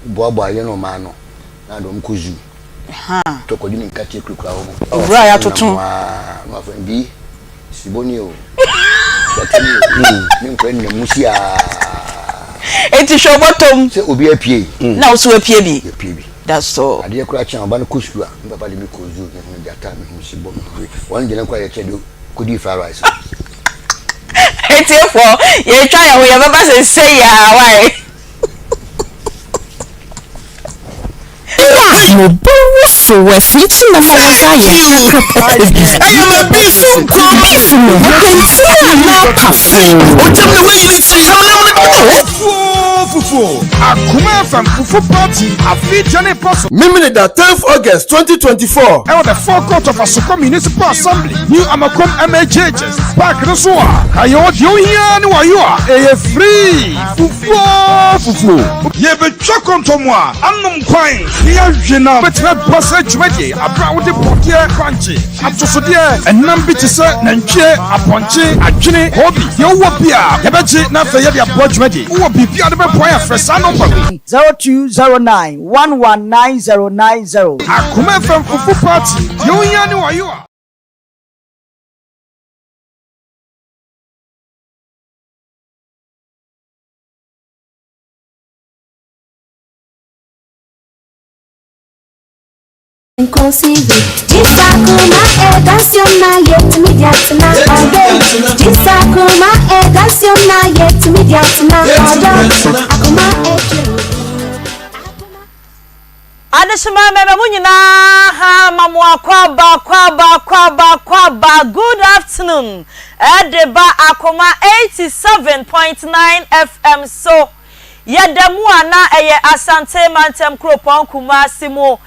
boa ye no ma no na do mkozu to ko dini nkache krukra ho Awuraa ya totun no afendi siboni o batini ni nkwen na musia enti show bottom se obi apie na wo so apie bi bi that's all ade kura chan ba no kosu a papa de mi kozu ni jata mi musibo won gele kwa ye chedo kodi fried rice enti for ye try ya wo ye baba say ya why no so we free to na for I am a beef Akoma from Fufu Party, a feature person. Mimini the 10th August 2024. And the forecourt of Akoma Municipal Assembly, New Amakom MHHs, Park Resua, Kayo, you are a free Fufu. Ye be chokon to moi, Annum Quine, here Jena, but not passage ready, a proud portier crunchy, up to Sodia, and Nambitisa, Nanche, a ponche, a Jenny, hobby, you will be a Yabaji, not the Yabia Bodge ready, who will be the other boy for Sano 0209 119090. Akoma from Fufu Party, you are. Consigo Akoma edasiona yet mediatina Akoma edasiona yet mediatina Akoma Adeshima meme munyina ha mamwa kwaba good afternoon Edeba Akoma 87.9 FM so yedemu ana eye asante mantem kropon Kumasi mu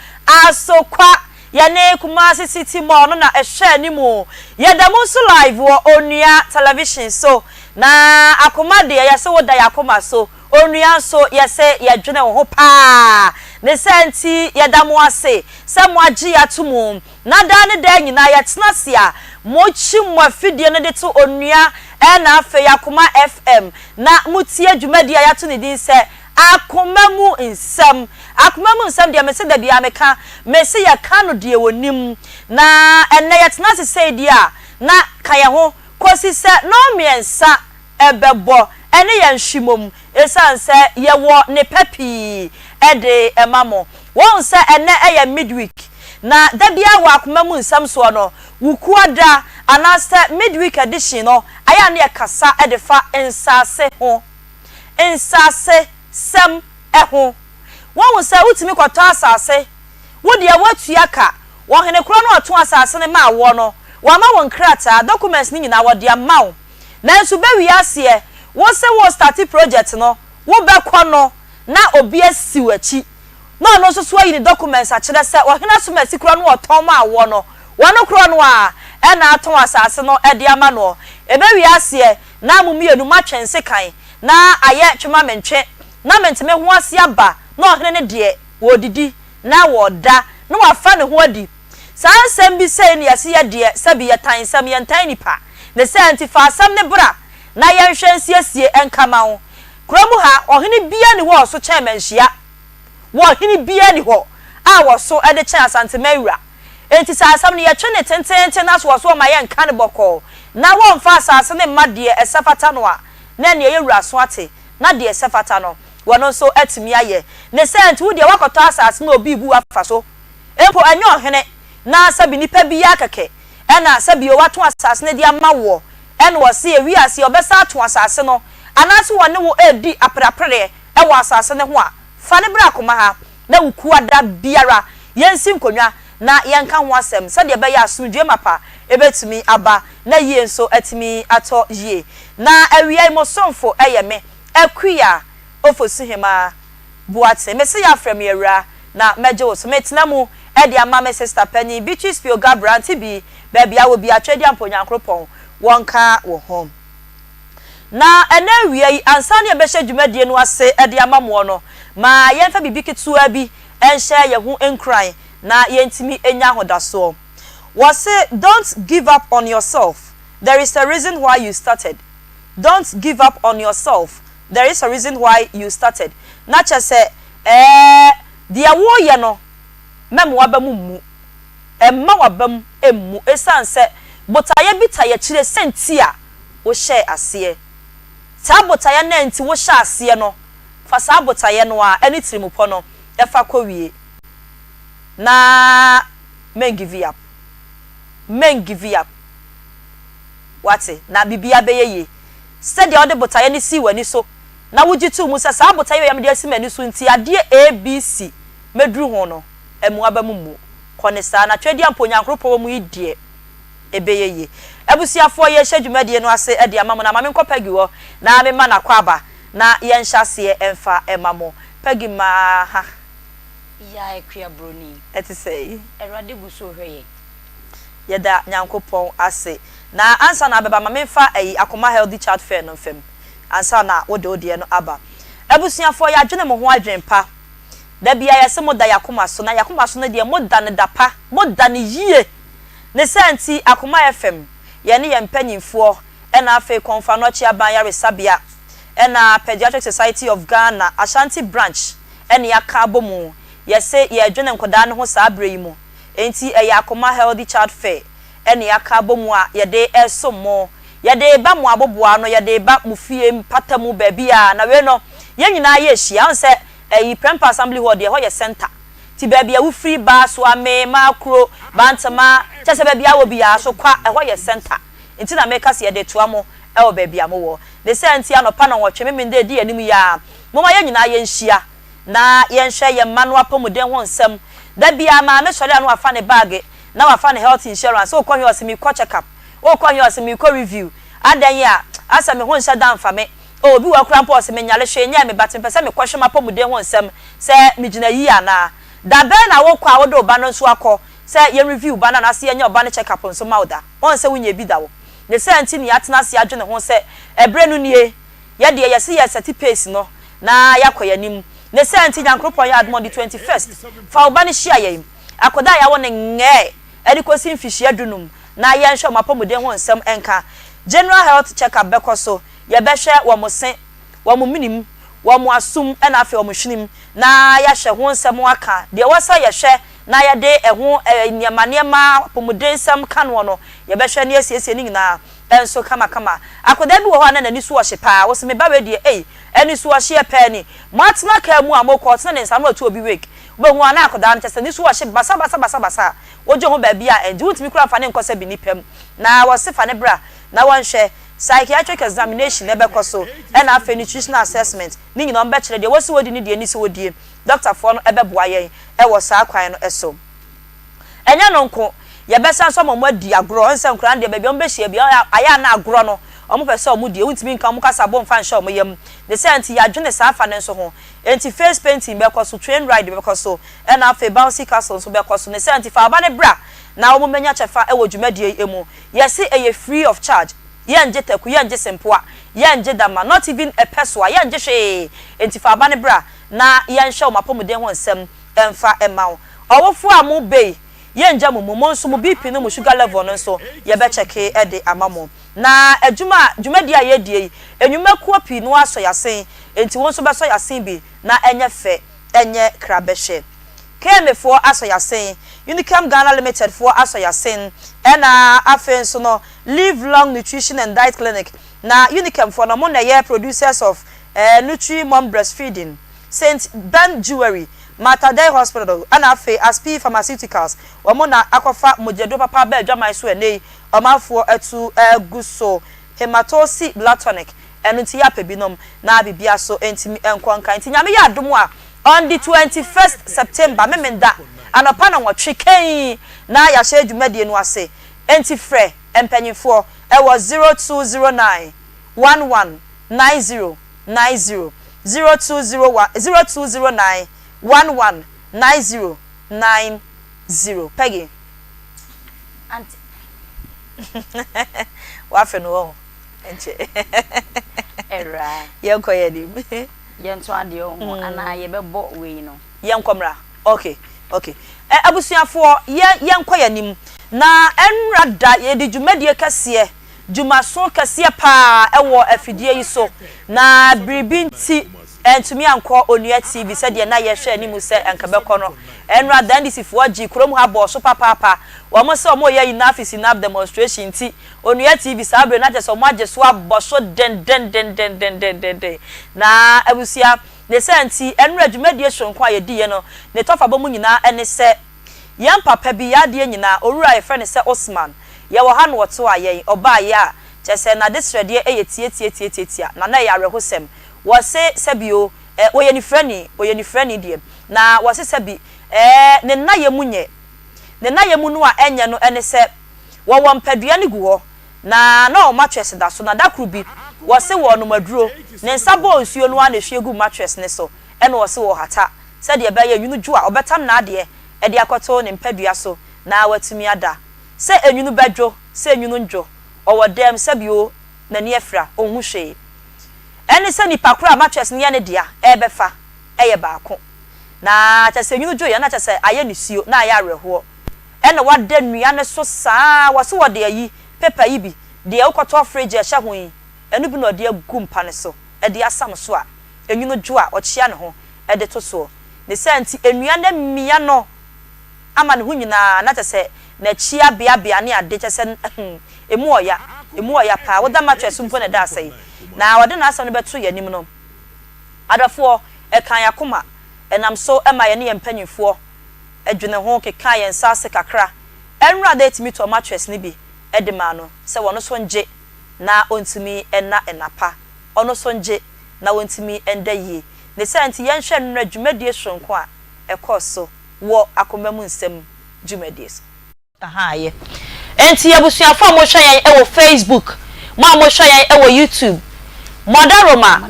asokwa yane Kumasi City Mall no na ehwe ni mu yedemu so live wo onua television so na Akoma de yase wo da Akoma so onua so yase yedwene wo ho pa ne senti yedamu ase se mo agi atomu na da ne da nyina yetena se a mochi mo afidie ne de to onua na afa Akoma FM na mutie adwumadi ayato ne din se Akoma mu nsam de mese da bia meka mese ya kanu de wonim na enne yetena se sei dia na kaye ho kosi se no miensa ebebo ene ye nhwimom esanse ye wo ne papi ede emamo won se ene eye midweek na da bia wa Akoma mu nsam so no wukuada anase midweek edition no aya na kasa edefa nsase ho nsase sem eho won se utimi kwato asase wo de watua ka wo hene kro no oto asase ne ma wo no wa ma won krata documents ni nyina wo de amaw na nso be wi ase wo se wo start project no wo be kono na obi asiwachi no so yi ni documents a kire se wo hene so masi kro no oton ma wo no wono kro no a e na aton asase no e de ama no e be wi ase na amumienu matwense kan na aye twema mentwe na menteme ho ase aba na ohene ne de wo didi na wo da na wa fa ne ho adi sansem bi sei ne yase ye de sabi ye tan sam ye tan nipa ne senti fa sam ne bra na ye hwensiesie enkama ho kromu ha ohene bia ne ho so chemenhia wo ohene bia ne ho a wo so e de chen asante mawura enti sansam ne ye twe ne tentente na so so ma ye nka ne boko na wo mfa asase ne made esafata no a na ne ye wura so ate na de esafata no wono so atimi aye ne sent wo de wakoto asase na obi bu afa so empo anyo ohene na sabi nipa bi yakeke ena sabi o wato asase ne de amawo ena wo se ewi ase obesa ato asase no anase wone wo edi aprapre e wo asase ne ho a fa ne bra Akoma ha na wuku ada biara yensi nkonwa na yenka ho asem se de be ya asumdwe mapa ebetumi aba na yie nso atimi ato yie na awia imosomfo eyeme Akua Ofosuhemaa Boateng mese ya frem yewura na meje wo so metina mu e de ama me sister Penny Beatrice Pioga Branti bi baby a wo bi atwedi amponyankropon wonka wo home na ena awia yi ansane e be hye dwumadie no ase e de ama mo no ma yemfa bibi ketua bi enhye ye ho enkran na yentimi enya hodaso was say don't give up on yourself. There is a reason why you started. Don't give up on yourself. There is a reason why you started. Not just say dia wo ye no mem waba mu emma wabam emu esanse botaye bitaye kire senti a wo hye ase sa botaye na nti wo hye ase no fa sa botaye no a eni tirimupo no e fa kowie na men give up wate na bibia beyeye steady all the botaye ni si wani so na wujitu mu sa botaye yam de si mani so nti ade abc medru ho no emu aba mu konesa na twedi amponyankropo mu idie ebeyeye abusiafo ye hye no ase ade amamo na mame nkopagi wo na me ma na kwaba na ye nhase emfa emamo pagi ma ha ya ekua broni eti sei erade guso hweye yeda nyankopon ase na ansa na beba mame fa Akoma healthy child fair no fem ansa na wode no aba abusiafo ya adwene mo ho adwenpa da bia ya se mo da Akoma so na Akoma so na de mo da ne dapa mo da ne yie ne senti Akoma FM ye ne ye mpanyimfo na afa konfa no chi aban ya resabia na Pediatric Society of Ghana Ashanti branch ene ya ka bomu ye se ye adwene nkoda ne ho sa abrɛ mu enti Akoma healthy child fair ene ya ka bomu a ye de esomo ye de ba mu aboboa no ye de ba mu fie mpatamu ba bia na we no ye nyina ye hia on se Prempa Assembly Hall de ho ye center ti ba bia wo free ba so ame makro bantama chese ba bia wo bia so kwa ho ye center enti na make se ye de toa mo e wo ba bia mo wo de se enti anopa na wo tweme me de di anim ya moma ye nyina ye nhia na ye nhwe ye manu apomuden ho nsem da bia ma me sori anu afa ne bag na wafa ne health insurance o kwa hwe osimi kwa check up o kwa hwe osimi kwa review adan ya asa me ho nhia dan fa me obi wa krampo osimi nyale hwe nya me batin pese me kwhwe mapomuden ho nsem se me gina yi ana da be na wo kwa wo do ba no nso akọ se ye review ba na se ye nya oba ne check up nso mawda on se wunya bi da wo ne se anti ni atena se adwene ho se ebre no nie ye de ye se ye seti pace no na yakoya nim ne se anti nyankropon ya admo the 21st fa oba ne hia ye akoda ya wo ne nge edikosi mfihia dunum na ye nhwe mapomuden ho nsem enka general health check up bekoso ye behwe wo mo se wo mo minim wo mo asum na afi wo mo hwenim na ya hwe ho nsem aka de wasa ye hwe na ya de eho niema pomuden nsem kanwo no ye behwe ne asiesie ni nyina enso kama akoda bi wo ho na nani so wo hye pa wo se me ba we de eni so wo hye pa ni matna ka mu amoko tna ne nsam atu obi week wo hu ana akoda na chese ni so wo hye basa wo jo ho ba bia enji wutimi kura fa ne nkosa bi ni pem na wo se fa ne bra na won hwe psychiatric examination ebekoso and afa nutritional assessment ni nyina mbe kire de wosi wodi ni de ni se wodi doctor for no ebeboa yen e wo sa kwan no eso enya no nko ye besa so mo adi agro nse nkran de bebia mbe hia bia aya na agro no omo pese omo die wuntimi nka mo kasa bo mfa nhia omo yam the senti ya dwene sa afa ne so ho enti face painting bekoso train ride bekoso and afa bouncy castle so bekoso ne senti fa aba ne bra na omo menya chefa e wo dwumadie emu yesi e free of charge yenje taku yenje sempoa yenje dama not even a peswa yenje hwe enti fa aba ne bra na yenhwe mapomuden ho nsem emfa emawo owofu amu bei yenje mumo nso mu BP no mu sugar level no nso ye be check e de amamo na dwumadi aye die enwuma kopi no aso yasen enti won so be so yasen bi na enye fe enye krabehwe KMFO aso yasen Unicam Ghana Limited for aso yasen ena afen so no Live Long Nutrition and Diet Clinic na Unicam for no na ye producers of Nutri Mom Breastfeeding St. Ben Jewelry Matadei Hospital and afe Aspi Pharmaceuticals wamona akofa mojedo papa be adwaman so enei omafo etu guso hematosi blood tonic enunti ya pebinom na bibia so entimi enkonka enti nyame ya adomo a on the 21st September memenda anopa na nwotweken na ya hye adwumadie no ase enti frɛ empanyifo e was 0209 119090 0209 119090 Peggy Auntie wafe no enche era yenko yedim yento ade ho ana ye bebo we no yenkomra okay abusuafo yenko yanim na enrada ye di dwumadie kase dwumaso kase pa ewo afidie yi so na bribinti entumi anko onua TV said ye na ye hwe ani mu se enkabekọ no enra dan disifo gi krom ha bo so papa wo mo se omo ye enough is enough demonstration ti onua TV sabre na tese omo age so aboso den na abusia ne senti enra dwumadie hwenkwa ye di ye no ne tofa bo mu nyina ene se yam papa bi ya de nyina Awuraa ye frɛ ne se Osman ye wo ha no woto ayen oba ye a chese na desrede eye tie na ye arehosem wo se sebio oye ni frani die na wo se sebi ne na ye munye ne na ye mu no a enye no ene se wo mpadua ne guho na o mattress da so na da kru bi wo se wo no maduro ne nsabo nsuo no a na hwe gu mattress ne so ene wo se wo hata se de be ye nwunu ju a obetam na ade e de akoto ne mpadua so na watumi ada se enwunu bedwo se enwunu ndwo owo dem sebio na ne efra ohun hwe ene se ni pakura mattress ne ne dia ebefa eye baako na tase enwunu jo ye na tase aye ne suo na aye areho ene wada nua ne so saa wose wode ayi paper yi bi de ukoto fridge ehya ho yi enu bi na ode agu mpa ne so e de asam so a enwunu jo a ochia ne ho e de to so ne senti enua ne mmia no ama ne hu nyina na tase na chia bia ne ade tase emu oya pa woda mattress mpo ne da asai na wode na asam ne beto ye nim no adafo e kan Akoma enam so ema ye ne mpanyimfo adwene ho keka ye nsase kakra enra da etimi to mattress ne bi edema no se wono so nje na ontimi enapa ono so nje na wontimi enda yie ne senti ye nhwe nra dwumadie hronko a ekoso wo Akoma mu nsem dwumadie aha ye enti abusuafo mo hwa yen e wo Facebook mo hwa yen e wo YouTube Modaroma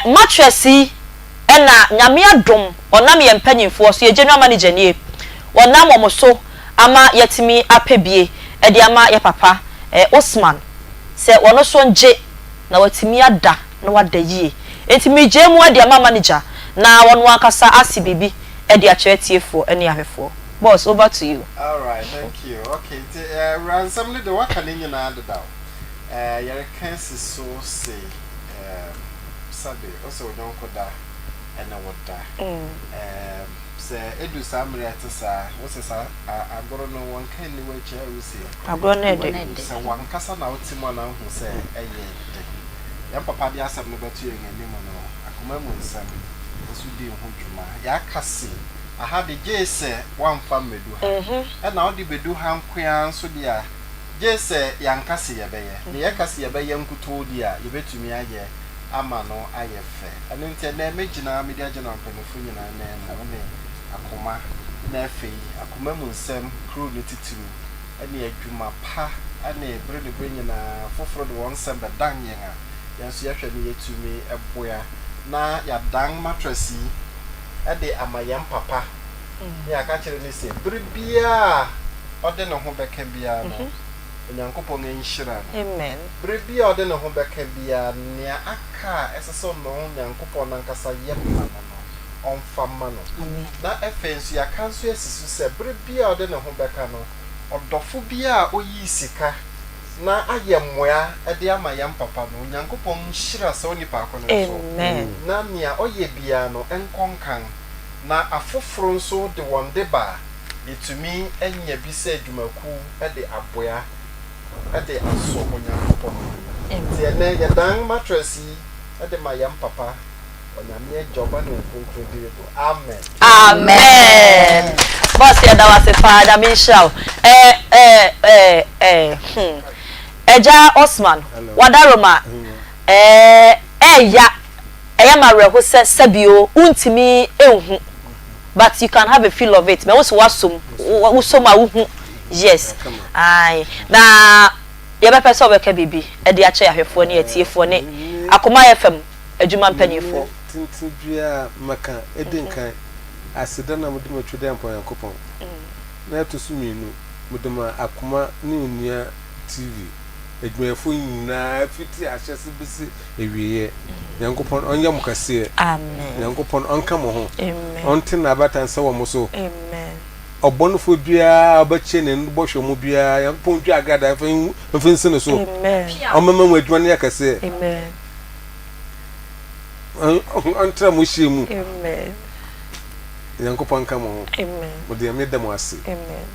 mattress ena nyame adom onam ye mpanyimfo so ye general manager nie onam omo so ama yetimi apebie e de ama ye papa Osman se wono so nje na watimi ada na wada yie entimi jemu ade ama manager na wono akasa asibibi e de akyeretiefo ene ahwefo boss over to you. All right, thank you. Okay, ransomly the work and in add down. Your cancer so say Saturday also don't koda and water. Say edu samri atasa what's sa I don't know one kind of way chair we say. I go need so one kasa na utima na hu say ya papa dia asem no betu yen anim no Akoma mu nsam osu di hu dwuma ya kase aha de jese one family do ha na odi bedu ha nkoa so dia jese yankase ye beye ne yakase ye beye nkuto di a ye betumi aye ama no aye fe anu ntia na megina media general penofo nyina na ne Akoma na fe Akoma mu nsam crew ni titiru ene adwuma pa ane brede benyina foforo de won nsam bedan yen a yanso ya hwe ne yetumi eboya na ya dan mattress ade amayam papa ya ka kire ni se bribia ode no ho beka bia no Nyankopon enhyira amen bribia ode no ho beka bia ne aka eseso no Nyankopon nankasa yema no onfama no na efensu ya kanso esisu se bribia ode no ho beka no odofo bia oyi sika na ayemmoa ade amayam papa no Nyankopon enhyira se onipa akono so amen na nia oye bia no enkonkan na afoforo nso de wonde ba etumi enya bi se adwumaku de aboya de aso Onyankopon tie na ye dan mattress de mayam papa onyame joba no konkrodi amen amen boss ya da wase father Michelle eja Osman Wadaroma ya mareho sebio untimi enhu but you can have a feel of it me also wasom awuhu yes ai na ye be pese obeka bibi e de ache ahwefo ne atiefo ne Akoma FM adwuma mpanyefo tintinbia maka edinkan aseda na mudum twede ampo Yankopon na to suminu mudum Akoma ne nua TV edwefo nyina fiti ahyese bisi ewiye Yankopon onye mukase amen Yankopon onka mo ho amen onte na batanse wo mo so amen obonfo bia obache ne bohwe mu bia Yankopon dwa agada mfin sene so amen omama mu adwuma ne yakase amen antra mo hyemu amen yankopon ka mo amen mo de me dem ase amen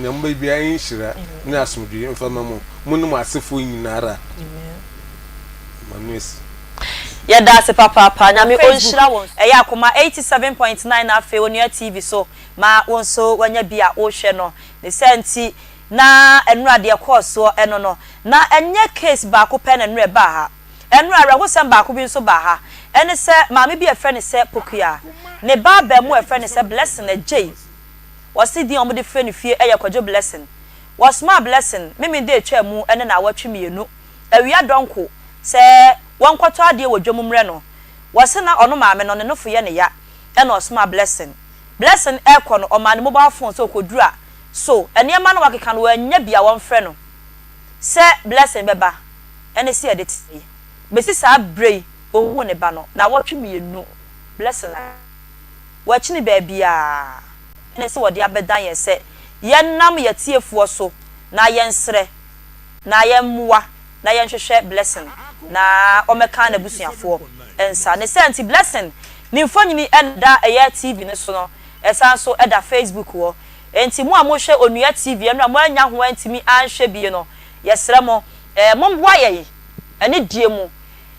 nyamba bia yin hira na asomdwe mfama mo munum asefo nyinara amen manues yada se papa nyame onhira won eya akoma 87.9 na afi onua TV so ma wonso wanya bia wo hwe no ne senti na enurade ekoso eno no na enye case ba ko pen enure ba ha enura ho sem ba ko bi nso ba ha ene se maame bi efre ne se pokuya ne ba ba mu efre ne se blessing ejay wasi di omo de fre ne fie eya kwadwo blessing was my blessing mimi de etwa mu ene na awatwe mienu awia donko se won kwato ade wo dwomumre no wasi na ono maame no ne nofo ye ne ya ene osma blessing ekọ no o ma ne mobile phone so kodura so eniema no wakeka no anya bia won frɛ no se blessing beba ene se edit besi sa brei owo ne ba no na wotwe mienu blessing wachi ni ba bia ene se wode abedan ye se yenam yetiefuo so na yensre na yemwa na yenhwehwe blessing na omeka na busuafo ensa ne senti blessing ni mfonyini enda eye TV ne so no esan so eda Facebook wo enti mu amohwe onua TV enu mo anya ho antimi anhwe bi no yesre mo momboa ye ene die mu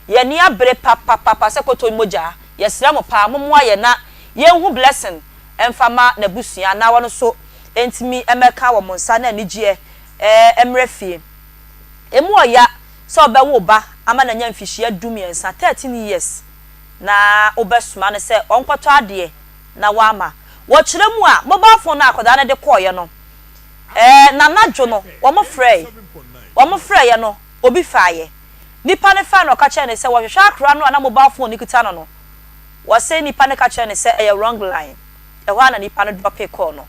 ye ni abre papa se koto moja yesre mo pa momboa ye na yenhu blessing emfama na busua na wono so entimi emeka wo monsa na anigye emrefie emu oya so obewo ba ama na nya mfihia dumiensa 13 years na obesuma ne se onkwato ade na wama wo kire mu a mobile phone na akoda na de koye no na nadwo no wo mo frɛ ye no obi faaye nipa ne fa no ka kye ne se wo hwehwa akra no na mobile phone ni kuta no wo se nipa ne ka kye ne se wrong line ho na nipa no drop call no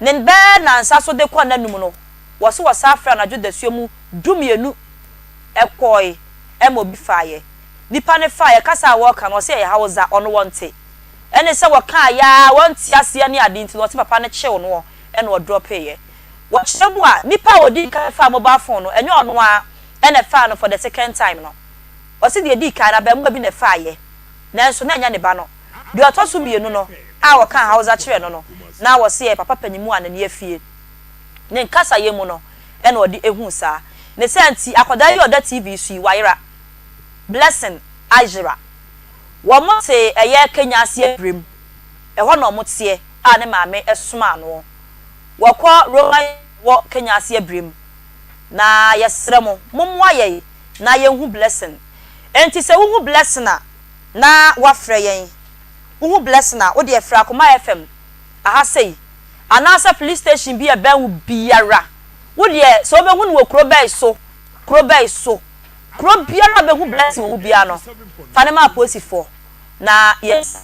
nen be na nsa so de kɔ na num no wo se wo sa fra na dwo dasuo mu dumienu ekoi obi faaye nipa ne faaye kasa wo ka no se hausa ono wonte ene se wo ka ya wonte ase ne ade nti no te papa ne kyew no ene wo drop ye wo kyebu a nipa odi ka fa mobile phone no enye ono a ene fa no for the second time no wo se de di ka na ba mu bi ne faaye nanso na nya ne ba no de otoso mienu no a wo ka hausa kire no na wo se papa panyimu an ne afie ne nkasa ye mu no ene odi ehu saa ne senti akoda yi oda TV su waira blessing ajira wo mo se eye Kenya ase abrem ho na mo te a ne maame esoma no wo kɔ Roman wo Kenya ase abrem na yesre mo momwa ye na yehu blessing enti se wo hu blessing na wafrɛ yen wo hu blessing wo de afra Akoma FM aha sei anasa police station bi e ben wo biara wo de so be hu no kuro bai so kuro biara be hu blessing wo bia no fa ne ma posifo na yes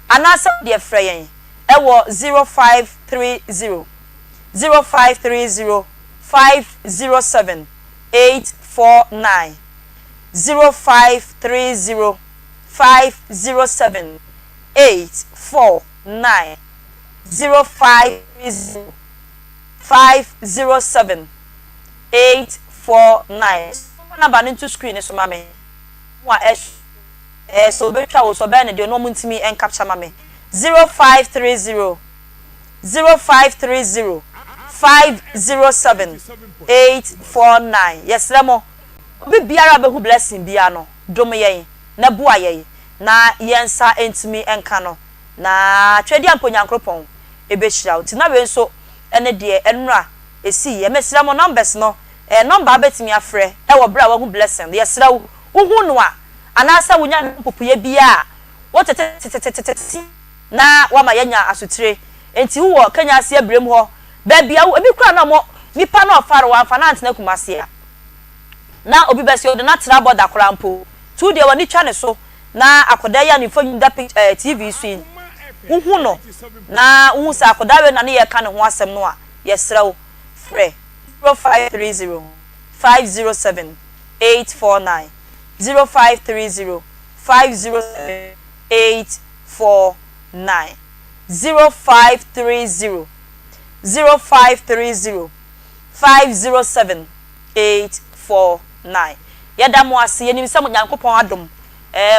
anasa de afra yen e wo 0530 507 849 0530 507 849 0530 507 849 number into screen so mame wa so betwa wo so be ne de no muntimi en capture mame 0530 507 849 yes remo obi biara be hu blessing bia no dom yen na bua yen na yensa entimi enka no na twedi amponyankropon ebe hira uti na we nso ene de enura esi ye mesira mo numbers no number abetimi afre e wo bra wo hu blessing yes ra wo hu no a anasa wonya popoye bia wo tete na wa ma yenya asutire enti wo Kenya ase abrem ho ba bia wo ebi kura na mo nipa na ofare wa fa na antena kumase a na obi besi o de na tra border krampo tu de wani twa ne so na akoda ya ni fon da TV screen hu no na hu sa akoda we na ne ye ka ne ho asem no a yesra wo frɛ 0530 507 849 0530 507 849 0530 0530 507 849 yada mo ase yenim se mo nyankopon adom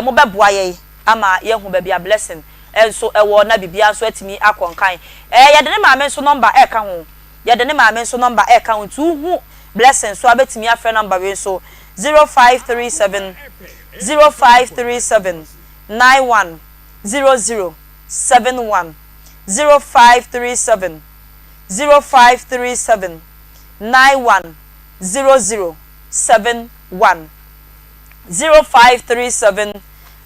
mo beboa ye ama ye hu ba bia blessing enso ewo na bibia so atimi akonkan ye de ne maame so number e ka ho ye de ne maame so number e ka ho tu hu blessing so abetimi afre number we so 0537 910071 0537 910071 0537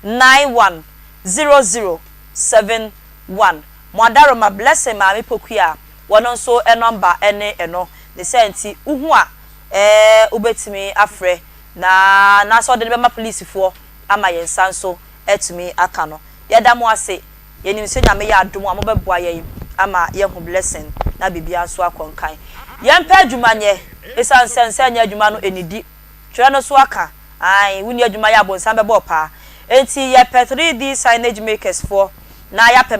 910071 Mwadaro ma blessing ma pokuya wono so e number ene eno ne senti uhu a ubetimi afre na so de be ma police fo ama yensa nso etumi aka no yeda mo ase yenim se nyame ya adom a mo beboa ye ama ye hu blessing na bibia so akonkan yempa adwumanye esan sense nya adwuma no enidi twere no so aka ai wuni adwuma ya bonsan bebo pa enti ye pe 3D signage makers for na ya pe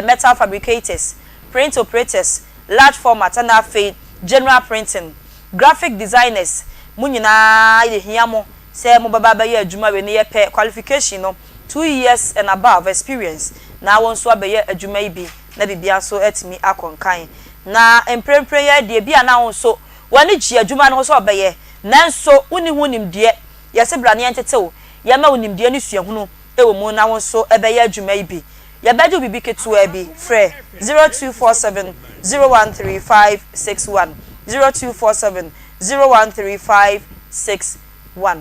metal fabricators, print operators, large format and afi general printing, graphic designers munyina ye hiamo se mo baba ye adwuma we ne ye pe qualification no 2 years and above experience na won so abaye adwuma ibi na bibia so etimi akonkan na emprempre ye de bia na won so wani gi adwuma no so abaye nanso uni hunim de ye se brane entetew ye ma unim de ni suahunu ewo mu na won so abaye adwuma ibi ye bedu bibi ketu abi frɛ 0247 013561 0247 013561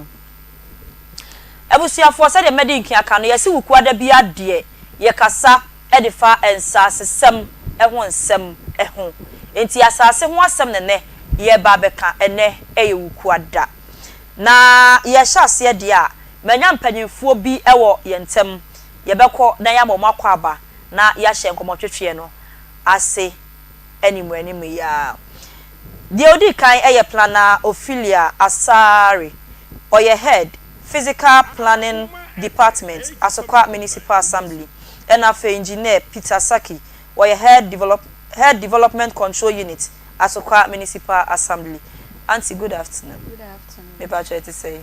Abusuafo se de medin aka no yesi wuku ada bia de ye kasa edifa ensasesem eho nsem eho enti asase ho asem ne ye ba beka ene eye wuku ada na ye hyase de a manya mpanyimfo bi ewo ye ntem ye beko na ya momakwa aba na ya hye nkomotwetwe no ase animu ya de odi kan eye plana Ophelia Asari oye head Physical Planning Department, Akoma Municipal Assembly, and engineer Peter Saki, or head development control unit, Akoma Municipal Assembly. Auntie, good afternoon. Good afternoon. Maybe I try to say.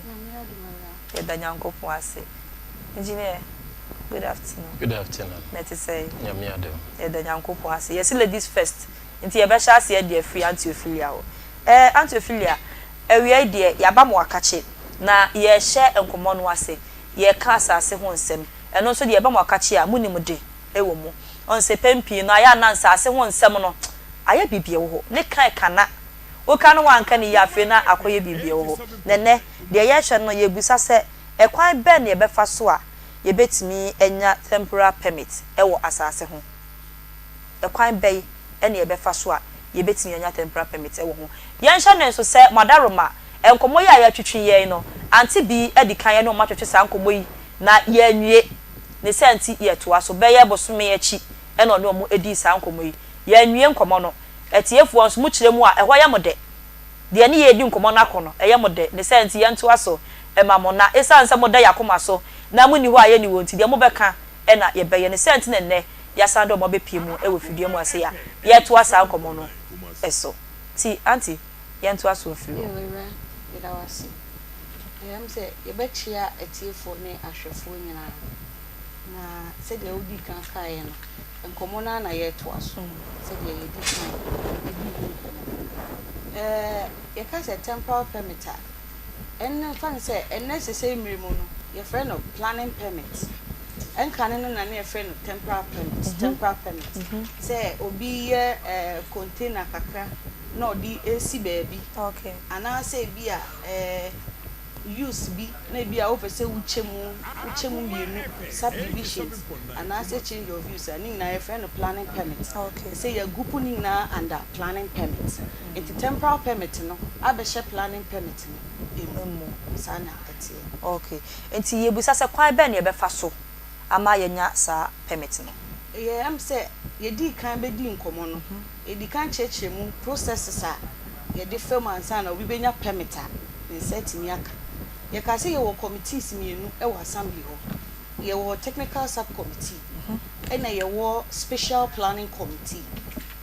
Engineer, good afternoon. Good afternoon. Let us say. Yes, ladies first. Into your best shall dear free Auntie Ophelia. Auntie Ophelia, we idea Yabamu Akachi. Na ye share enkomo no ase ye ka asase ho nsem eno so de ye ba mo akachi a muni mude ewo mu on se pempi no aya na asase ho nsem no aya bibie wo ho ne kan kana wo kan wa nka ne ya fe na akoye bibie wo ho nene de ye hwe no ye busa se ekwan be na ye befa so a ye betimi enya temporary permit ewo asase ho ekwan be ene ye befa so a ye betimi enya temporary permit ewo ho ye hwe no so se madaroma enkomo ya ya twetwe ye no anti bi edikan ye no ma twetwe sa nkomo yi na ye nwie ne senti ye to aso be ye bosome ye chi e no mu edi sa nkomo yi ye nwie nkomo no etiefu onso mu kire mu a ehwa ye mode de ne ye edi nkomo na kono eye mode ne senti ye nto aso e mamo na esanse mode yakoma so na mu ni ho aye ni wonti de mo beka e na ye be ye ne senti ne ne ya sando mo be pie mu e wo fidie mu ase ya ye to asa nkomo no eso ti anti ye nto aso firi Dawasi. Yam say ye betchia etiefo ne ahwefo nyina. Na se de odi kan kae no. Enkomo na ye to aso. Se de ye di kan. Ye ka se temporary permit. En fan say en se say mirimu no. Ye friend of planning permit. En kan no na ye friend of temporary permit. Temporary permit. Say obi ye container kakra no di AC baby. Okay. Ana say bia use bi na bia wo pese uchemu bienu subdivisions. Ana say change of use ani na your friend planning permit. Okay. Say your group ni na under planning permit. It temporary permit no abehye planning permit no emu sana etie. Okay. Enti ye busa se kwan be na ye befa so ama ye nya sa permit no. Am say ye di kan be di nkomo no. E di kan cheche mu processes a ye di firm ansa na obi benya permit a in setting yaka. Ye ka say ye wo committees mienu e wo assembly ho. Ye wo technical subcommittee. E na ye wo special planning committee.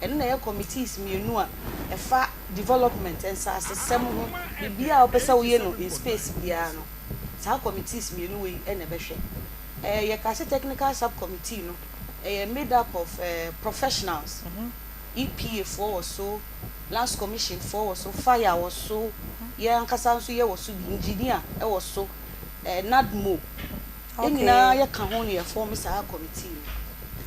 E na ye committees mienu a e fa development and sa asem ho bibia opesa wo ye no in space bia no. sa committees me no we e na be hwe ye ka se technical subcommittee no made up of professionals EPA for so Lands Commission for so fire was so nkasa nso ye was so engineer e was so NADMO enina ye ka ho ne ye form sa committee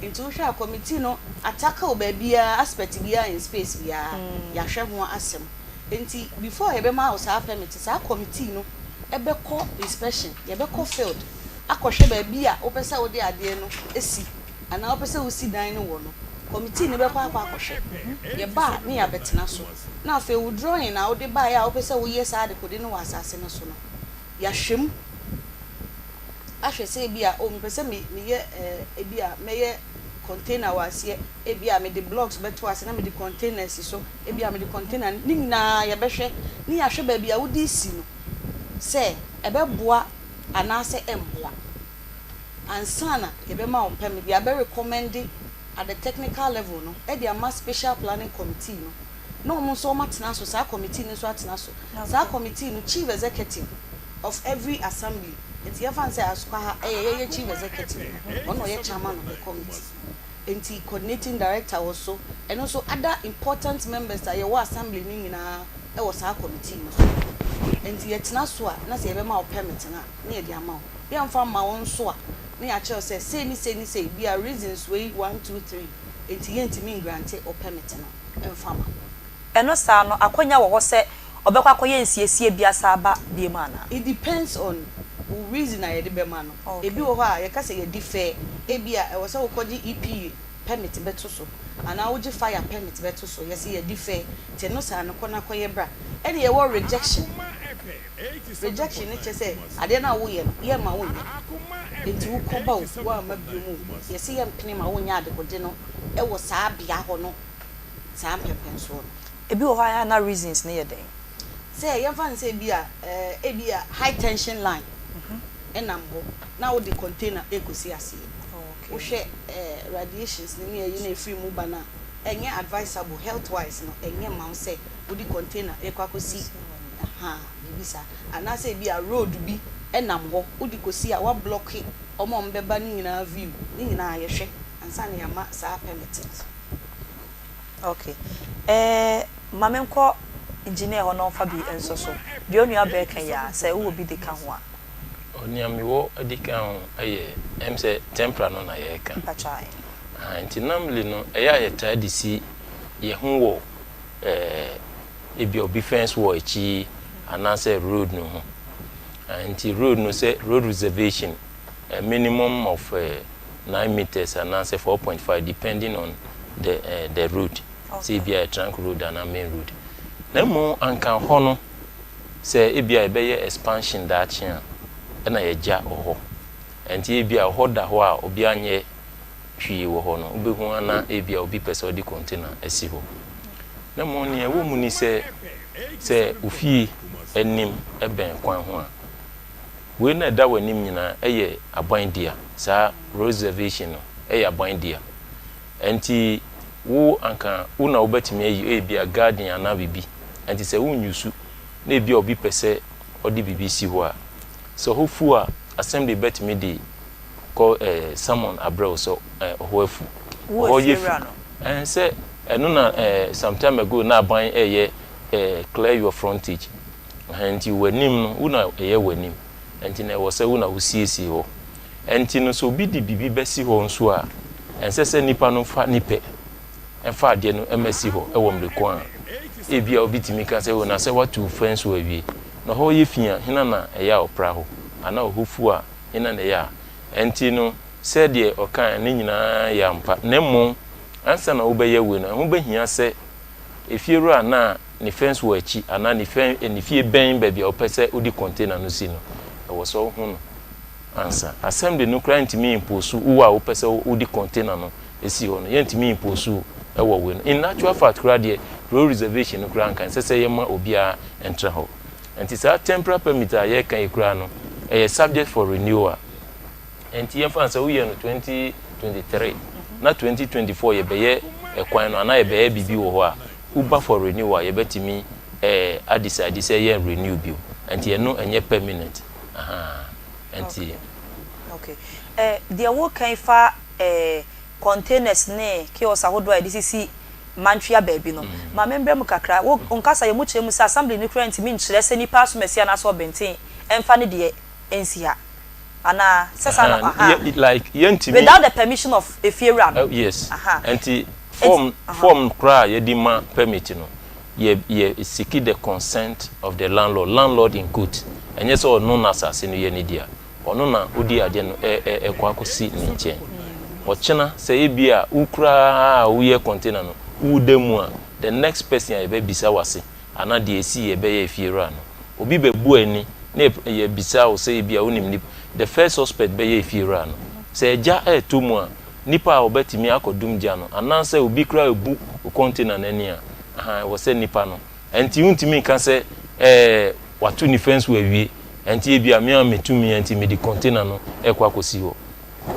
into hwa committee no attackle baabia aspect bia in space bia ya hwe ho asem enti before ye be ma us permit sa committee no e be call inspection ye be call field akohwe baabia opese wo de ade no esi ana opese wo si dan no wo no committee ne be kwa akohwe ye ba ne ya betena so na afa wo drawing na wo de ba ya opese wo ye sa de kode no wasase no so no ya hwem ahwe se bia o mpese me ye bia me ye container wase bia me de blocks beto ase na me de containers so bia me de container ni na ye behwe ni ya hwe ba bia wo di si no se ebe boa anase emboa ansana ye be ma o pem bia be recommend at the technical level no e dey ma special planning committee no mo so matena so sa committee ni so atena so sa committee no chief executive of every assembly enti ye fan say asukwa ha ye chief executive ono ye chairman of the committee enti coordinating director also and also other important members that ye wa assembly ni nyina e wo sa committee no enti ye tena so a na say ye be ma o permit na ye dey ama o ye mfa ma won so a na ya che say say be a reasons way 1 2 3 enti ye ntimi grant o permit na mfa ma eno sa no akonya wo se obekwa akoye nsiesie bia sa aba bia mana it depends on reason I de be man no ebi wo ha ye ka say ye differ ebia e wo se wo koji EPA permit beto so ana wo ji fire permit beto so ye say ye differ te no sa no kona koye bra ene ye wo rejection ne che say ade na wo ye ye ma wo enti wo ko ba wo ama bi mu ye say ye mpene ma wo nya ade kode no e wo sa bia ho no sa pepen so ebi wo ha na reasons ne ye den say ye fan say bia ebia high tension line enambo na wo the container ekosi ase wo hwe radiations ni ye na free mu bana enye advisable health wise no enye ma say wo the container ekwakosi bibisa ana say bia road bi enambo wo di kosi a wa block omo mbeba ni nyina view ni nyina ye hwe ansa na ya ma sa permitted okay mamenko engineer hono fa bi enso so de onu abeka ya say wo bi de ka ho a oniami wo adikan aye emse tempera no na ye ka pachai anti namli no eya ye tadi si ye hu wo ebi obi fence wo echi anase road no ho anti road no say road reservation a minimum of 9 meters anase 4.5 depending on the route say be a trunk road and a main road na mo anka ho no say ebi a be ye expansion that chan na ye ja oho enti ebi a ho da ho a obi anye hwi wo ho no obehu ana ebi a obi pese odi container esi ho na mo ne wo mu ni se ofie enim eben kwan ho a we na da wanim nyina eye aban dia sa reservation no eye aban dia enti wo anka wo na obetimi ayi ebi a garden ana bibi enti se wo nyusu na ebi a obi pese odi bibi si ho a so hopefully assembly bet me the call someone abroad so ohoafu ohoyefu and say eno na some time ago na ban clear your frontage and you wanim no una wanim and na wo say una usiesi ho and no so bi di bibi besi ho nso a and say nipa no fa nipe enfa ade no emesi ho e wo mreko a ebia obitimi ka say una say what to friends we wi na ho ye fia hina na eya opra ho ana ohofu a hina na ya enti no said de okan ne nyina ya mpa na mo ansa na wo be ye we na ho be hia se efieru ana ne fence wo achi ana ne fie ben ba bia opese odi container no si no e wo so ho no ansa assembly no client mi imposu wo a opese odi container no esi ho no yenti mi imposu e wo we no in actual fact kra de road reservation no kra kan se ye ma obi a entra ho enti sa temporary permit a ye kan ikura no e subject for renewal enti ye fan say we no 2023 na 2024 ye be ye ekwan no ana ye be bibi wo ho a uba for renewal ye betimi decide say ye renew bio enti ye no enye permanent enti okay the work can fa containers ne kiosk ahodo a DCC mantria baby no ma member mu kakra wo onkasa ye mu chemu sa assembly ni current mi nchire se ni pass mesia na so benten emfa ne de ensia ana sesa na like yentimi without the permission of Efiera no yes enti form kra ye di ma permit no ye seek the consent of the landlord in good enye so no na asase no ye ni dia ono na odi ade no kwa akosi ni nche ochena se ebia ukra uye container no udemu a the next person ye be bisa wase ana de esi ye be ye Efiera no obi be bu ani na ye bisa o se ebia onim ni the first suspect be ye Efiera no se eja tomu a nipa obetimi akodum dia no ananse obi kra ebu container nani a wo se nipa no enti untimi kan se watu ni fence we wie enti ebia me ametumi enti me di container no ekwa kosi ho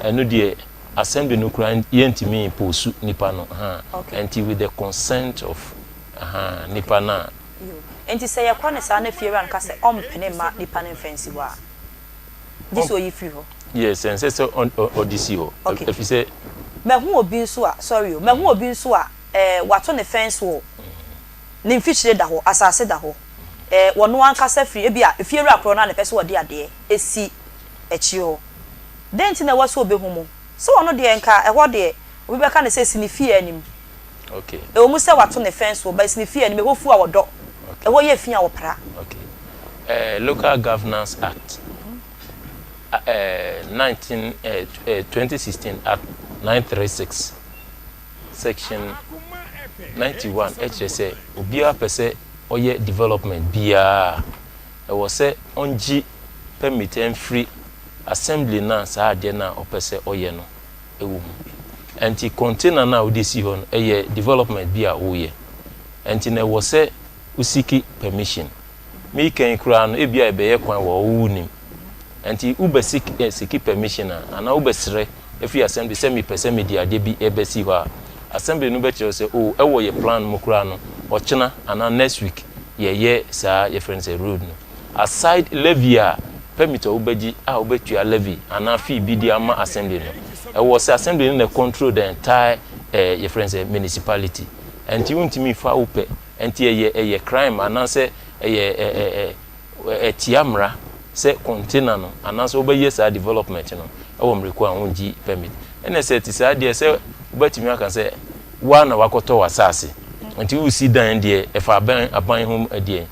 eno de assembly no kra yentimi posu nipa no enti with the consent of nipa na enti se yakwa ne sa na Efiera nka se ompene ma nipa ne fence wa this way free ho yes and say so on this ho if you say me hu obi nso a sorry me hu obi nso a wato ne fence wo ne mfichire da ho asase da ho wono ankasa free e bia Efiera akro na ne pese wo de ade esi echi ho denti na waso obi hu mo so wono de enka ho de obi beka ne se sinifie anim okay wo mu se wato ne fence wo ba sinifie anim ho fu a wodo wo ye fia wo pra okay Local Governance Act 2016 Act 936 section 91 HSA obia pese oye development bia e wo se onji permit and free assembly na sa ade na opese oye no ewu anti container na odisi hon eye development bia oye anti na wo se usiki permission me kan kura no ebia ebeye kwan wo wunim anti ubesiki permission ana ubesre efi assembly se mi pese media de bi ebesi ho assembly no be kire se ewo ye plan mu kura no ochena ana next week ye sa ye friends road no aside levy permit ubeji ubetua levy ana fee bi di ama assembly no ewo se assembly no control the entire ye friends municipality anti untimi fa upe anti ye crime ana se tiamra se container no ananso obeye sa development no ewo mreku anwonji permit ene se ti sa de se obatimi aka se wa na wakoto wasase nti u si dan de efa aban hom adie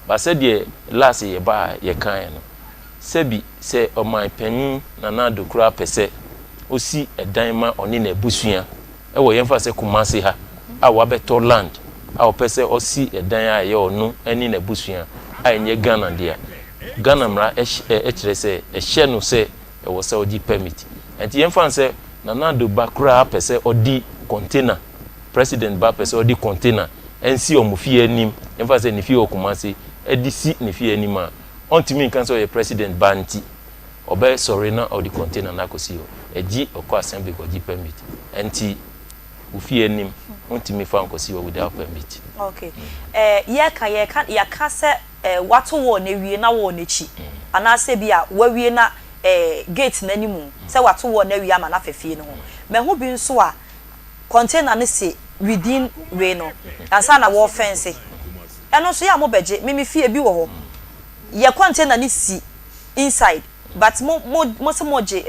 ba se de last ye ba ye kan no se bi se oman panyin na na dokura pese osi edan ma oni na busua ewo yemfa se kumase ha a wabeto land a opese osi edan a ye onu ani na busua a enye Ghana dia Ghana mra kire se ehye no se e wo se odi permit enti yemfa se na na do bakura pese odi container president ba pese odi container ensi omufie anim yemfa se ni fie okumase edisi ni fie anim a ontimi kan so ye president banti obe sorry na odi container na kosi ho eji okọ assembly ko di permit enti ufie anim ontimi fa nkosi ho without permit okay ye ka se wato wo na wie na wo na chi ana se bia wa wie na gate na nimu se wato wo na wie ama na fefie no ho me ho bi nso a container ne se within we no ansa na wo fence eno so ya mo beje mimi fie bi wo ho ye container ne si inside but mo se mo je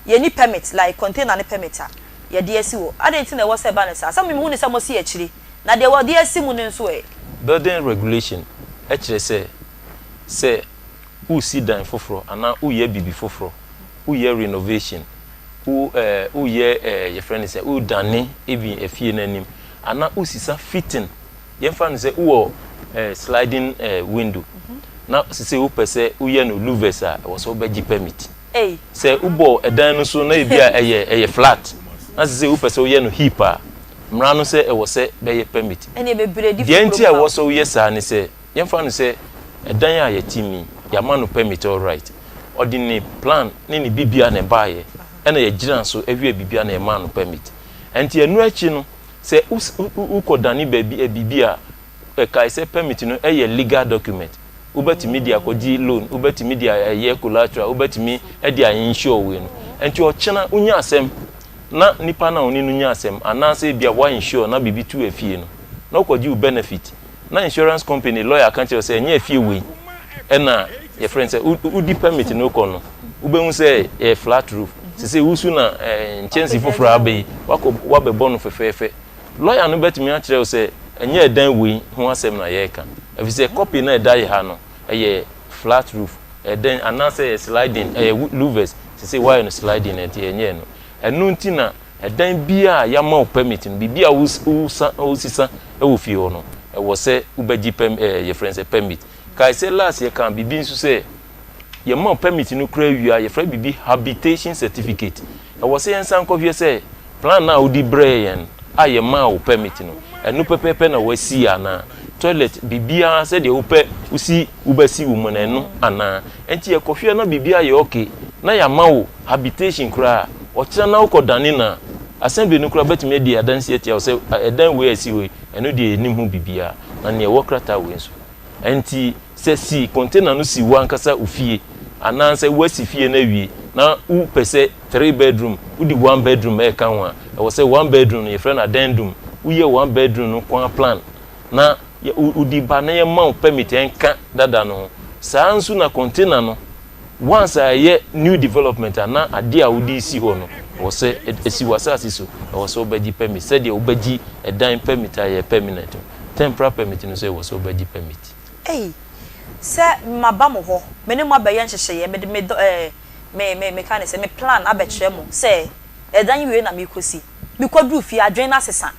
ye ni permit like container ne permit a ye de asi wo adenti na wo se ba ne sa some mi hu ne se mo si akiri na de wo de asi mu ne nso building regulation ekire se u si dan foforo ana u ye bibi foforo u ye renovation u ye your friend say u dane ebi efie nanim ana u sisa fitting ye fa no say u sliding window na se u pese u ye no louvers a wo so be gi permit say u bo edan no so na ebi a eye flat na se u pese u ye no hip a mra no se e wo se be ye permit ene be bredi foforo enti a wo so ye sa ne se ye fa no se edan a ye timi ya ma no permit all right ordinary plan ni bibia na baaye ena ye giran so ewie bibia na e ma no permit enti enu achi no se ukodani baabi bibia e kai se permit no e ye legal document ubetimi dia koji loan ubetimi dia ye collateral ubetimi e dia insure we no enti o chena unya asem na nipa na oni no nya asem ananse bia wa insure na bibi tu afie no na okoji u benefit na insurance company lawyer kan tell say nya afie we e na your friend say udi permit no kono ubehun say a flat roof say usu na nchensi foforo abai wa be bonu fefefe lawyer no betimi a kire say enye edan we ho asem na ye kan if say copy na edai ha no eye flat roof then ananse sliding louvers say why no sliding enti enye no enu nti na edan bia ya ma permit no bibia usisa e wo fie ho no e wo say ubeji your friends permit kai say last year kan bibi nso say ye ma permit no kra wia ye fra bibi habitation certificate e wo say ensan ko vie say plan na odi brain a ye ma wo permit no enu pepepe na wasi ana toilet bibia say de upe usi ubasi wo na enu ana enti ye kohwe na bibia ye okay na ya ma wo habitation kra o kira na ukodane na assembly no kra betime di adansi etia o say edan we asi we enu de enim hu bibia na ne wo krata we nso enti se si container no si wankasa ufie ananse wasi fie na wie na u pese 3 bedroom udi 1 bedroom e kan wa e wo say 1 bedroom ye friend addendum uye 1 bedroom no kwa plan na udi ba na ye ma permit enka dada no saa nso na container no once aye new development na ade a udi si ho no wo say esi wasasi so wo say obaji permit say de obaji edan permit aye permanent temporary permit no say wo say obaji permit se mabamo ho mene mo abaye nhyehyeye me kan se me plan abekire mo se edan wie na me kosi me kwadru fi adwen na sesa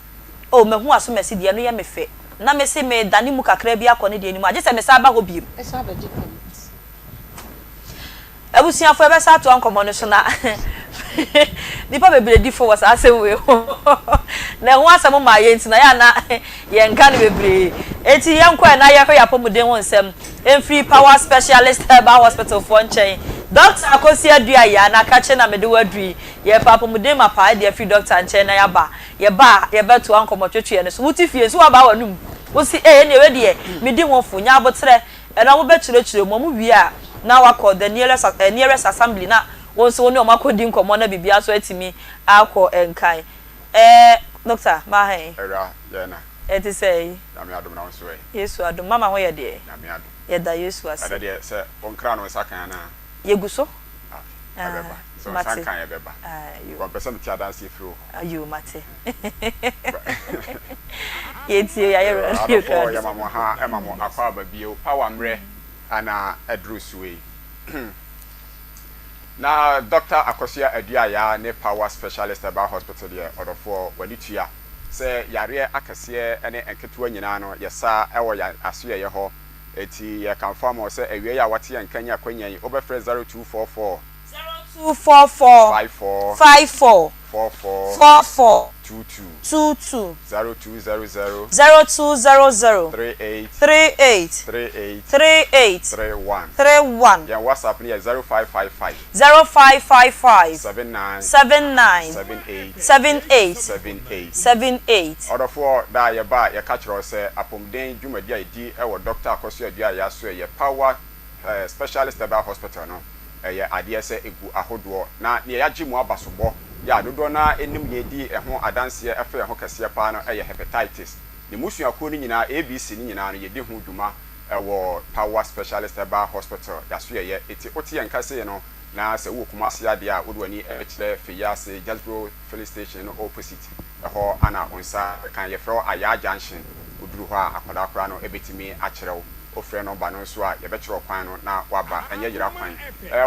o me hu aso mesi de no ye me fe na me se me dani mu kakra bi akone de ni mu age se me sa ba ho bi esa abaji permit abusia fo ebe sa to ankomo no so na nipa bebre di fo was asem we na hu asem ma ye ntina ya na ye nka ne bebre eti ye nkwa na ye hwe yapomuden won nsem free power specialist herbal hospital for nchen doctor akosi adua ya na ka che na mede wadui ye papomuden ma pa de free doctor nchen na ya ba ye beto ankomo twetwe ne so wuti fie so ba wanum wo si ne we de me di won fu nya abotre na wo bekyerechire mo mu wi a na wakọ the nearest assembly na wonso woni o makodi nkomo na bibia so atimi akọ enkan doctor ma he era ye na eti say na me adom na wonso Yesu adom mama ho ye de na me adom ye da Yesu ase ada de se onkra no sakan na yeguso abeba so sakan ye beba one person ti adanse efiro ayu mate yeti ya ye radio ya mama ha e mama akwa babio power mre ana adrusuwe na Dr. Akosia Aduaya ne power specialist about hospital here odofo wanitua se yare akase ene enketua nyina no yesa ewo ya aso ye ho eti ye confirm o se awie ya wate ya nkanya akwanyan obefre 0244 54 44 22 0200 38 31 ya WhatsApp ni 0555 78 odofo da ye ba ye ka kiro se apomden dwumadi adi ewo Dr. Akosia Aduaya so ye power specialist about hospital no ye ade se egu ahodo na ne ya gimu abasobọ ya dodo na enim ye di eho adanse efe eho kase pa no ye hepatitis ne musuako ni nyina ABC ni nyina no ye di hu dwuma ewo power specialist about hospital ya so ye eti oti en kase no na se wo kuma ase ade a wodwani kire Fiyase Jasbro filling station no opposite eho ana onsa kan ye fro Aya junction oduru ho akoda akora no ebetimi akyerew ofre no ba no so a ye be kire kwan no na waba enye yira kwan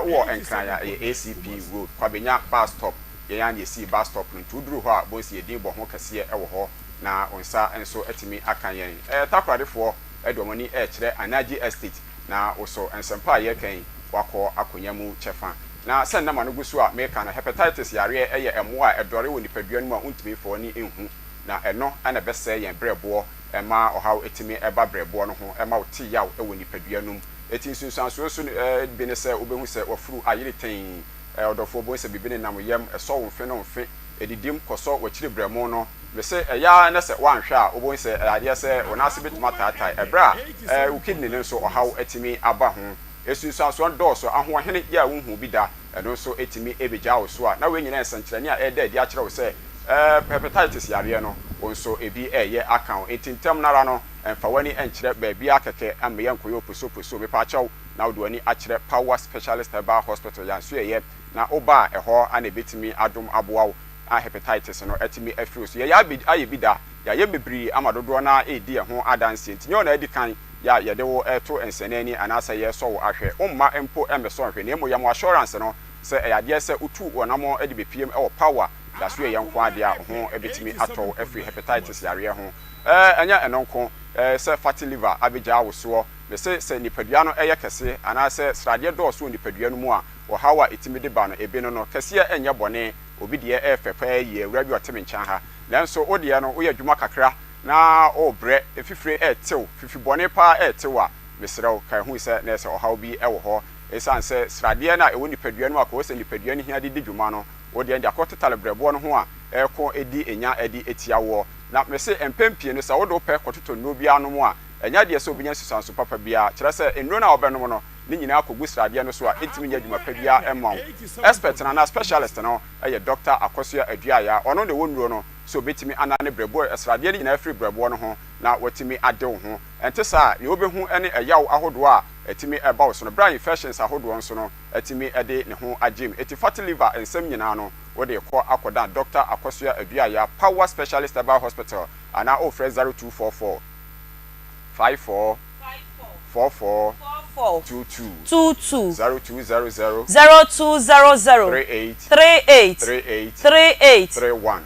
wo enkran ya ACP road kwabenya bus stop ye yan ye see bus stop no tuduru ho a bosi ye din bo ho kase ewo ho na onsa enso etimi akan yen takwadefo edomoni kire Anaji estate na oso ensempa ye kan wako akonyamu chefa na sen na manu gusu a meka na hepatitis yare eye emo a edore woni padua no a untimi fo ni enhu na eno ana bese yen brebo ema ohaw etimi eba brebo no ho ema oti yaw woni padua no eti sunsan so bi ne se obehu se wafuru ayire ten odofo bo se bibine nam yam eso wonfe no mfe edidim koso wakire bremo no me say ya na se wan hwe a obon se ade se wonase betuma taatai ebra wo kidney ne so ohaw etimi aba ho esusu so dɔɔso ahoɔhene ya wonhu bi da ɛno so etimi ebegya wo so a na we nyina nsankyerɛne a ɛda adi akyerɛ wo sɛ hepatitis yare no wonso ebi ɛyɛ account etintam nara no emfa wani enkyerɛ baabi akɛkɛ ameyɛ nkoyo poso me pa kyɛw na wo wani akyerɛ Power Specialist Herbal Hospital ya so ɛyɛ na oba ɛhɔ ana betimi adom aboa wo a hepatitis no etimi afiri so ya ayɛ bi da ya ye bebri amadodo na edi ɛho adanse ntinyo na edi kan ya yede wo eto ensenani anasa ye so wo ahwe umma empo emeso ahwe na emo yam assurance no se eyade se utu wonamo edi bepiem e wo Power da so ye nko ade a ho ebetimi ato afri hepatitis yare ho enya enonko se fatty liver abegya wo so me se nipadua no eye kese anasa srade do so nipadua no mu a wo hawa etimi de ba no ebe no kese enye bone obi de efepa ye awura bi oteme nkyan ha nanso ode no wo ye dwuma kakra na obre efifire etew fifibone pa etew a mesrew kan hu se na se ohaw bi ewo ho esan se srade na ewo nipadua no akọ se nipadua no hia de dwuma no wo de akototale brebo no ho a eko edi enya edi etiawo na mese empempie no se wo do pe kototo no bia no mu a enya de se obinya susanso papa bia kire se enro na obenom no ni nyina akogu srade no so a etimi nya dwuma pa bia emma expert na specialist no eye Dr. Akosua Aduaya ono ne wonuro no so betimi anane brebo srade ni nyina afri brebo no ho na watimi ade wo ho ente sa ne obehu ene eyaw ahodo a etimi eba wo so no brain infections ahodo nso no etimi ede ne ho agim eti fatty liver ensem nyina no wo de kọ akoda Dr. Akosua Aduaya Power Specialist Herbal Hospital ana ofre 0244 54 44 22 0200 38 31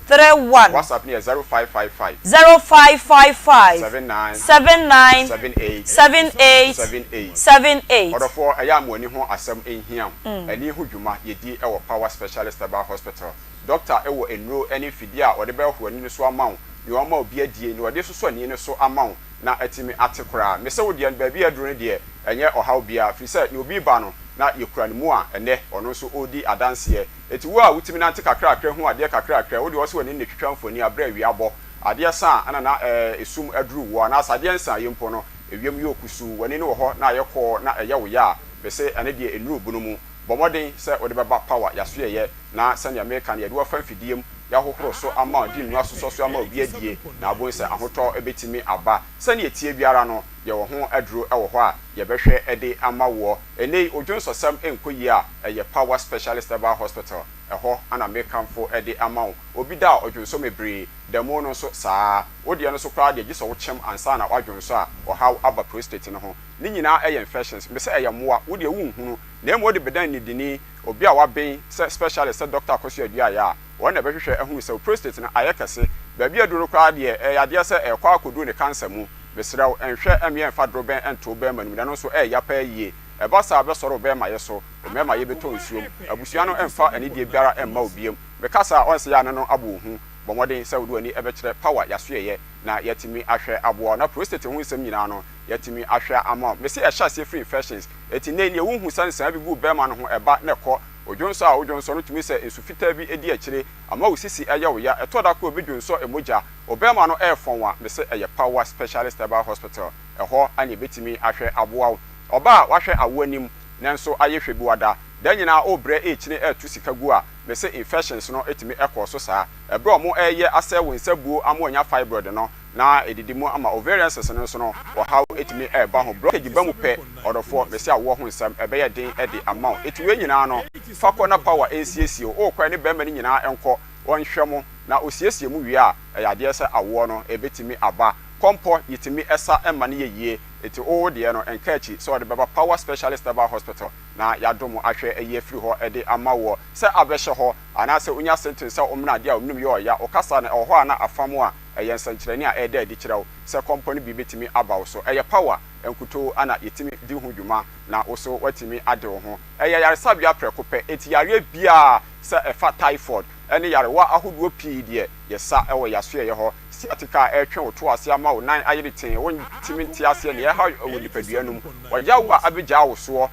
WhatsApp near 0555 78 Order for I am woni ho asem enhiam ani ho dwuma yedi e wo Power Specialist Herbal Hospital doctor e wo enro ani fidi a ode be ho ani so amaw ni o ma obi adie ni ode so ani ni so amaw na atimi atekora me se wo de ba bi aduro ne de enye ohaw bia fi se ni obi ba no na yekura ni mu a ene ono so odi adanse eti wo a wutimi na kakra ho ade kakra wo de wo so ani ne twitwa mfoni abra wi abo ade sa ana na esum aduru wo na asade nsa yempo no ewiem yokusu wani ne wo ho na ayekọ na eye wo ya be se ene de enuru bunu mu bomoden se wo de beba Power yaso ye na se ne American ye de wo fa fidiem ya hohoro so ama di nwa so ama obi adie na abon se ahotọ ebetimi aba se ne etie biara no ye wo ho aduro e wo ho a ye behwe ede ama wo enei odwonso sam enkoyi a ye Power Specialist Herbal Hospital eho ana American fo ede ama wo obi da odwonso mebre demo no so saa odi no so kra de giso wo chem ansa na wadwonso a ohaw aba prostate no ho ni nyina infections me se moa wo de wunhunu na emo de bedan ni dini obi a waben specialist Dr. Akosua Aduaya wona behwehwe ehunu se prostate na ayekase ba bia duro kra de yade se ekwa akodu ne cancer mu besrew enhwe emye mfa droben ento be manum da no so ya pa yie eba sa be soro be ma yeso o me ma ye beto nsuom abusua no emfa ani de biara emma obiem be kasa onse ya no abo hu bomoden se wodu ani ebe kire Power yaso ye na yatimi ahwe abo na prostate hu nsem nyina no yatimi ahwe ama me se ya hye free infections eti ne ne hu sansan bi gu be ma no ho eba ne kọ odwonso a odwonso no tumi se ensufita bi edi akire ama osisi aya wo ya etoda ko obedwonso emoja obema no efon me se eye Power Specialist Herbal Hospital eho anye betimi ahwe aboa oba wahwe awonim nanso ayehwe bi wada dan nyina obre echine etu sika gu a me se infections no etimi ekoso saa ebro mo eye ase wo nsabuo amonya fibroid no na edidimu ama ovarian cyst no so no how etimi eba ho blockage ba mu pe odofo me se awo ho nsam ebe ye den edi amount etiwe nyina no fakọ na Power NCSO o kwa ne bema ni nyina enko wonhwe mo na osiesie mu wie a yade ese awo no ebetimi aba kompo yitimi esa ema ne yeye eti o de no enkachi so de baba Power Specialist Herbal Hospital na yadomo ahwe eye free ho ede amawo se abehye ho ana se unya sentence se omna de a omnum ye oya okasa na oho ana afamo a eye nsankyerani a ede edi kirew se company bi betimi abawo so eye Power enkuto ana yetimi di hu dwuma na oso watimi ade ho eye yaresa bia prekope eti yare bia se efa typhoid ene yarewa ahoduo pii de yesa ewo yaso ye ho atika etwe oto ase ama wo nan ayiriten won timi nti ase ne ha wo nipadua num waja wo abegya wo so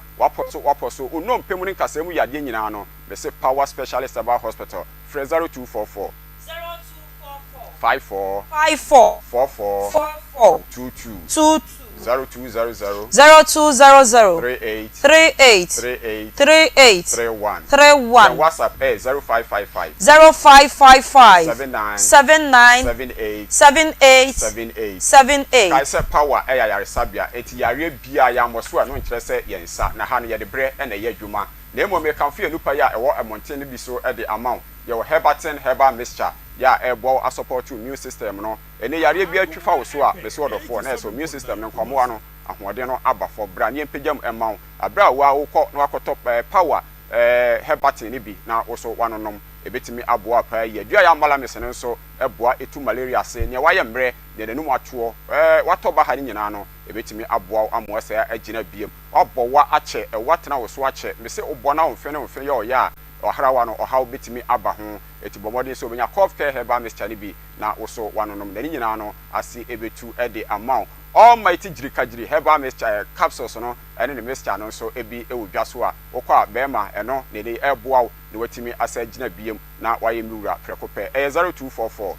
waposo onom pemu ni kasemu yade nyina no be se Power Specialist Herbal Hospital 0244 0244 54 54 44 44 22 22 0200 0200 38 38 38 38 31 31 WhatsApp 0555 0555 79 79 78 78 78 78 kai se power yare sabia enti yare bia ya moso a no nkyere se yensa na ha no ye de bre na ye adwuma na emo me kan fe nupa ya ewo emonten no bi so e de amount ye wo herbal mixture ya ebo a support immune system no ene yare bia twifa wo so a be so odofo na so immune system no nkomo ano ahode no aba for bra ne empejam amount abra wa wo kọ no akotop power herbal ni bi na wo so wanonom ebetimi aboa pa ye dua ya mala mesene nso eboa etu malaria se ne waye mre ne nanum atoɔ watoba ha ni nyina no ebetimi aboa amoa se agina biem obowa ache watena wo so ache me se obɔ na omfe ye oya oharawa no ohaw betimi aba ho etibomode so benya cough care herbal mixture ni bi na wo so wanonom ne nyina no ase ebetu de amount almighty jirikajiri herbal mixture capsules no ene ne mixture no so ebi ewodwa so a wokɔ a bema eno ne de eboa ne watimi asa gina biem na waye miwura prekope 0244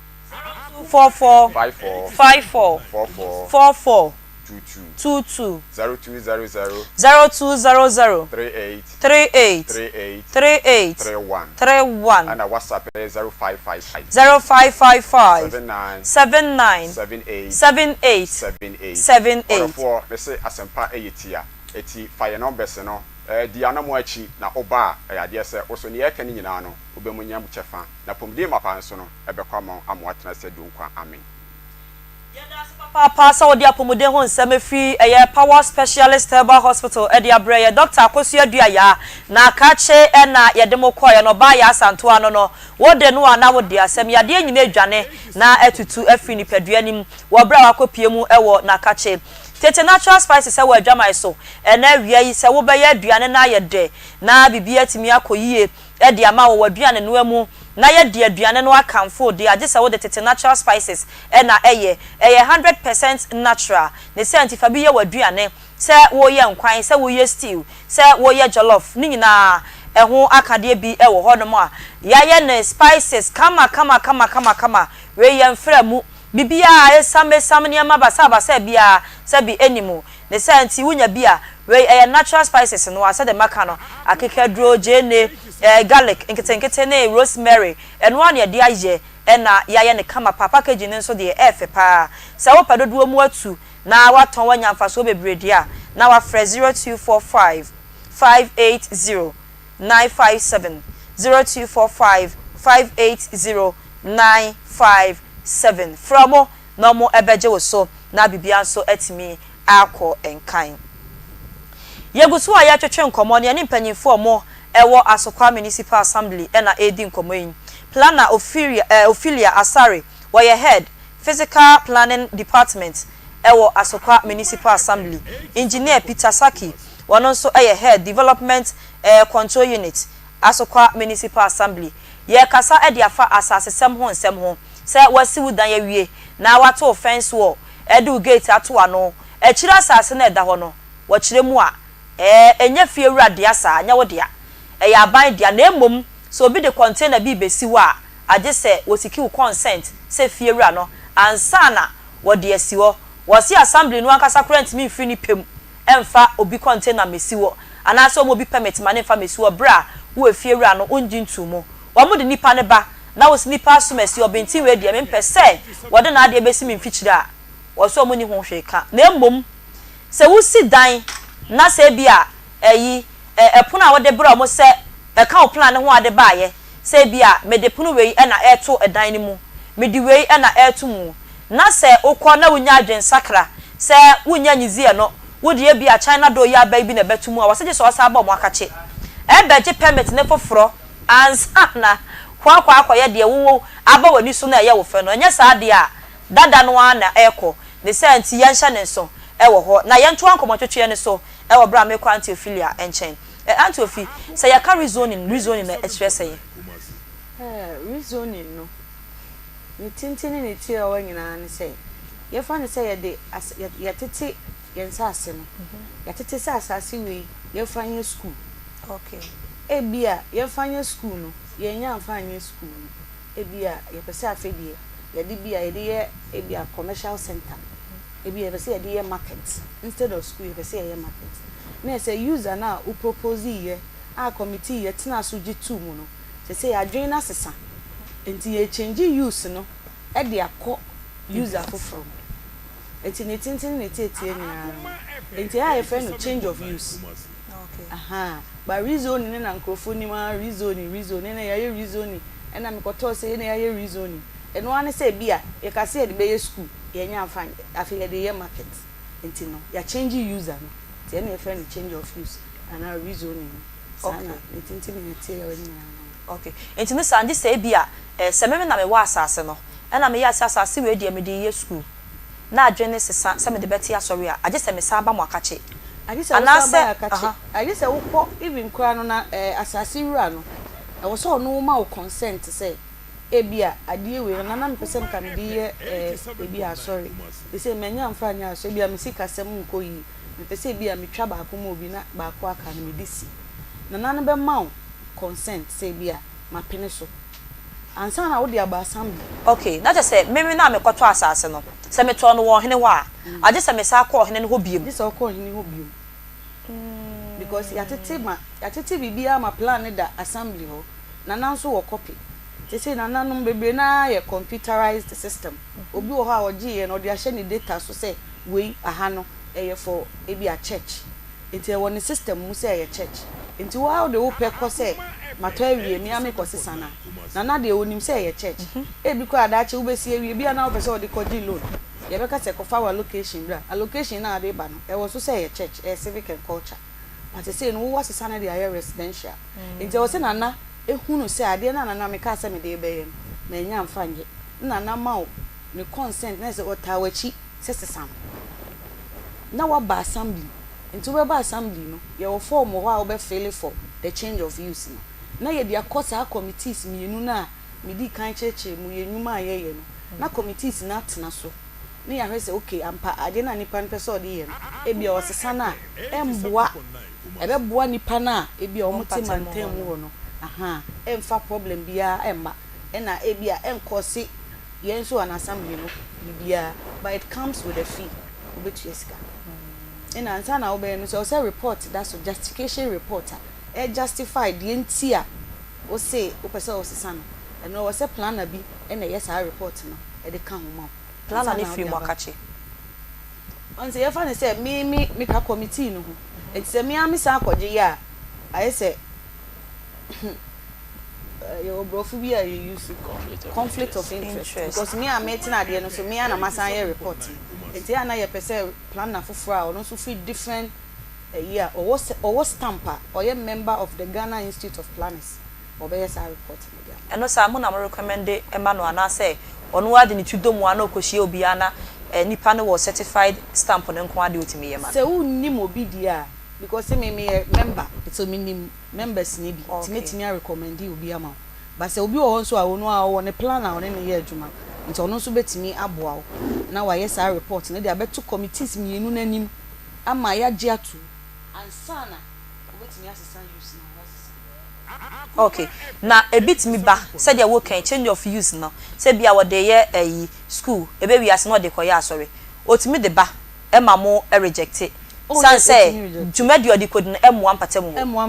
44 54 54 44 44 22 0200 0200 38 38 38 38 31 31 and WhatsApp 0555 0555 79 79 78 78 78 78 for me say asempa eyetia eti fire numbers no di anamo achi na oba ade se oso ne yeka ni nyina no obemunya buchefa na pomdi mapa nso no ebekwa amo atena se dunkwa amen. Papa sa odi apomuden ho nsem fi power specialist herbal hospital e dia bre Dr. Akosua Duaya na kache na yedemokoye no ba ya asanto ano no wo de no ana wo de asem yade nyina adwane na atutu afi ni paduanim wo bra wakopie mu ewo na kache tete natural spices e wo adwamai so na wia yi se wo be ya aduane na yede na bibia timi akoyie e de ama wo aduane no amu na ye de aduane no akamfo de age se wo de tete natural spices na eye 100% natural ne se antifa bi ye waduane se wo ye nkwan se wo ye stew se wo ye jollof ni nyina ho akade bi wo ho no a ya ye ne spices kama we ye mfra mu bibia esam ne ma basa bia se bi enimu ne se anti wunya bia we natural spices no ase de maka no akekadro jene garlic nkete ne rosemary eno an ye de aye na yaye ne kama package ne nso de efe pa se wo padodo mu atu na waton wanyamfa so bebrede a na wa fre 0245 580 957 0245 580 957 from no mo ebeje wo so na bibia nso atimi akọ enkan yegusu a ya twetwe nkomo ne ne mpanyimfo mo ewo Asokwa Municipal Assembly na edi nkomo yin planner Ophelia Asare were head physical planning department ewo Asokwa Municipal Assembly engineer Peter Saki wono nso head development control unit Asokwa Municipal Assembly ye kasa ediafa asasesem ho nsem ho se wasi wudan ya wie na wato fence wall edu gate ato ano echira asase na eda ho no wachire mu a enye fie wurade asa anya wodia ya aban dia na emom so obi de container bi besi wa age se wosiki wo consent se fie wura no ansa na wode asi wo wasi assembly no ankasa current mi free ni pem emfa obi container mesi wo anaso obi permit mane fa mesi wo bra wo fie wura no onji ntumo wo mo de nipa ne ba na wo sniper asumesi obenti we de me pese wode na ade besi mi mfikyira wo so mo ni ho hweka na emom se wo si dan na se bia epuna wo de bra mo se ka o plan ho ade baaye se bia me de punu wei na eto edan ni mu me di wei na eto mu na se ukọ na wunya adwen sakra se wunya nyizie no wo de bia China do ya ba bi na betu mu a wo se je so sa ba mo akache beje permit ne foforo ansa na kwa akoye de wo aba wani so na ye wo fe no nya sa de a dada no ana eko ne se anti yansha ne so ewo ho na yentu ankomo twetwe ne so ewo bra me kwa Ophelia enchen Antiofi say ya carry rezoning na express say rezoning no ni tintini ni tie o nyina ne say ye fa ne say ye de ya tete ye nsase no ya tete say asase we ye fa nye school okay ebia ye fa nye school no ye nya fa nye school ebia ye pese afedie yɛde bi a yɛde yɛ a commercial center ebi yɛ bɛsɛ yɛde yɛ market instead of school yɛ bɛsɛ yɛ market na sɛ user na o propose yɛ a committee yɛ tena so gye tu mu no sɛ yɛadwen na sesa enti yɛ change use no e de akɔ user foforɔ enti ne tintin ne tietie nyinaa enti a yɛ fɛ no change of use okay but rezoning na nkrofo ni ma rezoning na yɛ rezoning na mekoto sɛ na yɛ rezoning eno ane sɛ bia yɛ ka sɛ yɛ de be school yɛ nya afan afi yɛ de yɛ market enti no yɛ change user no tie na yɛ fɛ no change of use and rezoning okay tintin ne tie yɛ wani na okay enti no sande sɛ bia sɛ me na me wa asase no na me yɛ asase we de me de yɛ school na adwene sesa sɛ me de beti asɔre a agye sɛ me sa ba mo akache anase agye sɛ wokɔ even kra no na asase wura no ɛwɔ sɛ ɔno ma wo consent sɛ ebia adie we na na mpɛ sɛ mka me de yɛ ebia asɔre sɛ manya mfa nya asɔre ebia me sika sɛm nko yi mpɛ sɛ ebia metwa ba ko ma obi na ba ko aka na me de si na na be ma wo consent sɛ ebia mapene so ansa na wo de aba assembly okay na just say me na me kɔtɔ asase no sɛ me tɔ no wɔ hene wa agye sɛ me sa kɔ hene no ho biem agye sɛ kɔ hene ho biem because yatete bibia ma plan da assembly ho na nanso wɔ copy say na nanom bebre na yɛ computerized system obi wɔ ha ɔgye yɛ no de ahye ne data so sɛ wei aha no ɛyɛ for ebi a church enti ɛwɔ ne system mu sɛ ɛyɛ church enti wo de wo pɛ kɔ sɛ matɔ awie mi ame kɔ sesana na de onim sɛ ɛyɛ church ebi kɔ adaache wo besi awie bia na wo pɛ sɛ ɔde kɔgye loan yɛ bɛka sɛ kɔfa wa allocation bra allocation na ade ba no ɛwɔ so sɛ ɛyɛ church ɛyɛ civic and culture but say no wo sesana de ayɛ residential enti wo sɛ nana ehunu sɛ ade na nana me ka sɛ me de bɛyɛ na nya amfa nge nana ma wo ne consent na sɛ otawachi sɛ sesana na wa ba assembly enti we ba assembly no ye wo form wo a wo be fill for the change of use no na ye dia kosa committees mienu na me di kan cheche mu ye nwuma ye no na committees na tena so na ya hwese okay ampa ade na nipa npe so de ye no e bia osesa na emboa ebe boa nipa na e bia omuti mantem wo no emfa problem bia emma na e bia enkosi ye nso an assembly no bia but it comes with a fee obetu esika in answer na obey no so say report that's a justification reporter justify the entia o say o person o sesa no and no say plan na bi na yes our report no e dey kan ho plan na free mo akache on say fa ne say me ka committee no ho e say me am sa akogye ya I say your brofu bi a you use conflict of interest because me am meeting ade no so me na masan ye report enti ana ye pese plan na foforo a no so fit different year or stamper or ye member of the Ghana Institute of Planners or be yes report media eno sa mo na mo recommend emma no ana say ono ade ni tudomu ana okohie obi ana nipa no was certified stamp no nko ade otimi ye ma se unnim obi dia because me member so minim members ni bi timetimi recommend obi ama but se obi wo nso a wono a wo ne plan a wo ne ye adwuma nti ono nso betimi aboa wo na wa yes report na dia beto committees mienu nanim ama ya gye atu ansana obetimi asesa use na okay na ebitimi ba said ya wo kan change of use no say bia wo de ye school ebe wi ase no de koya asori otimi de ba e ma mo reject san say jumadi odi kodi no M1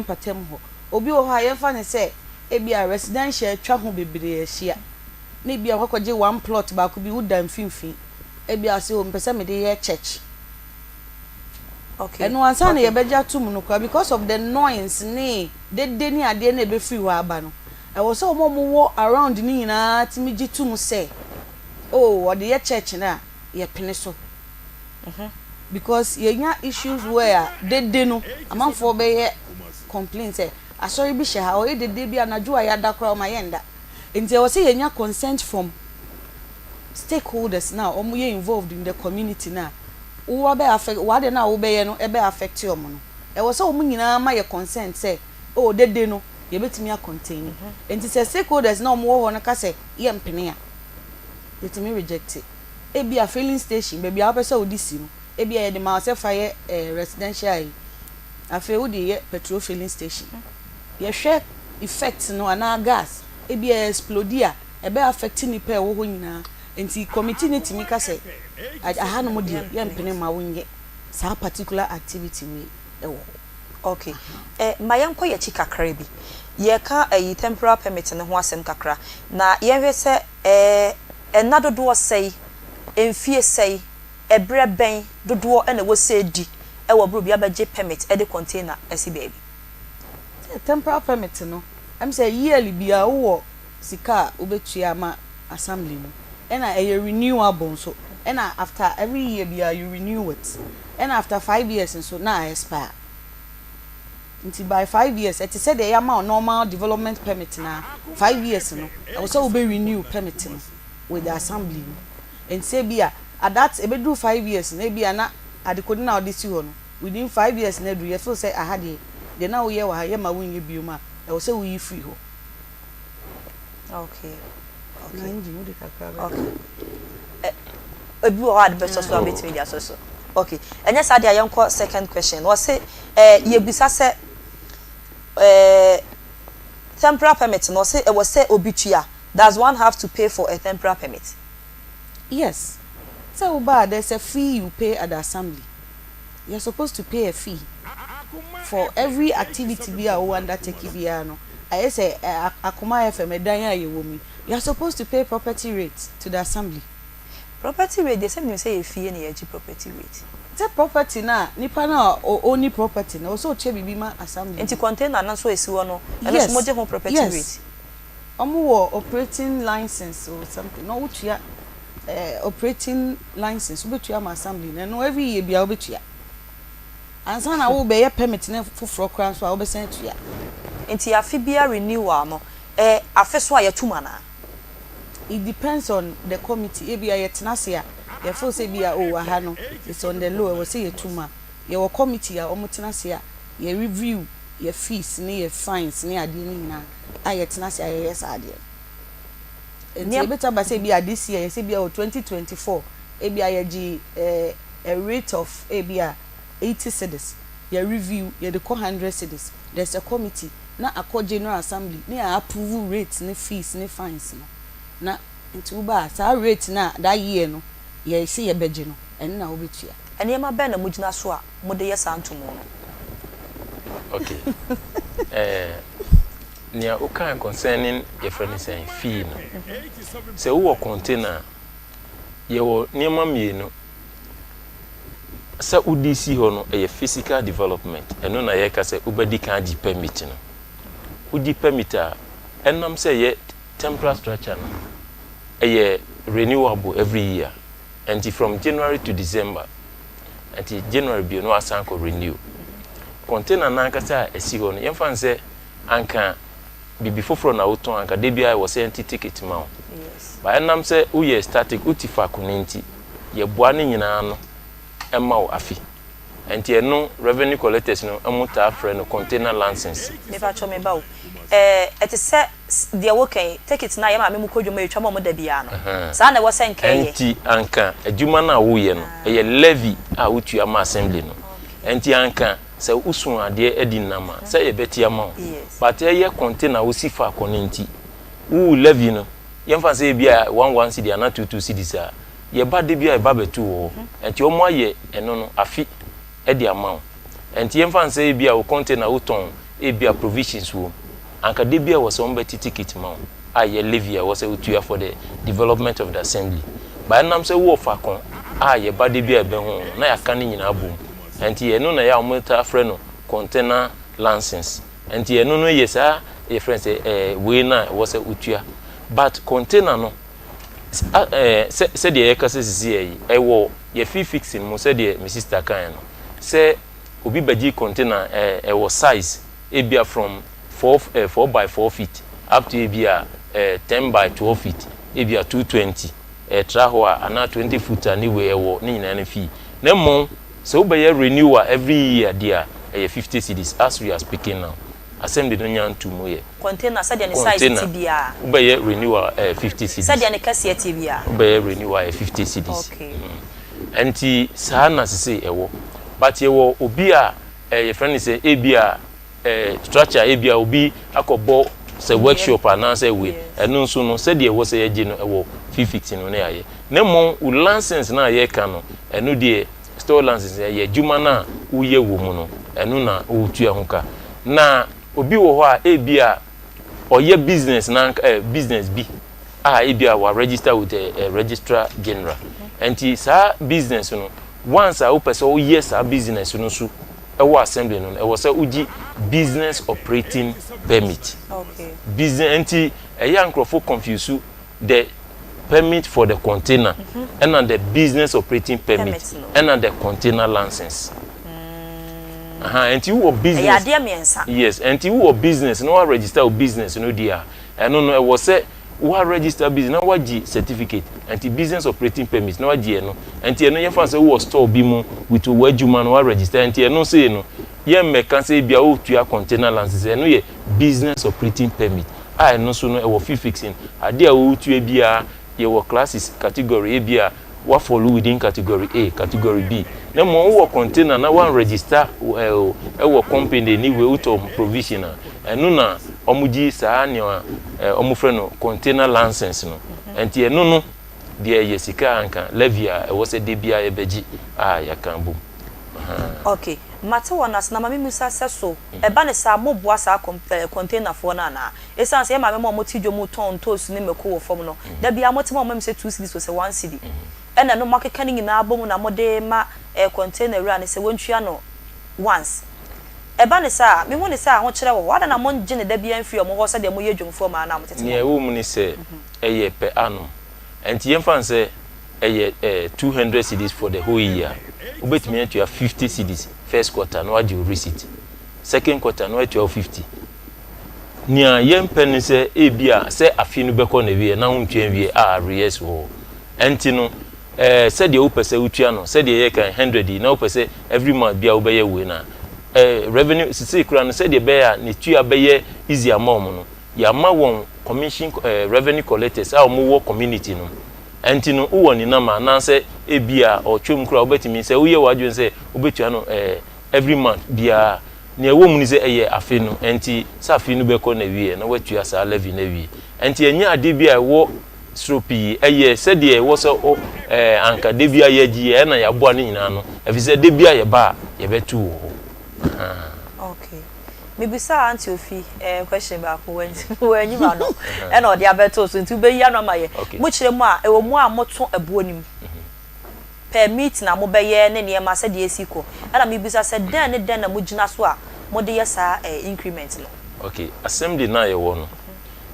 patem ho obi wo ha ye fa ne say e bia residential twa ho bebre ahia na bia kwakwaje one plot ba ko bi wudan finfin e bia se o mpese me de ye church okay and one son ye beja tum no kwa because of the noise ni de ni ade na be free wa aba no e wo so mo wo around ni nyina timi gi tum say oh what the church na ye pene so because ye nya issues where de no amanfo be ye complain say asori bi she ha o ye de bi anadwo ya da kra o ma yenda enti wo say ye nya consent from stakeholders now omo ye involved in the community now wo be affect what de na wo be ye no e be affect you mo no e wo say omo nyina ma ye consent say oh de no ye betimi a contain enti say stakeholders na omo wo ho no ka say ye mpene a yetimi reject e bi a filling station be bia wo pese odisi no e bia ye de ma se fire residential afi wo de ye petrol filling station ye hwe effect no ana gas e bia explode a e be affect ni pe wo ho nyina enti committee ne timi ka say aha no mo de ye mpene ma wonye sa particular activity we ewo. Okay. Mayanko ye chikakra bi. Ye ka temporary permit ne ho asem kakra. Na ye hwe se enadodo sei emfie sei ebre ben dodo na wo se di ewo bro bia beje permit e de container esi baby. Temporary permit no am say yearly bia wo sika obetua ma assembly no. And a renewable so and after every year bia you renew it. And after 5 years and so now expire. Until by 5 years, it said the amount normal development permit now 5 years no. Also will be renew permit with the assembly. And say bia at that e be do 5 years maybe na adekodi na this year no within 5 years na do you feel say I had the now year wa ya ma won ye bioma e will say we free ho. Okay. Okay. Ebi o had best so bit media so. Okay. And yes ade ayenko second question. Was say ye bisa say temporary permit no say e was say obitua. Does one have to pay for a temporary permit? Yes. So bad there's a fee you pay at the assembly. You're supposed to pay a fee for every activity we are undertaking via no. I say Akoma FM dan ya womi. You are supposed to pay property rate to the assembly. Property rate, they say a fee and a property rate. The property na nipa na only property na also che bibi ma assembly. Enti container na so esi wono. And so moje ho property rate. Omo operating license or something. No utua operating license ubetua ma assembly na no every year bia ubetua. Ansa na wo be ye permit na foforo kran so a wo be sen tua. Enti afi bia renewal no afi so ayetuma na. It depends on the committee. Ebi ayetenase a ye fo say bia o aha no it's on the low we say yetuma. Ye wo committee a omotenase a ye review ye fees ni ye fines ni ade ni nyina ayetenase a ye yes ade. Enti e beta ba say bia this year ye say bia 2024 ebi ayeji a rate of ebi 80 cedis. Ye review ye the 100 cedis. There's a committee na akọ general assembly ni approve rates ni fees ni fines no na into ba sa rate na that year no ye see ye beje no en na obetua enema be na mugina so a mo de yes antomo no. Okay. Nia o kan concerning your friend saying fee no se wo container ye wo niam mienu sa udc ho no e physical development eno na ye ka se ubadi kan di permit no udi permit a enam say ye temporary structure no e renewable every year and from January to December until January bi no asan ko renew container na ka sa esi ho no ye fan say anka bibi foforo na woton anka de bia wo say ticket ma o. Yes. Ba enam say uye static utifa kunenti ye boa ne nyina no emma o afi enti eno revenue collectors no amuta afre no container license me fa cho me ba o eti se de woken take it na ye ma me mu kodwoma etwa mo da bia no sa na wo se nka ye enti anka adwuma na wo ye no ye levy a wotua ma assembly no enti anka se usun ade edi nama se ye betia ma but ye container wo sifa konenti wo levy no ye mfa se bia 11 cedi ana 22 cedi sa ye ba de bia e ba betu wo enti o mo aye eno no afi edi amount enti ye mfa se bia wo container wo ton e bia provisions wo anka de bia wo se on beti ticket ma aye levy a wo se utua for the development of the assembly ba nam se wo fa kon aye ba de bia be ho na ya kan nyina abom enti eno na ya ometa afre no container license enti eno no yesa e friends we na wo se utua but container no se de ye kase sisi yi wo ye fee fixing mo se de my sister kan no se obi baji container wo size e bia from 4 by 4 feet up to e bia 10 by 12 feet e bia 220 traho ana 20 foot ani we wo ni nyina na fee na mo so we be renewal every year there 50 cedis as we are speaking now assembly no nyan to mo ye container said any size ti bia we be renewal 50 cedis said any kase ti bia we be renewal 50 cedis okay enti saa na sese ewo but ye wo obi a your friend say e bia structure e bia obi akobo say workshop ana say we eno nso no said ye wo say ye no ewo fee fixing no na ye na mo license na ye ka no eno de store license ye juma na uye wo mu no eno na otua ho ka na obi wo ho a ebia oye business na business bi ebia wa register with a registrar general enti sa business no once a person o yes a business no so ewo assembly no ewo say uji business operating permit. Okay. Business enti eya nkrofo confuse the permit for the container and the business operating permit and the container license. Enti wo business. Yes, enti wo business no register business no dia. No ewo say we register business na waji certificate anti business operating permit na waji no anti eno ye fa say we store bi mu with wajuma no register anti eno say no ye meka say bia o tua container license eno ye business operating permit eno so no e wo fee fixing ade a wo tua bia ye wo classes category A bia wa follow within category A category B na mo wo container na one register e wo company ni we out provisional eno na omuji saa ne omufre no container license no enti eno no de yesika anka levia e wo se de bia e beji ya kan bom. Okay, mate wonas na mame musa seso e ba ne sa moboa sa container fo na na esan se mame mo motidwo mu ton toast ni meko wo fom no da bia motima mo mame se 2 cedis so se 1 cedi ena no makeka ni nyina abom na mode ma container ra ne se wontua no once eba ne sa me hu ne sa ho kire wo wada na mon gine da bia mfi o mo ho se de mo ye dwumfo ma na mo tete ne wo mu ni se eye pe anu enti yemfa se eye 200 cedis for the whole year ubetimi ento ya 50 cedis first quarter no waji receipt second quarter no waji 50 nia yempe ne se ebia se afi no beko na wie na hontwen wie res wo enti no se de opese utua no se de ye kan 100 na opese every month bia obeye we na revenue sisi kura no se de be ya ne tua be ye easy amount no ya ma won commission revenue collectors a mo wo community no enti no wo ni na ma na se ebia o twem kura obetimi se uye wadwen se obetua no every month bia ne wo mu ni se eye afi no enti sa afi no be ko na wie na watua sa levy na wie enti enya ade bia wo stropi eye se de wo so anka de bia ye gi na ya boa ni nyina no efi se de bia ye ba ye betu wo. Okay. Maybe sa anti ofi question ba ko wanyi ma no e na odi abeto so nti be ya no ma ye mo kire mu a e wo mu a moto abuo nim permit na mo be ye ne ne ma se de esiko e na maybe sa se den na mo gina so a mo de ye sa increment no. Okay, assembly na ye wo no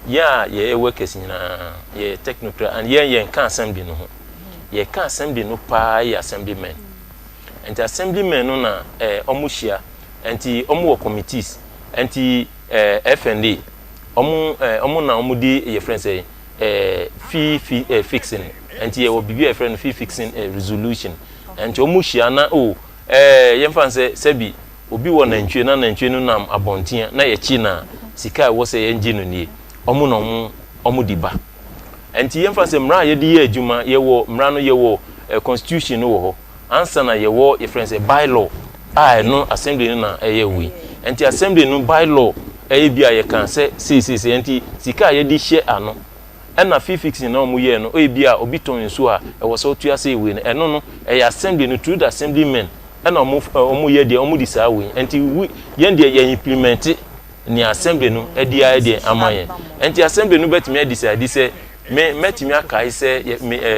ya ye workers nyina ye technocrat and ye kan assembly no ho ye kan assembly no pa ye assemblymen and assemblymen no na omuhia enti omu committees enti FND omu na omu di ye friend say fee fixing enti ye wo bibi friend fee fixing resolution enti omu hia na ye fan say sebi obi wo nantwe no nam abontia na ye chi na sika wo say engine no nie omu no omu diba enti ye fan say mra ye di ye adwuma ye wo mra no ye wo constitution no wo ho ansa na ye wo ye friend say bylaw no assembly na we enti assembly no bylaw bia ye kan se enti sika ye di share ano na fee fixing na omu ye no bia obi ton nso a wo so tua se we no no assembly no through the assemblymen na omu ye de omu di sa we enti ye de ye implement ni assembly no de amaye enti assembly no betimi decide say metimi aka say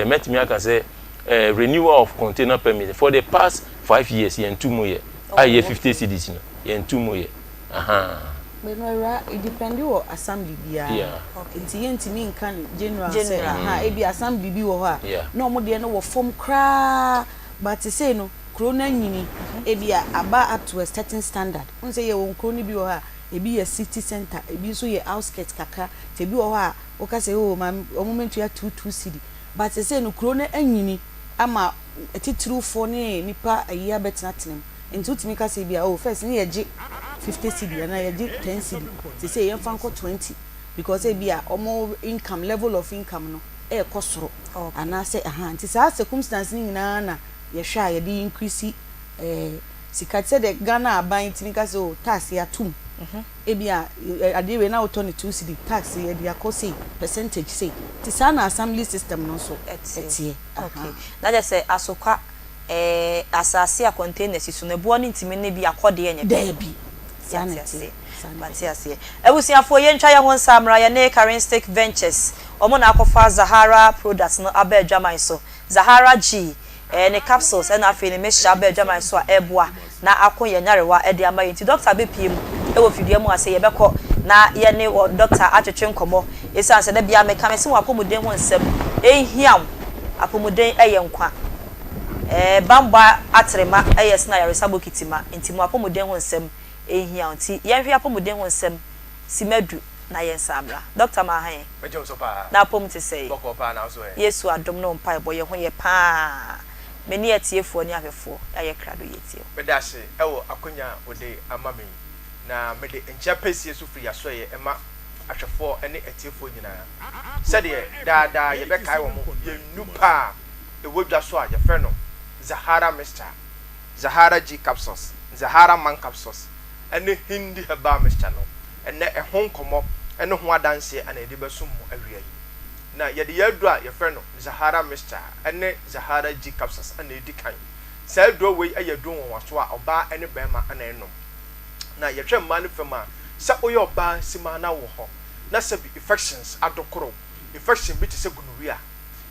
metimi aka say renewal of container permit for the past 5 years ye 2 more year aye 50 cedis no ye 2 more year Benora it depend on assembly bia enti ye ntimi nkan general say ebi assembly bi wo ho a no mo de no wo form kra but say no krona nyini ebia aba up to a certain standard unse ye won kroni bi wo ha ebi ye city center ebi so ye outskirts kaka te bi wo ha wo ka say o moment ya 22 city but say no krona anyini ama titru fo ne nipa ayi abetena tenem enti utimi ka say bia first ne ye gi 50 cedi na ye gi 10 cedi te say ye fanko 20 because ebia omo income level of income no kosoro ana say enti sa circumstance ni nyina na ye hwa ye di increase sika tse de Ghana aban tini ka so tax ya tum ebia adewe na auto ne 2 cedi tax ye dia ko say percentage say ti sa na assembly system no so etie okay na je say asokwa asase a containers su ne bo ne ntimi ne bi akode enye da bi sanity Matiasie. Ebusiafo ye ntwa ye ho nsamra ye ne Caristic Ventures. Omo na akofa Zahara products no aba adwaman so. Zahara G ne capsules na afi ne mesha aba adwaman so a eboa na akoye nyarewa e de ama yenti doctor bepiem e wo fidie mu ase ye beko na ye ne doctor atwetwe nkomo esan se da bia me kamese wo apomuden ho nsem ehiam apomuden eye nkwa bamba atrema eye sna yare sabo kitima ntimo apomuden ho nsem ehia nti yenhwe apomuden ho nsem simadu na yensamra doctor mahan mejo so pa na apom te sei boko pa na so yesu adom no mpa ebo ye ho ye pa meni etiefo ni afefo aye krado yetie medase ewo akonya ode amame na mede encha pesi so free aso ye ema ahwefo ene etiefo nyina sede da ye be kai wo mo ye nupa ewodwa so a ye fe no Zahara Mixture, Zahara G capsules, Zahara Man capsules, and the Hindi Haba Mixture no, and a home come up, and no one dance and a debasum every year. Now, yet the year dry your friend, Zahara Mixture, and the Zahara G capsules, and the decline. Sell doorway a year doing was to or bar any bema and a no. Now, your train money for man, sap your bar, Simana woho. Not be infections at the crow, infection bit is a gonorrhea,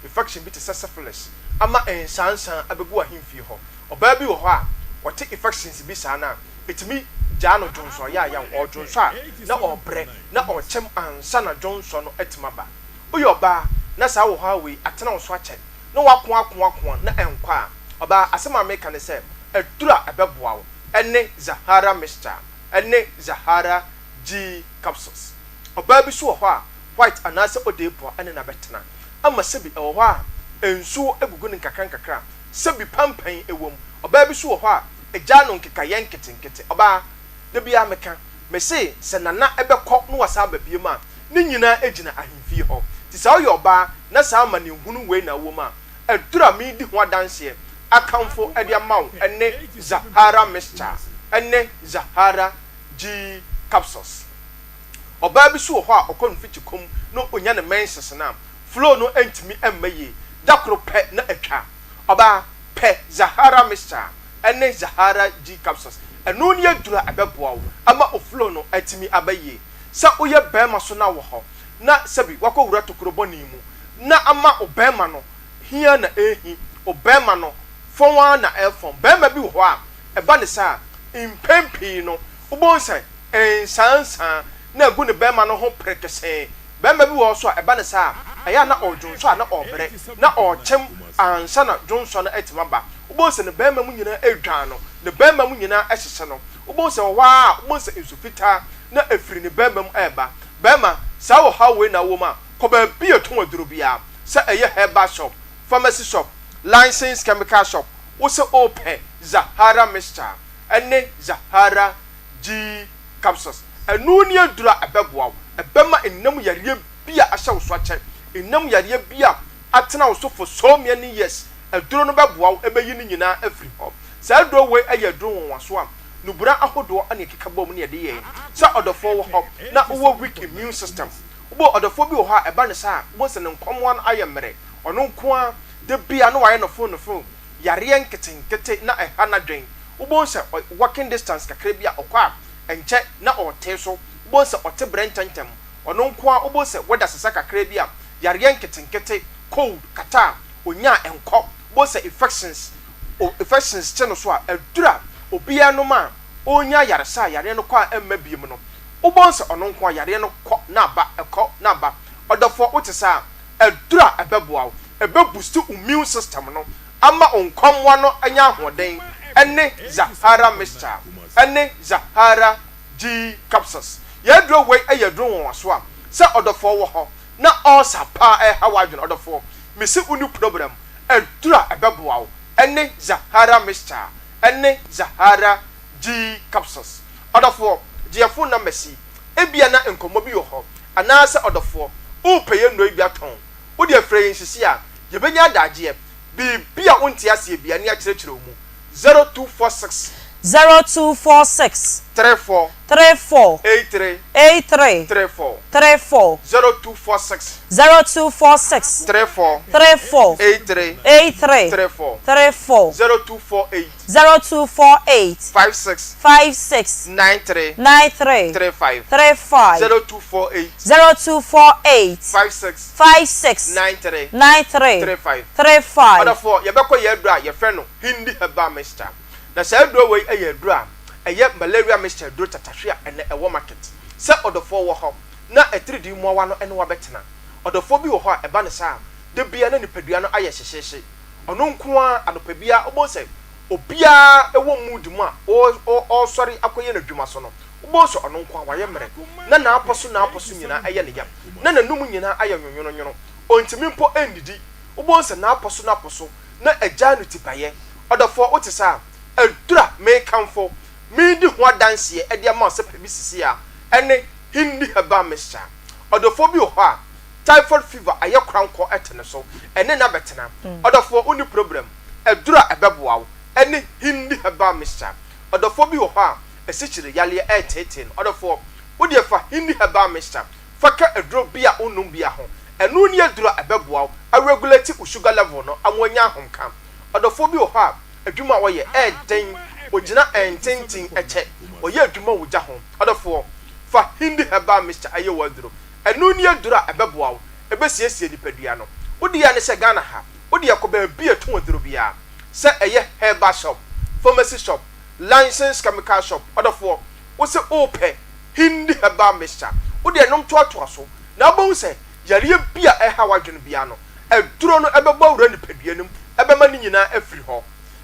infection bit is a syphilis. Ama ensansan abegu ahimfi ho oba bi wo ho a wote infections bi sana etimi jano Johnson ya o Johnson na obre na ochem ansa na Johnson no etimaba uyo ba na sa wo ha we atena so ache na wako na enkwa oba asema make ne se edura ebeboa wo ene Zahara Mixture ene Zahara G capsules oba bi so wo ho a white anase odepo ene na betena ama sebi e wo ho a enso egugu ne kakran sebi pampan ewom oba bi so wo ho a eja no nkeka yen ketenkete oba de bia meka me se se nana ebekọ no wasa babie ma ne nyina ejina ahimfi ho ti sa oyo oba na sa ma ne hunu we na wo ma edura mi di ho adanse akamfo ede amaw ene Zahara Mixture ene Zahara G capsules oba bi so wo ho a okon fichikom no onya ne menses na flow no entimi emmaye dakro pe na etwa oba pe Zahara Mixture ene Zahara G capsules enu ni adura abeboa wo ama oflow no etimi abaye sa oye bema so na wo ho na sabi wako wura tokoro boni mu na ama obema no hia na ehi obema no fonwa na elfon bema bi wo ho a eba ne sa impempi no ubonse ensansan na egu ne bema no ho prekese bema bi wo so a eba ne sa aya na odwonso a na obre na ochem ansa na dwonso na etimaba ubonse ne bema mu nyina edwan no ne bema mu nyina ehhese no ubonse wa ubonse ezufita na efiri ne bema mu eba bema sa wo hawe na wo ma ko ba bi eton aduro bia sa eye herbal shop pharmacy shop licensed chemical shop wo se open Zahara Mixture ene Zahara G capsules enu ni adura abeboa ebema enam yare bia ahya wo so ache enam yare bia atena wo so for so many years aduro no beboa ebeyi ni nyina afiri ho sa aduro we eye duro won waso am nubura ahodo ane keka bom ne de ye sa odofo wo ho na wo weak immune system wo odofo bi wo ha eba ne sa wo se ne nkomwa na ayemre ono nkoa de bia no waye no phone yare nketenkete na eha na dwen wo se walking distance kakra bia okwa enche na ote so wo se ote brententem ono nkoa wo se weda sesa kakra bia yare nketenkete cold kata onya enko wo se infections cheno so a edura obia no ma onya yaresa yare no kwa emma biem no ubonse ono nko yare no kọ na ba ekọ na ba odofo utisa edura ebeboa ebeboost immune system no ama onkomwa no anya hoden ene Zahara Mixture ene Zahara G capsules yedro we eyedro won so a se odofo wo ho na osa pa hawadwen odofo mesi unu problem edura ebeboa ene Zahara Mixture ene Zahara G capsules odofo dia phone number si ebia na enkomo bi ho anase odofo upeye no ebia ton wo dia frey nsisi a yebenya adaje bibia wontia se ebia ne akirekire mu 0246 0246 34 34 83 83 34 34 0246 0246 34 34 83 83 34 34 0248 0248 56 56 93 93 35 35 0248 0248 56 56 93 93 35 35 Other for your beko ye dra your friend hindi heba mister. Na say do we ye dra eye malaria mister do tatahwe ene e wo market. Say other for wo ho na e 3D mo wa no ene wa betena. Other for bi wo ho e ba ne sa de bia na nipadua no aye hyehyehye. Ono nko a anopa bia obo say obia e wo mood mu a o sorry akoye na dwuma so no. Obo so ono nko a wa ye mere. Na aposo nyina aye ne yam. Na nanum nyina aye nwonwono. Ontimi mpo endidi. Obo say na aposo na agya no tipaye odofo otisa adura me kanfo me di ho dance e de ma se pebi sisi a ene hindi haba mesha odofo bi ho a typhoid fever aye kranko etene so ene na betena odofo uni problem adura ebeboawo ene hindi haba mesha odofo bi ho a esichire yale eteten odofo wodi fa hindi haba mesha faka aduro bia onum bia ho enu ni adura ebeboawo a regulate sugar level no amonya honka odofo bi ho a adwuma wo ye den ogina entintin eche oye adwuma wo ja ho odofo fa hindi heba mr aye waduro enu ni adura ebeboawo ebesiesie dipadua no wodi ya ne se Ghana ha wodi ya ko ba bi etu waduro bia se eye heba shop pharmacy shop license chemical shop odofo wo se ope hindi heba mr wodi enom to so na bon se yare bia eha wadwene bia no eduro no ebeba wura ni paduanim ebema ni nyina afiri ho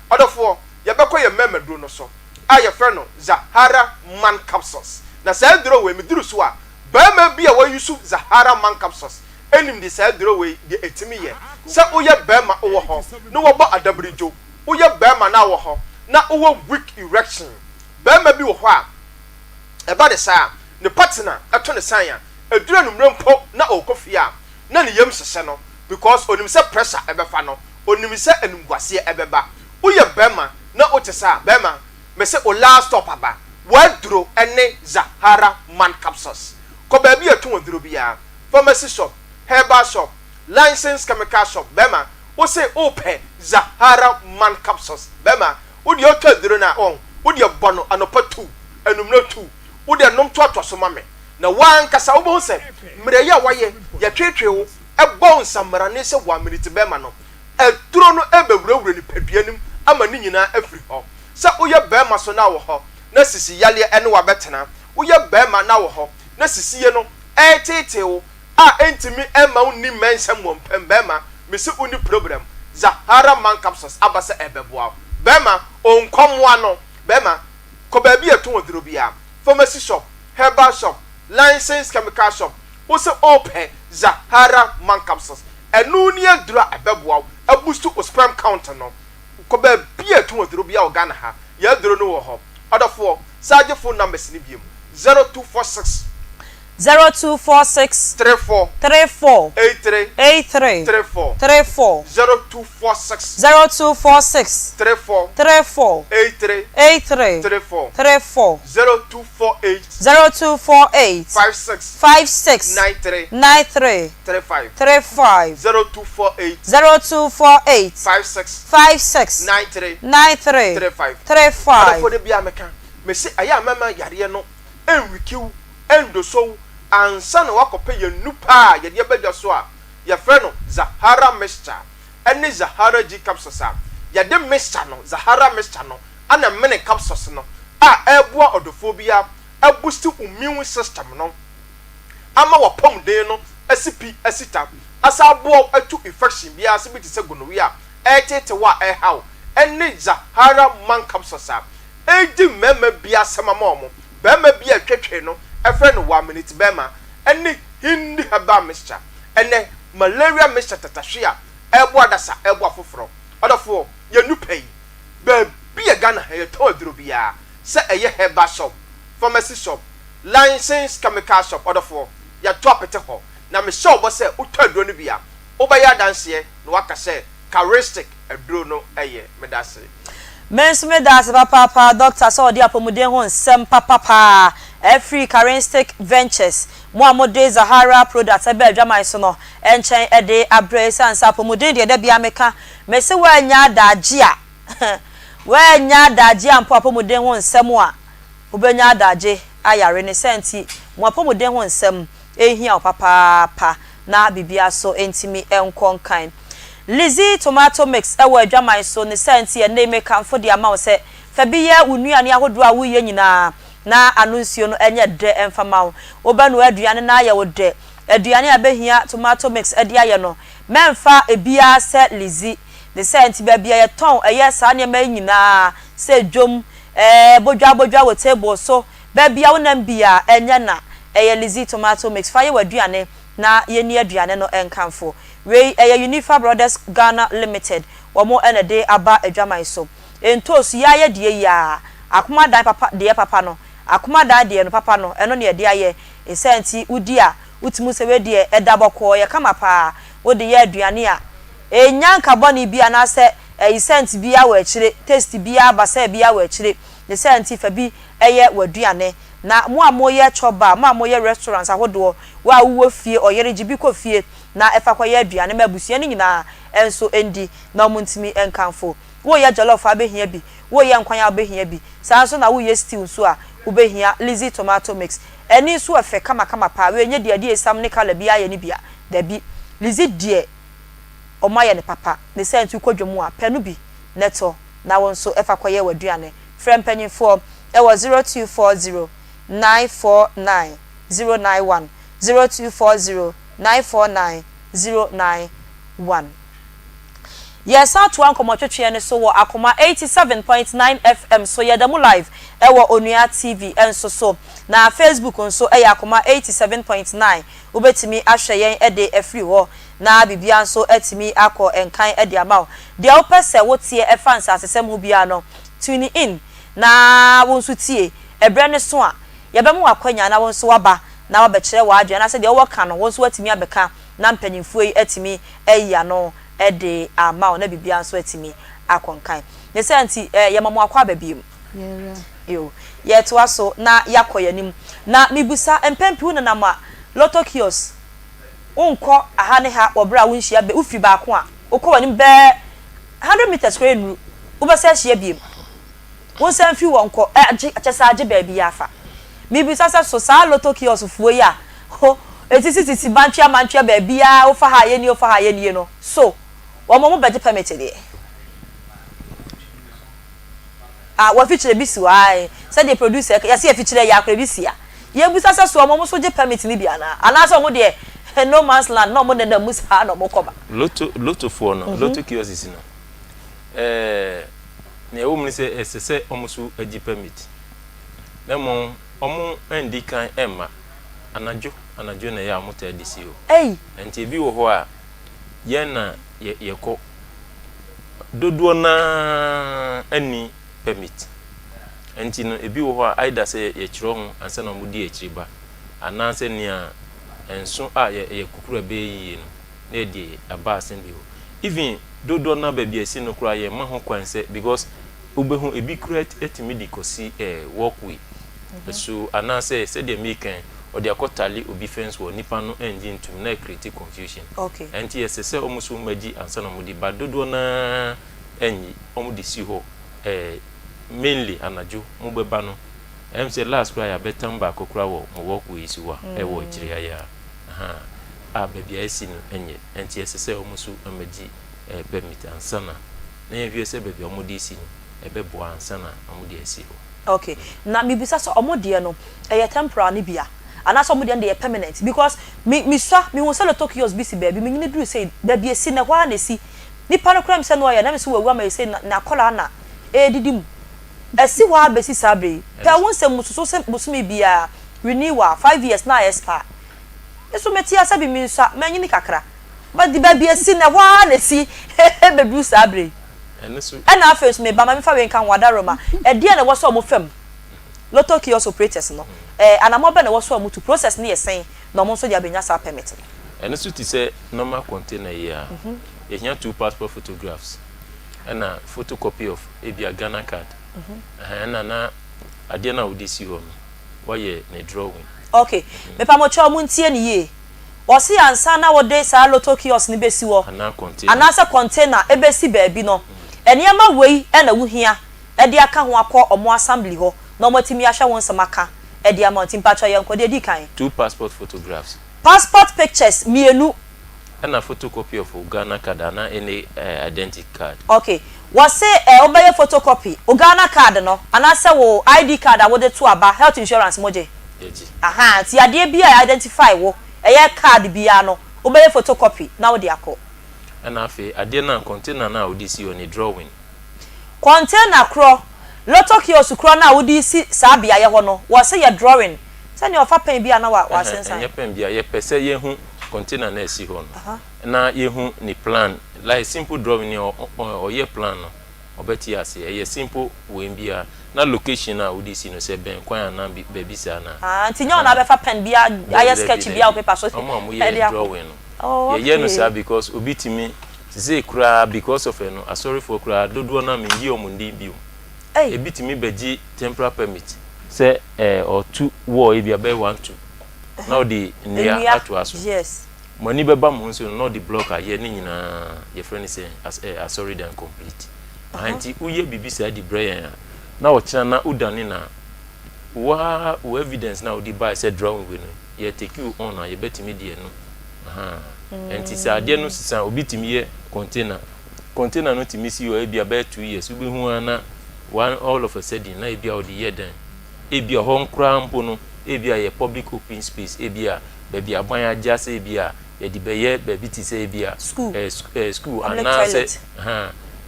odofo yebekọ ye memeduro no so a ye frɛ no Zahara man capsules na sa duro we meduru so a ba ma bia wa yusu Zahara man capsules enim di sa duro we di etimi ye se oye ba ma wo ho no wo ba adabrijo oye ba ma na wo ho na wo weak erection ba ma bi wo ho a eba de sa ne partner eto ne san ya eduro no mrempo na okofia na ne yem hyehyɛ no because onim se pressure ebefa no onim se enumguase ebeba uye bema na otesa bema me se o last stop aba waduro ene Zahara man capsules ko ba bi etu waduro bia pharmacy shop herbal shop license chemical shop bema o se ope Zahara man capsules bema odi o taduro na on odi bono anopa 2 enumno 2 odi nom to so mame na wan kasa wo bo se mre ya waye ya twetwewo ebon samara ne se wa minute bema no eduro no ebewurawura ni paduanim ama ni nyina afiri ho sa uye bema so na wo ho na sisi yale ene wa betena uye bema na wo ho na sisi ye no etetewo a entimi ema unni mensam wo bema mesi uni problem Zahara man capsules abasa ebeboa bema onkomwa no bema ko ba bi eto woduro bia pharmacy shop herbal shop license chemical shop wo se open Zahara man capsules enu ni adura ebeboa abustu o sperm count no ko ba bia to waduro bia o Ghana ha ya duro no wo ho odofo saje phone numbers ni biem 0246 0246 34 34 83 83 34 34 0246 0246 34 34 83 83 34 34 0248 0248 56 56 93 93 35 35 0248 0248 56 56 93 93 35 35 for the bia meka me say aya mama yare no enwikiw endo so ansa na wakope ye nupa ye de badwa so a ye frɛ no Zahara mixture ene Zahara G capsules a ye de mixture no Zahara mixture no ana mene capsules no a eboa odofobia boost immune system no ama wapom den no asipi asita asa boa atu infection bia ase bi te se gonorrhea etete wa how ene Zahara man capsules a edi mema bia samama mo bema bia twetwe no efre no 1 minute bema ene hindi haba mixture ene malaria mixture tatahwe a ebo adasa ebo afoforo odofo ye nupai ba bia Ghana he to aduro bia se eye herbal shop pharmacy shop license chemical shop odofo ya to apete ho na me shop bo se uto aduro no bia obaya danse no waka se characteristic aduro no eye medase mensume da se papa doctor so odi apomuden ho nsem papa every Carenistic Ventures mo amode Zahara products ebe adwaman so no enchen ede abrese ansa apomuden de da bia meka mese wa nya daje a wa nya daje ampo apomuden ho nsem a obenya daje ayare ne senti mo apomuden ho nsem ehia papa na bibia so entimi enkonkan Lizzie tomato mix ewo adwaman so ne senti e na make amfo de ama wo se fa biye unuane ahodo a wo ye nyina na anuncio no enye de emfama wo oba no aduane na aye wo de aduane abehia tomato mix ede aye no memfa ebia se Lizzie ne senti ba bia ye ton eye sa ne ma nyina se dwom bodwa wo table so ba bia wo nam bia enye na eye Lizzie tomato mix fa ye waduane na ye ni aduane no enkamfo we Unifa Brothers Ghana Limited womo enede aba adwaman so entos ya ye de ya akoma dan papa de papa no akoma dan de no papa no eno ne de aye esenti udi a utimu se we de edaboko ye kama pa wo de ye aduane a enyanka boni bia na se esenti bia wa akire taste bia basa bia wa akire esenti fa bi eye waduane na mo amoye choba mo amoye restaurants ahodo wa wo fie oyere jibi ko fie na efa kwa ye aduane mabusua ni nyina enso endi na omuntimi enkanfo wo ye jollof abehia bi wo ye nkwan abehia bi sanso na wo ye stew so a obehia Lizzie tomato mix eni so efe kama pa we nye de esam ne kala bia ye ni bia da bi Lizzie de omaye ne papa ne sentu kwadwom a penu bi neto na wonso efa kwa ye waduane frem panyinfo ewo 0240 949 091 0240 949-091. Yes, out one come twetwe so wo Akoma 87.9 FM so yedamu live ewo Onua TV enso so na Facebook nso Akoma 87.9 ubetimi ahwe yen ede afri ho na bibia nso etimi akọ enkan ede amaw de opese wotie efans asesem ho bia no tune in na wonso tie ebre ne so a yebemu akwanya na wonso waba na wabekere wa adwa na se de wo ka no wonso watimi abeka na mpanyimfo yi etimi eya no ede ama na bibia nso etimi akonkan ne senti yemamo akwa babiem yo yeto aso na yakoyanim na mibusa empempu na nama loto kios unko ahane ha obra wunhia be ufiri ba ko a ukọ wanim be 100 meters square nu ubasa hia biem wonsan fi wonko achesa age ba bia afa mibusa so sa loto kios fuo ya ho etiti mantwa ba bia ofa ha ye ni no so womo beje permit de wa feature bisi wai say the producer ya see feature ya akra bisi ya ye busa so womo so je permit ni bia na ana so mo de no man's land no mo na musa no mo koba loto for no loto kiosks no ne wo mun say esse omusu agi permit na mo omu endi kan emma anajo na ya amuta disi o enti bi wo ho a ye na ye ko dodo na ani permit enti no ebi wo ho a aida se ye kiro ho ansa na mudi e kiriba ananse nia enso a ye kukura be yi no na di abasen bi ho even dodo na ba bi esi no kura ye ma ho kwanse because obehu ebi kura etimi di kosi walkway so ananse se de mekan or the akotali obi fence wo nipa no engine to na create confusion okay enti yesese omuso magi ansa na mudi badodo na enyi omudi si ho mainly anajo mo beba no em say last cry ya betam ba kokura wo mo walkway isi wa wo kire ya a bebia esi no enye enti yesese omuso magi permit ansa na ye se bebia omudi isi no ebebo ansa na omudi esi ho okay na mibisa so omode no temporary ni bia and as somebody dey permanent because me won sell Tokyo's bisi baby me nyine duru say da bia si na hwa na si nipa no kram se no ya na me so wawu ma say na kola na didim esi hwa besi sabre ta won se mususo se musumi bia renewal 5 years na expire eso meti asa bi mi nsa manyini kakra but the baby si na hwa na si bebu sabre ena afes me ba ma me fa we kan wada roma dia na wo so mo fam Lotto kiosk operators no anamobe na wo so amutu process na yesen na mo so dia benya sa permit ene so ti say normal container here you hia 2 passport photographs and a photocopy of a Ghana card. And na adena would see on why ye drawing. Okay, me pa mo cho muntie ni ye. O si ansa na wo dey sa lotto kiosk ni besi wo. Anasa container ebesi baabi no. Eniama wei e na wo hia. E de aka ho akọ omo assembly ho. Na omo timi ahwa won samaka. E de amountin patcho ye nkode di kan. 2 passport photographs. Passport pictures mienu. And a photocopy of Ghana card and any identity card. Okay. Was say obey photocopy. Ghana card no. And I say wo ID card I would to aba health insurance moje. Aha, ti ade bia identify wo. Eye card bia no. Obey photocopy. Now dey akọ. And afi ade na container na would see on a drawing. Container kro. Lotto kiosk kro na would see sa bia ye ho no. Was say your drawing. Say you ofa pen bia na wa sense. Ye pen bia ye pese ye hu container na esi ho no. Na ye hu ni plan like simple drawing or ye plan no. Obeti ase ye simple we bia na location na would see no say ben kwan na baby sa na. Tinyo na be fa pen bia aye sketch bia o paper so. Omo ye drawing no. Ye no say because obitimi say kura because of no sorry for kura dodo na me yi omundi biu. Ebitimi beji temporary permit say or 2 war e bia be 1 2. Now the near atuaso. Yes. Money beba mo so no the block aye ni nyina your friend say as sorry than complete. Anti uye bibi say the brain na o chana na udani na wa evidence na odi buy say drawing we no ye take you on na ye betimi die no. Anti say ade no sisan obitimi ye container no timi si o e bia be 2 years ubi hu ana one all of a sudden na e bia odi ye den e bia ho nkra mpo no e bia ye public open space e bia baby aban aja say bia ye di be ye baby ti say bia school ana say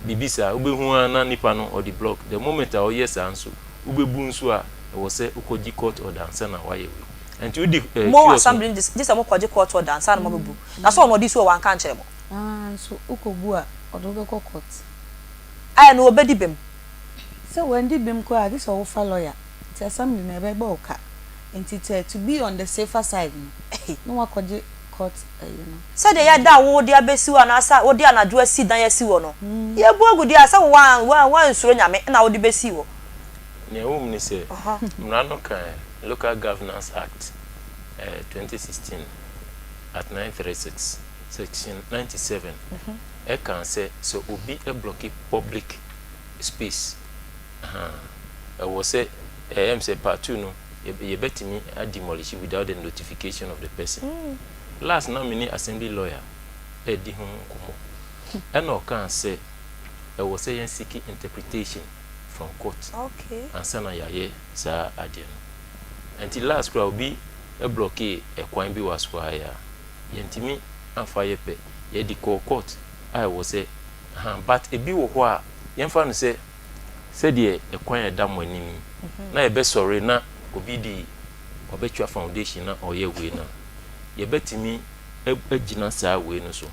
bibisa ubehu ana nipa no or the block the moment a yes anso ubebu nso a wo say ukoji court order ansa na waye we and you di more assembly this am ukoji court order ansa na mabebu na so no di so wan kan kire mo so ukobu a odo go court ai no obedi bem so when di bem ko a this o fa lawyer ti assembly na be gba oka enti to be on the safer side no wakoji court you know so de ya da wo de abesi wa na asa wo de anadwo asi dan asi wo no ye bu agudi asa wan nsuro nyame na wo de besi wo ne wo mni se mrano kan Local Governance Act 2016 at 936 section 97 e can say so obi e block public space was say say part 2 no ye betimi a demolish without the notification of the person. Last now mini assembly lawyer di ho komo and no can say was say seeking interpretation from court. Okay. And sana yaye sa ade no until last crowd be a blockade e kwan bi was kwa ya yentimi amfa ye pe ye di court I was say but e bi wo ho a yemfa no say de e kwan e da mo animi na e be sorry na obi di obetwa foundation na oye we na ye betimi agina sa we no so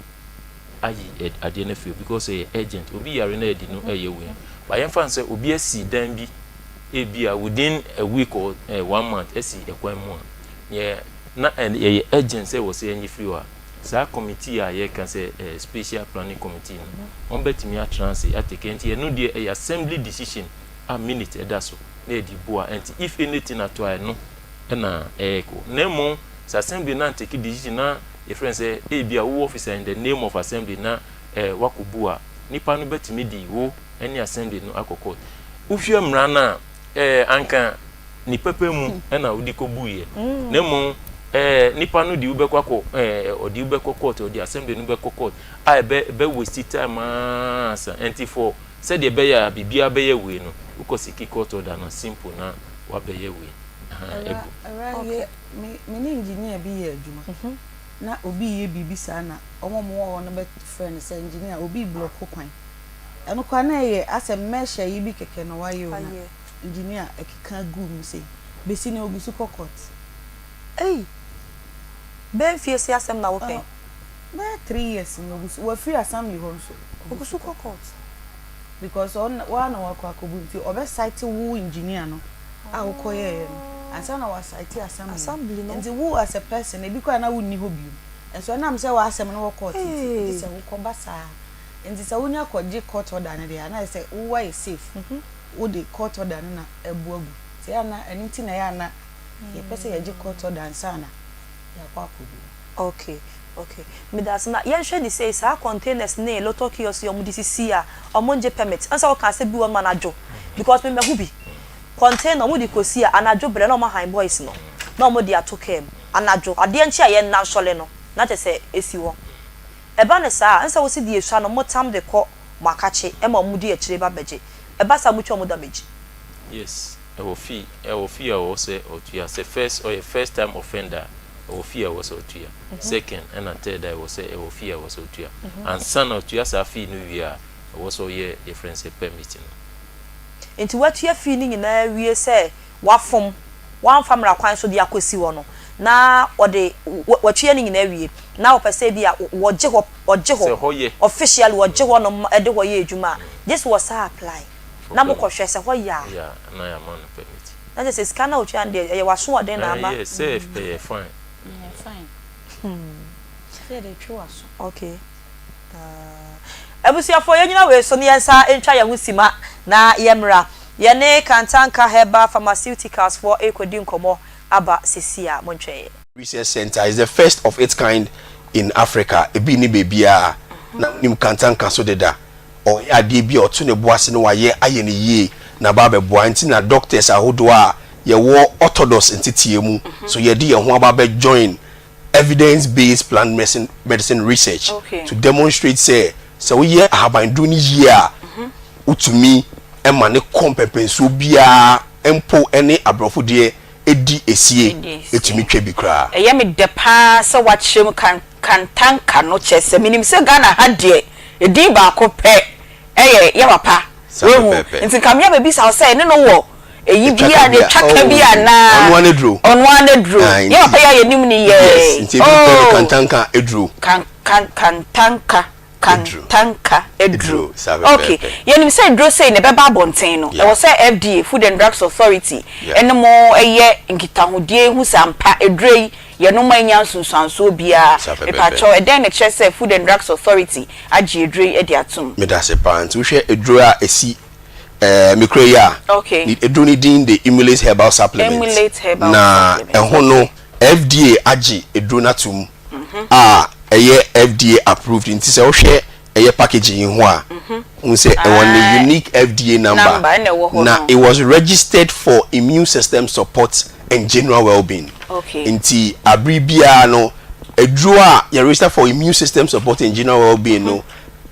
ayi ade na feel because a agent obi yare na edi no eye we but yen fan say obi asi dan bi e bia within a week or 1 month asi ekwan mu ye na ye agent say was any free wa sa committee a ye can say special planning committee no on betimi a transit atake enti ye no dey a assembly decision a minute edaso na edi boa enti if anything at all no na eko nemo sa assembly na take decision na your friend say e bia wo officer in the name of assembly na wakubua nipa no betimi di wo any assembly no akoko ufie mra na anka ni pepe mu na odi kobuye nemo nipa no di ubekwa odi ubekwa court odi assembly no ubekwa court I be waste time asa enti for said the beya bibia be ye we no ukosiki court order na simple na wa be ye we okay me ni engineer bi ye adwuma na obi ye bibi sa na omo no be friend say engineer obi block kwan eno kwa na ye asem mesha yi bi keke no wa ye na engineer ekeka gum say besi na ogusu court ben fie si asem na wo pen na 3 years no ogusu wa free assembly ho so ogusu court because on one wakwa kobuti obe site wu engineer no a ukoye no ansa na wa site assembly no and who as a person e bi kwa na wunni ho biu and so na am say wa asem no court it is a ukobasa nti sa wonya kwaje court order ne dia na say wo is safe wo de court order na ebuagu ti ana enti na ya na ye pese ye je court order sana ya kwa kodu okay me that's na yen hwe ni say sa containers ne loto kiosk yo mudi sisi a omonje permit ansa wo ka se bi won manajo because me hu bi container mudi kosi a anajo bre na mo high boys no na mudi atokem anajo ade nchi a ye na sole no na te se esi wo eba ne sa ansa wo si die swa no motam de ko makache e ma mudi e kire ba beje eba sa mucho mo damage yes Ofi I say otua say first time offender Ofi was otua second and third I was say Ofi was otua and son otua sa fi no wi a was o ye difference permitting into what you feeling na wie say wafom wan famra kwan so de akosi wo no na ode watwe ni na wie na opese bia woje ho official woje ho no ede ho ye adwuma this was apply na mo kohwe se ho ya na ya man permit na just scanner otwa ande ye waso ode na ama yes safe pay fine say de twa so okay abusia fo ye nyina we so ne yansa entwa ya husima na yemra ye ne Kantanka Herbal Pharmaceuticals for ekodi nkomo aba sesia montwe research center is the first of its kind in Africa ebi ni bebia na nim Kantanka so deda o ya de bi oto ne boase no waye aye ne yie na ba be boa nti na doctors ahodo a ye wo orthodox entitie mu so ye de ye ho aba be join evidence based plant medicine research to demonstrate say so ye ahaban do ni yie a utumi ema ne kompepenso bia empo ene abrofo de edi esie etumi twa bi kra eye me de pa se wachem Kantanka no chese minim se Ghana ha de edi ba ko pe eye ye papa nti kamia be bi sa say ne no wo eyi bia ne twaka bia na onwa ne dro ye papa ya yenim ni ye nti bi Kantanka edro Kantanka edro okay yenim say edro say ne beba bonten no e wo say FDA Food and Drugs Authority ene mo eye nkitahodie hu sampa edro ye no manya sunsanso bia e pacho e den ne che say Food and Drugs Authority agi edro e di atum me da se pa nti wo hwe edro a esi mikroya ni edro ni din the Emulate Herbal Supplement na eho no FDA agi edro na tum eye FDA approved nti se wo hwe eye packaging ho a unse e one unique FDA number na it was registered for immune system support and general well-being nti abribia no edru a you register for immune system support and general well-being no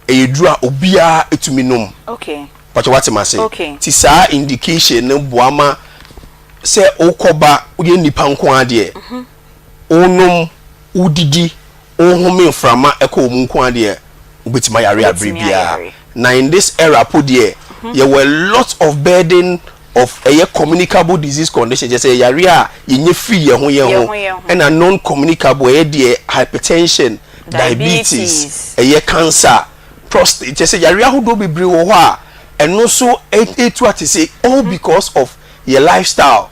edru a obia etumi nom but what am I say ti sa indication no boama se okoba uye nipa nko ade onum udidi ohome frama eko omunko ade ubetima yare abribia na in this era po there there were lots of burden of a communicable disease condition just say yare a yenye free ye ho and a non communicable there hypertension diabetes cancer prostate just say yare ahodo bebre wo ho a eno so etu ati say all because of your lifestyle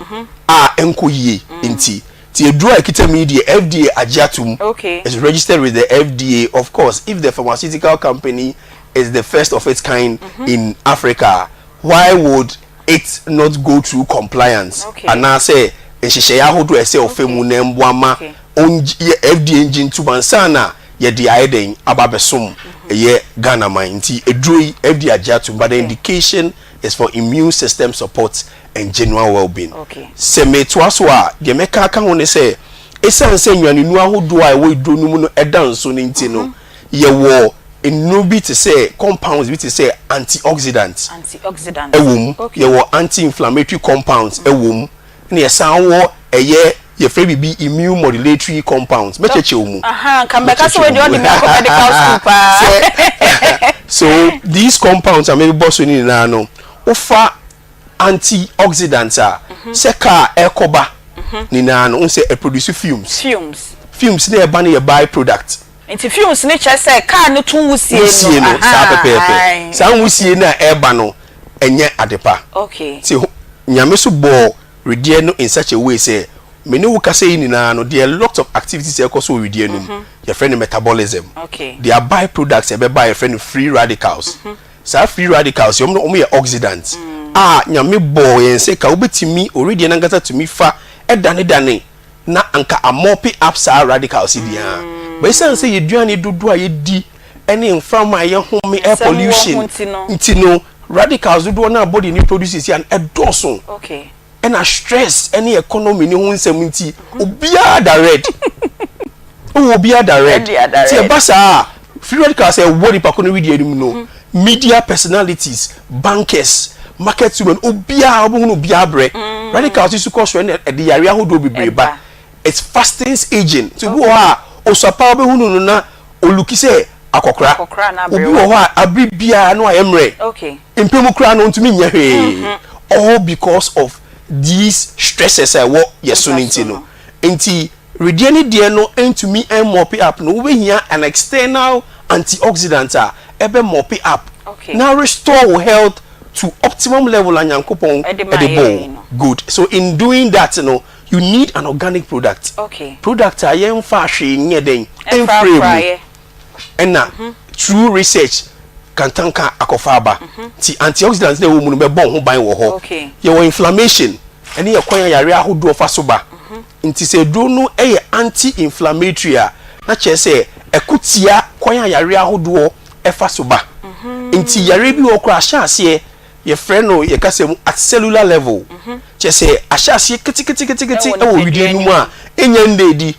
enko yie nti ti edura ekita media FDA agiatum is registered with the FDA. Of course, if the pharmaceutical company is the first of its kind in Africa, why would it not go through compliance? And I say enshisheya hodo ese ofemu na mbwama FDA engine to bansana ye di aiden ababesum ye Ghana man nti edura FDA agiatum, but the indication is for immune system support and general well-being. Se me toaswa de meka aka ho ne se esan se nwane nu ahodo a we do nu mu no edan so ne nti no ye wo enu bi te say compounds bi te say antioxidants ewom ye wo anti-inflammatory compounds ewom ne ye san wo eye ye free bibi immune modulatory compounds me cheche omu kan beka so we do the medical school so these compounds are maybe boss ni na no ofa antioxidants seka ekoba ni na no unse e produce fumes na e ba na e byproduct nti fumes ni che say car no tun wusie no sa pepepe sa wusie na e ba no enye adepa ti nyame so bo redie no in such a way say many who can say there are lots of activities also with your friend metabolism. Okay. There are byproducts by your friend free radicals. So free radicals, you know, oxidants. Nyame boy and say ka ubetimi already nangata to me fa dane na anka amopi up sa radicals dia. But say you duane dodo a yedi any inframa ye home air pollution. Intino radicals do na body ni produces and edoso. Okay. And a stress any economy ni hun seminti obia direct. Obia direct. Ti basa free radicals say what ipa kono read no. Media personalities, bankers, market women, obia bre. Radicals is cause when the area who do be breba. It's fastest agent. So who are osapa be hunu na oluki say akokra. Obi wo ha abribia no emre. Okay. Impemu kra no ntumi nya hwe. All because of these stresses I what yesuninti no. Enti rediani de no entumi mop up no we here an external antioxidant ebe mop up. Okay. Now restore health to optimum level and yankopon edible. Good. So in doing that, you need an organic product. Okay. Product are yen fashi nyeden frame. And now through research can tanka akofaba. Ti antioxidants they will be born who buy wo. Okay. Your inflammation and your kwanya yare who do fasoba. Inti se do no anti-inflammatory na che say ekutia kwanya yare who do fasoba. Inti yare bi wo kra ahase ye friend no ye kasem at cellular level. Che say ahase kiti e wo widi nu a enya ndedi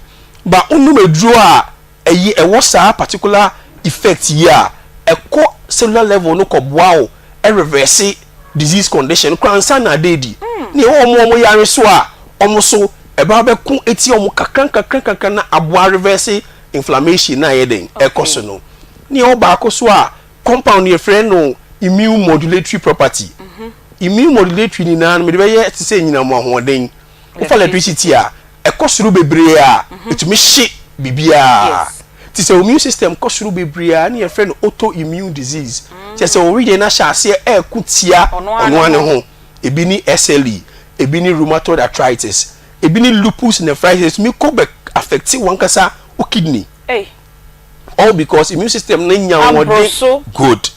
ba onu meduro a eyi e wo sa particular effect here eko cellular level no ko boa e reverse disease condition kransa na dedi ni omo yare so a omo so e ba be kun eti omo kakran na aboa reverse inflammation na yeden ekoso no ni o ba akoso a compound your friend no immune modulatory property. Immune modulatory ni na me de be ti say nyina mo ahoden o fa electricity a ekosuru bebre a etumi hye bibia ti say immune system kosuru bebre a na your friend autoimmune disease ti say o read na hye ekutia ono ane ho ebi ni SLE ebi ni rheumatoid arthritis ebi ni lupus nephritis mi ko be affect wankasa o kidney. All because immune system na nya wode good.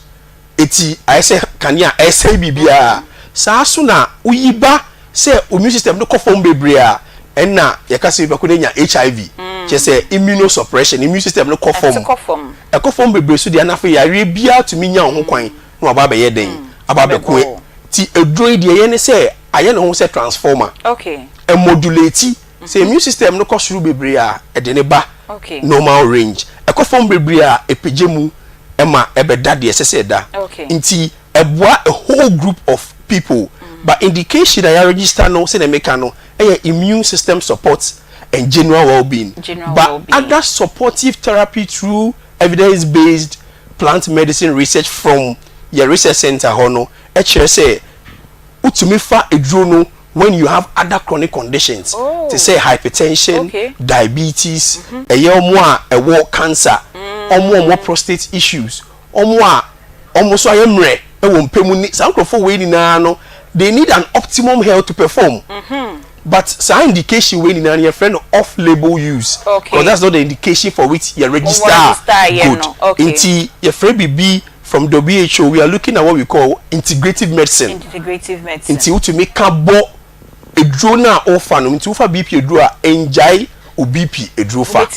Eti I say kania say bibia sa so na uyiba say immune system no conform bebre a enna ye ka say be ko nya HIV che say immunosuppression immune system no conform e conform bebre so dia na fa yare bia to mi nya ho kwan no aba be ye den aba be ko ti edroid ye ne say aye no ho say transformer. Okay. E modulate say immune system no kosuru bebre a e de ne ba normal range e conform bebre a epejemu Emma ebeda de eseseda. Inti eboa a whole group of people. But indication that you register no say make no immune system support and general well-being. Other supportive therapy through evidence-based plant medicine research from your research center hono say utumifa edrono when you have other chronic conditions. To say hypertension, diabetes, a cancer. More prostate issues almost so ayemre e won pemu ni some crofo we ni na no they need an optimum health to perform. But some indication we ni na your friend off label use because that's not the indication for which you register good. Inti your friend BB from WHO we are looking at what we call integrative medicine. Inti to make carbo a drona offer no inti ufa BP edro enjai OBP edrofa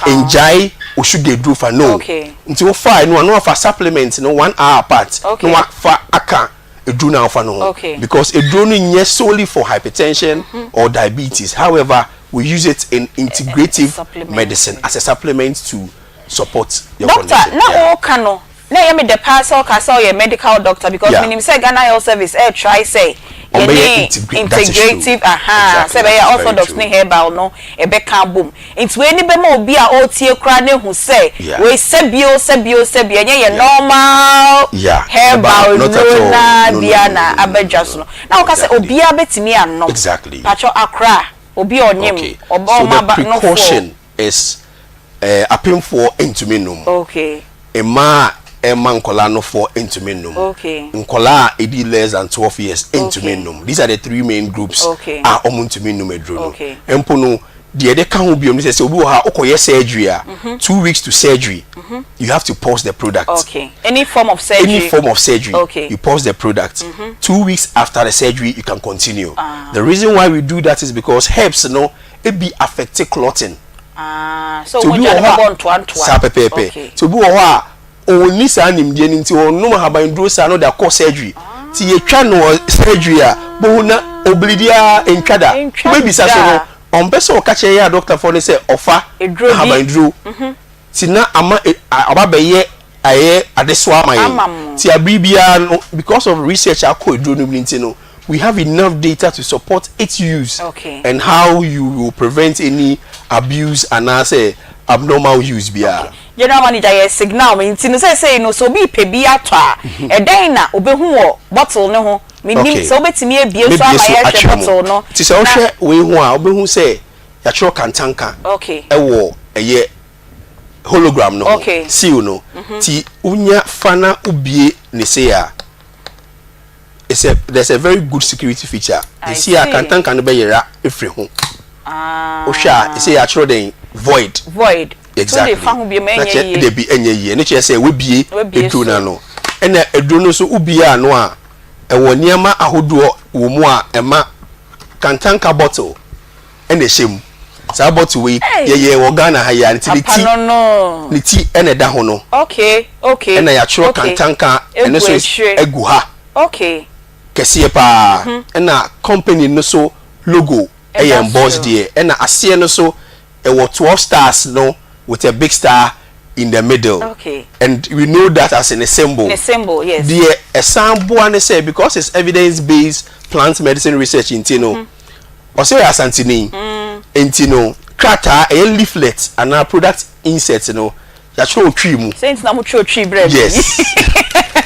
enjai o sugar edrofa no nti o fa no for supplement no 1 hour apart no for aka edrona offer no because edrona is solely for hypertension or diabetes. However, we use it in integrative medicine as a supplement to support your condition. Now kano na ye me the parcel ka say your medical doctor because minim say Ghana Health Service try say integrative say be orthodox ni herbal no e be kan bom enti we ni be ma obi a o tie kra ne hu say we sebio nye ye normal herbal na diana abedjas no na o ka say obi a betimi anom pacho akra obi onyem obo ma ba no is a painful intuminum. Okay. Ema man kolano for intuminum. Okay. Nkola edi less than 12 years intuminum. These are the three main groups. Okay. Are omuntuminum edrono. Okay. Empono the other can be say obi ha okoye surgery 2 weeks to surgery. You have to pause the product. Okay. Any form of surgery. Any form of surgery. Okay. You pause the product. 2 weeks after the surgery you can continue. The reason why we do that is because herbs it be affecting clotting. So we just born to okay. So be wa oni sa nimdie nti onum haban duro sa no da cause surgery. Ti ye twa no surgery a bo na oblidia entwada. Baby sa so no on person ka che ya doctor for say offer haban duro. Ti na ama ababeye aye adeso amaye. Ti abibia no because of research akọ duro no nti no we have enough data to support its use and how you will prevent any abuse and say abnormal use bia. You know manager yes signal me nti no say no so be pe bi ato a e den na obehu wo bottle ne ho menim so betimi ebie so amaye hwe bottle no ti so hwe we hu a obehu say ya chiro kantanka e wo eye hologram no seal no ti unya fana ubie ne say a there's a very good security feature. You see a kantanka no be yera efre ho osha say ya chiro den void exactly. So they found be menye they be enye ye no say we bie edu na no ena edu no so ubia no a e wo niam ahodo wo mu a ema kantanka bottle ena shem sa bottle we ye wo Ghana ha ya nti ni ti ena da ho no ena ya chiro kantanka ena so egu ha kese pa ena company no so logo embossed there ena ase no so e wo 12 stars no with a big star in the middle. And we know that as a symbol. A symbol, yes. The example and say because it's evidence-based plant medicine research in Tino. Or say asantini in Tino. Krata a leaflet and our product insets, you know. Tree mu. Saints na mucho tree bread. Yes.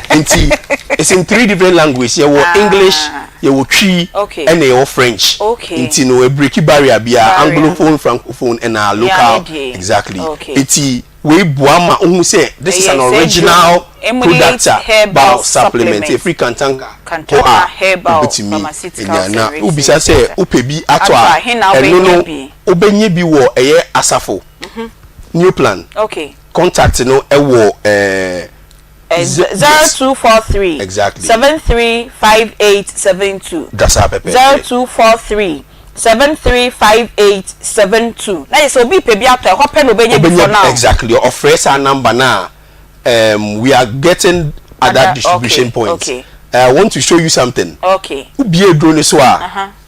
It's in 3 different languages. You have English, you have tree, and you have French. It's no a breaky barrier, be Anglophone, Francophone, and our local. Exactly. It's we buama who say this is an original product herbal supplement. A free kantanga. Herbal pharmaceutical. Na ubisa say upebi atwa. No obenye bi wo eye asafo. New plan. Contact no ewo 0243 exactly 735872. That's our pepe. 0243 735872. That is obi pebi ato hope no benye before now. Exactly. Your fresh our number now. We are getting other distribution points. I want to show you something. Ubi drone so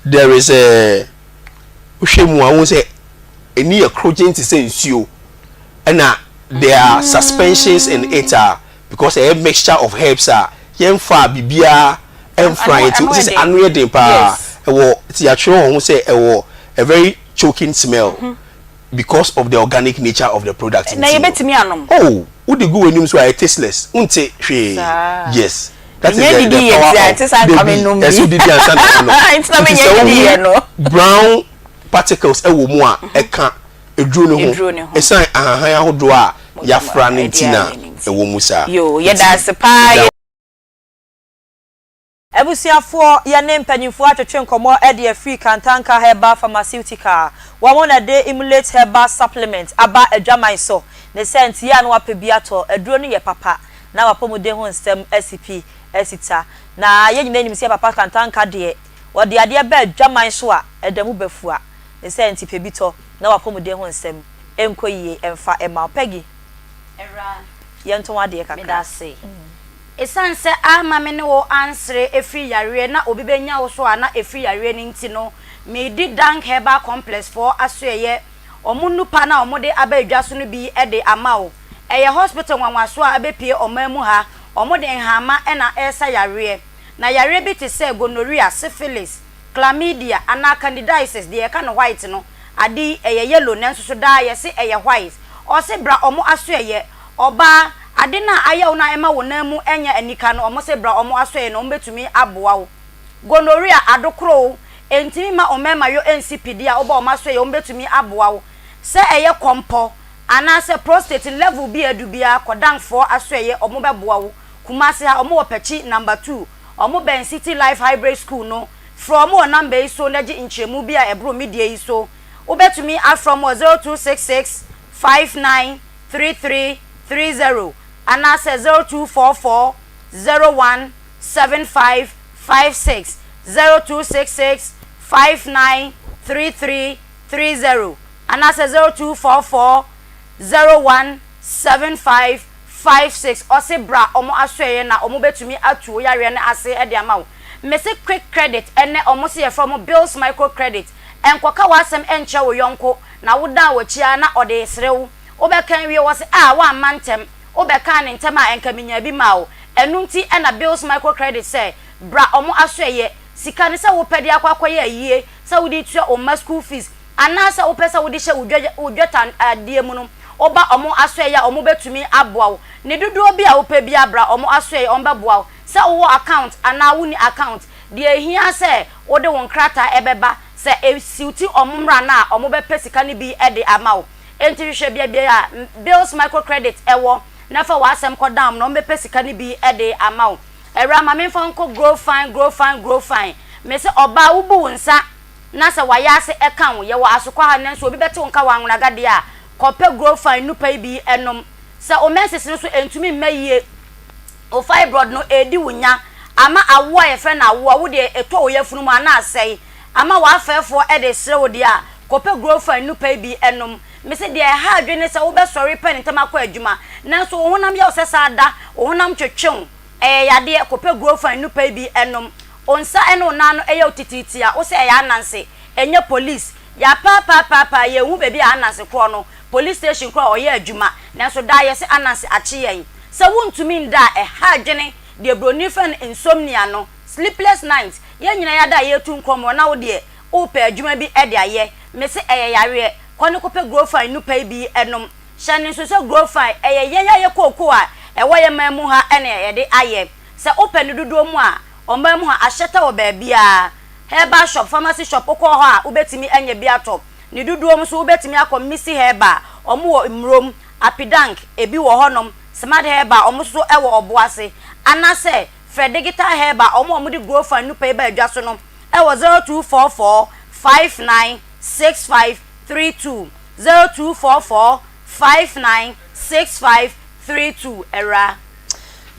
there is a ushemu I won't say any accruing to say you and there are suspensions in it because a mixture of herbs are yemfa bibia emfra it this is annual day pa it's actually who say a very choking smell because of the organic nature of the product. Oh, would the go when so are tasteless unte yes that is the power of brown particles e wo mu a e kan eduro ne ho esan ahan ahodo a ya fra ne ntina e wo mu sa yo ye da sepa ebusiafo ya ne mpanyimfo atwetwe nkomo e de free kantanka herbal pharmaceutical wa wona de emulate herbal supplement aba adwaman so ne sent ya no apabiato eduro ne ye papa na wapomude ho nsem SCP esita na ye nyina nyimsi papa kantanka de wode ade ba adwaman so a edamu bafua ne sent pebito na wapomude ho nsem enkoyie emfa ema pegi era yento wade kaka medase esanse ama me ne wo ansre efi yare na obibenya wo so ana efi yare ni ntino me di dank herbal complex for asoye omunupa na omode abadwa so no bi ede amawo eye hospital nwanwaso a abepie omamu ha omode nhama na esa yare na yare bi te se gonorrhea syphilis chlamydia ana candidiasis de ka no white no adi eye yellow nenso so da ye se eye white o se bra omo asoye oba ade na ayawo na ema wonamu enya anika no omo se bra omo asoye no mbetumi aboa wo gonorrhea adokro entimi ma omema yo NCPD a oba omo asoye mbetumi aboa wo se eye kompo anase prostate level bi adubia kodanfo asoye omo beboa wo kumase ha omo opechi number 2 omo ben city life hybrid school no from o number iso na gi nchemu bi a ebro media iso obetumi afrom 0266 593330 anase 0244 017556 0266 593330 anase 0244 017556 ose bra omo asoye na omo betumi atu yare na ase e de amawo mese quick credit ene omo se ye from bills micro credit enkoka wasem enche wo yonko na woda wachia na ode serewu obekan wie wose wa mantem obekan ne ntem a enkaminya bi mawo enunti ena bills micro credit say bra omo asoye sika ne se wo pede akwakoye ayie se wodi tua o school fees anasa wo pesa wodi hye udweta adie mu no oba omo asoye ya omo betumi aboawo ne dodo bi a wo pe bi abra omo asoye omba boawo se wo account ana woni account de ehia se wo de won krata ebeba se esiuti omumra na omo be pesika ne bi ede amawo enti hwe bia bills micro credit ewo na fa wasem ko down no be pesika ne bi ede amawo era ma me fa nko grow fine me se oba wo bu nsa na se wayase eka wo ye wo asokwa ha nanso obi bete wonka wanwona gade a kope grow fine nupa bi enom se o menses no so entumi maye o fibroid no edi wunya ama awo ye fe na awo wo de eto wo yafunu mu ana asai ama wa afefo e de sere wo de a kope grow fine nupa bi enom me se de ha adwene se wo be sorry pen ntama kwa adwuma nanso wo honam ye wo sesa ada wo honam twetwem yade kope grow fine nupa bi enom onsa eno nano eya otititi a wo se eya ananse enye police ya pa ye hu bebi ananse kro no police station kro oye adwuma nanso da ye se ananse ache yen se wuntumi nda ha adwene de broni fan insomnia no sleepless nights ye nyina ya da ye tu nkomo na wo de wo pa adwuma bi e de aye me se eye yare kwani kope grow fine nupa bi enom shane so se grow fine eye ye koko a ewo ye mamu ha ene ye de aye se open dudu mu a omba mu ha ahyeta wo ba bia herbal shop pharmacy shop ko ho a ubetimi anya bia top ni dudu mu so ubetimi akọ misi herbal omo wo mrom apidank ebi wo honom smart herbal omo so ewo oboase anase digital herbal omo di grow fan nupa ba adwa so no ewo 0244 596532 0244 596532 era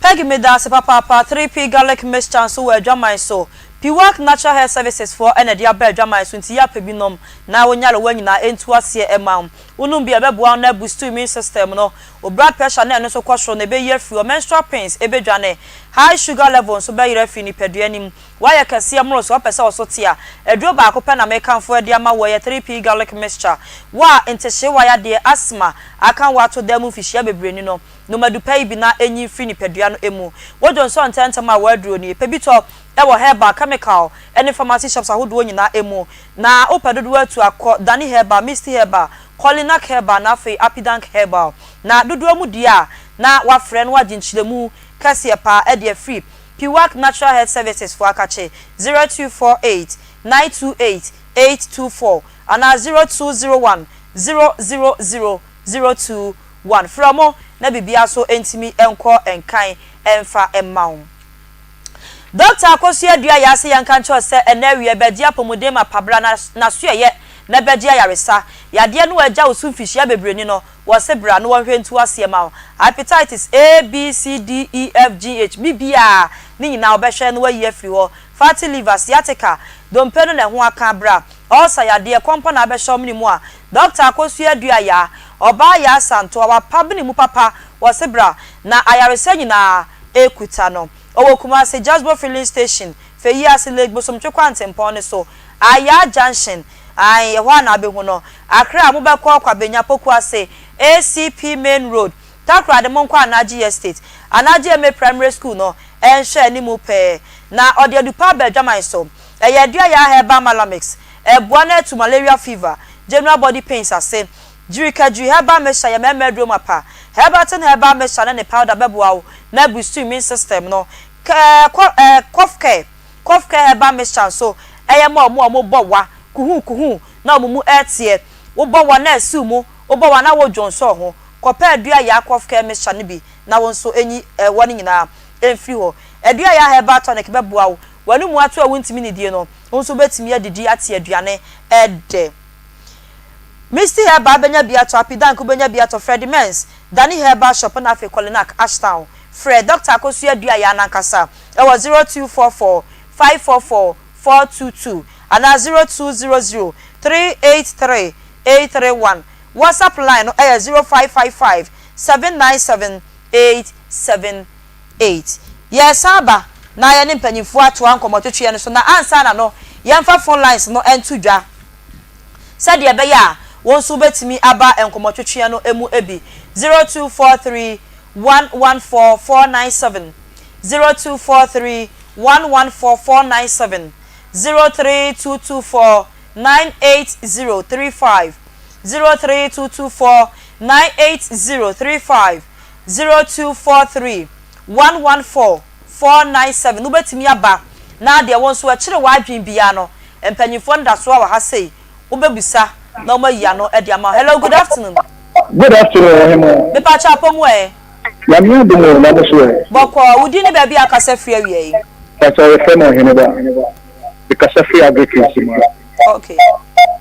Peggy me da se papa 3p garlic mixture so we adwaman so Piwak Natural Hair Services for energy aba adwaman so nti ya pebinom na wonyale wanyina entu ase ema unum bia beboa na boost immune system no o blood pressure na no so kwasho na be year free menstrual pains ebedwane high sugar level so be year free ni peduanim why kase amro so pese osotia edro ba ko pe na me kanfo ade ama wo ye 3p garlic mixture wa entehye wa ya de asthma akan wato demu fishia bebreni no no madupai bi na enyi free ni pedua no emu wodon so ntentama wa aduro ni pebito ewo herbal chemical any pharmacy shops ahodo nyina emu na opedodo atu akọ dani herbal misty herbal Colinac herbal na fe apidank herbal na dodo mu dia na wa frɛ no waginchilemu kase pa e de free Piwak Natural Health Services for akache 0248 928 824 ana 0201 000 021 from na bibia so entimi enko enkan emfa emawo Dr. Akosua dua yase yankancho se enawie bedia pomodema pabra na suye na bedia yaresa yade no agya osumfihia bebreni no wo se bra no wohwentu asema hepatitis A B C D E F G H bibia ni nyina obehwe no wayi afri ho fatty liver sciatica dompeno na ho aka bra also yade kompo na abehwe omni mu a Dr. Akosua dua ya oba ya santo wa pabni mu papa wo se bra na ayaresa nyina ekuta no owo kuma se Jasbo filling station fe yi ase Lake Bosom Twekwantempo ne so aya junction ai ehwa na abehu no akra mo be kwa benya poku ase ACP main road takra de monko anaji estate anaji eme primary school no enhwe ni mu pe na ode adupa be dwaman so eye dua ya herbal malamix ebua na to malaria fever general body pains ase jirika ju herbal mesha ya memedro mapa herbal ten herbal mesha na ne powder beboa na boost immune system no cough care herbal mesha so eye mo bowa kuhu na omumu etie wo bowa na asu mu obo wa na wo Johnson ho kopa adua ya akof chemist ne bi na won so enyi woni nyina emfiri ho adua ya herbal tonic beboa wo wanu mu ato a wontimi ne die no won so betimi adidi ate aduane ede Misty Herbal benya biato apidan ko benya biato Freddy Mens Danny Herbal shop na afi Kolinak Ashtown Fred Dr. Akosu adua ya nankasa e was 0244 544 422 and 0200 383 831 WhatsApp line no 0555 797 878 yes aba na ya ne mpanyimfo ato ankomototwe ya no so na ansa na no yemfa phone lines no entudwa said ye beya won so betimi aba enkomototwe no emu ebi 0243 114 497 0243 114 497 03224 98035 03224 98035 0243 114 497 no betimi aba na de won so akire wa adwen bia no empanyifo nda so wa ha sei obebusa na omayi no e de ama hello good afternoon me pa cha pomu e ya mi do mo na so e boko wudi ni bia akasa fie wie yi kasa e fe mo hene ba the kasa fie agriculture ma okay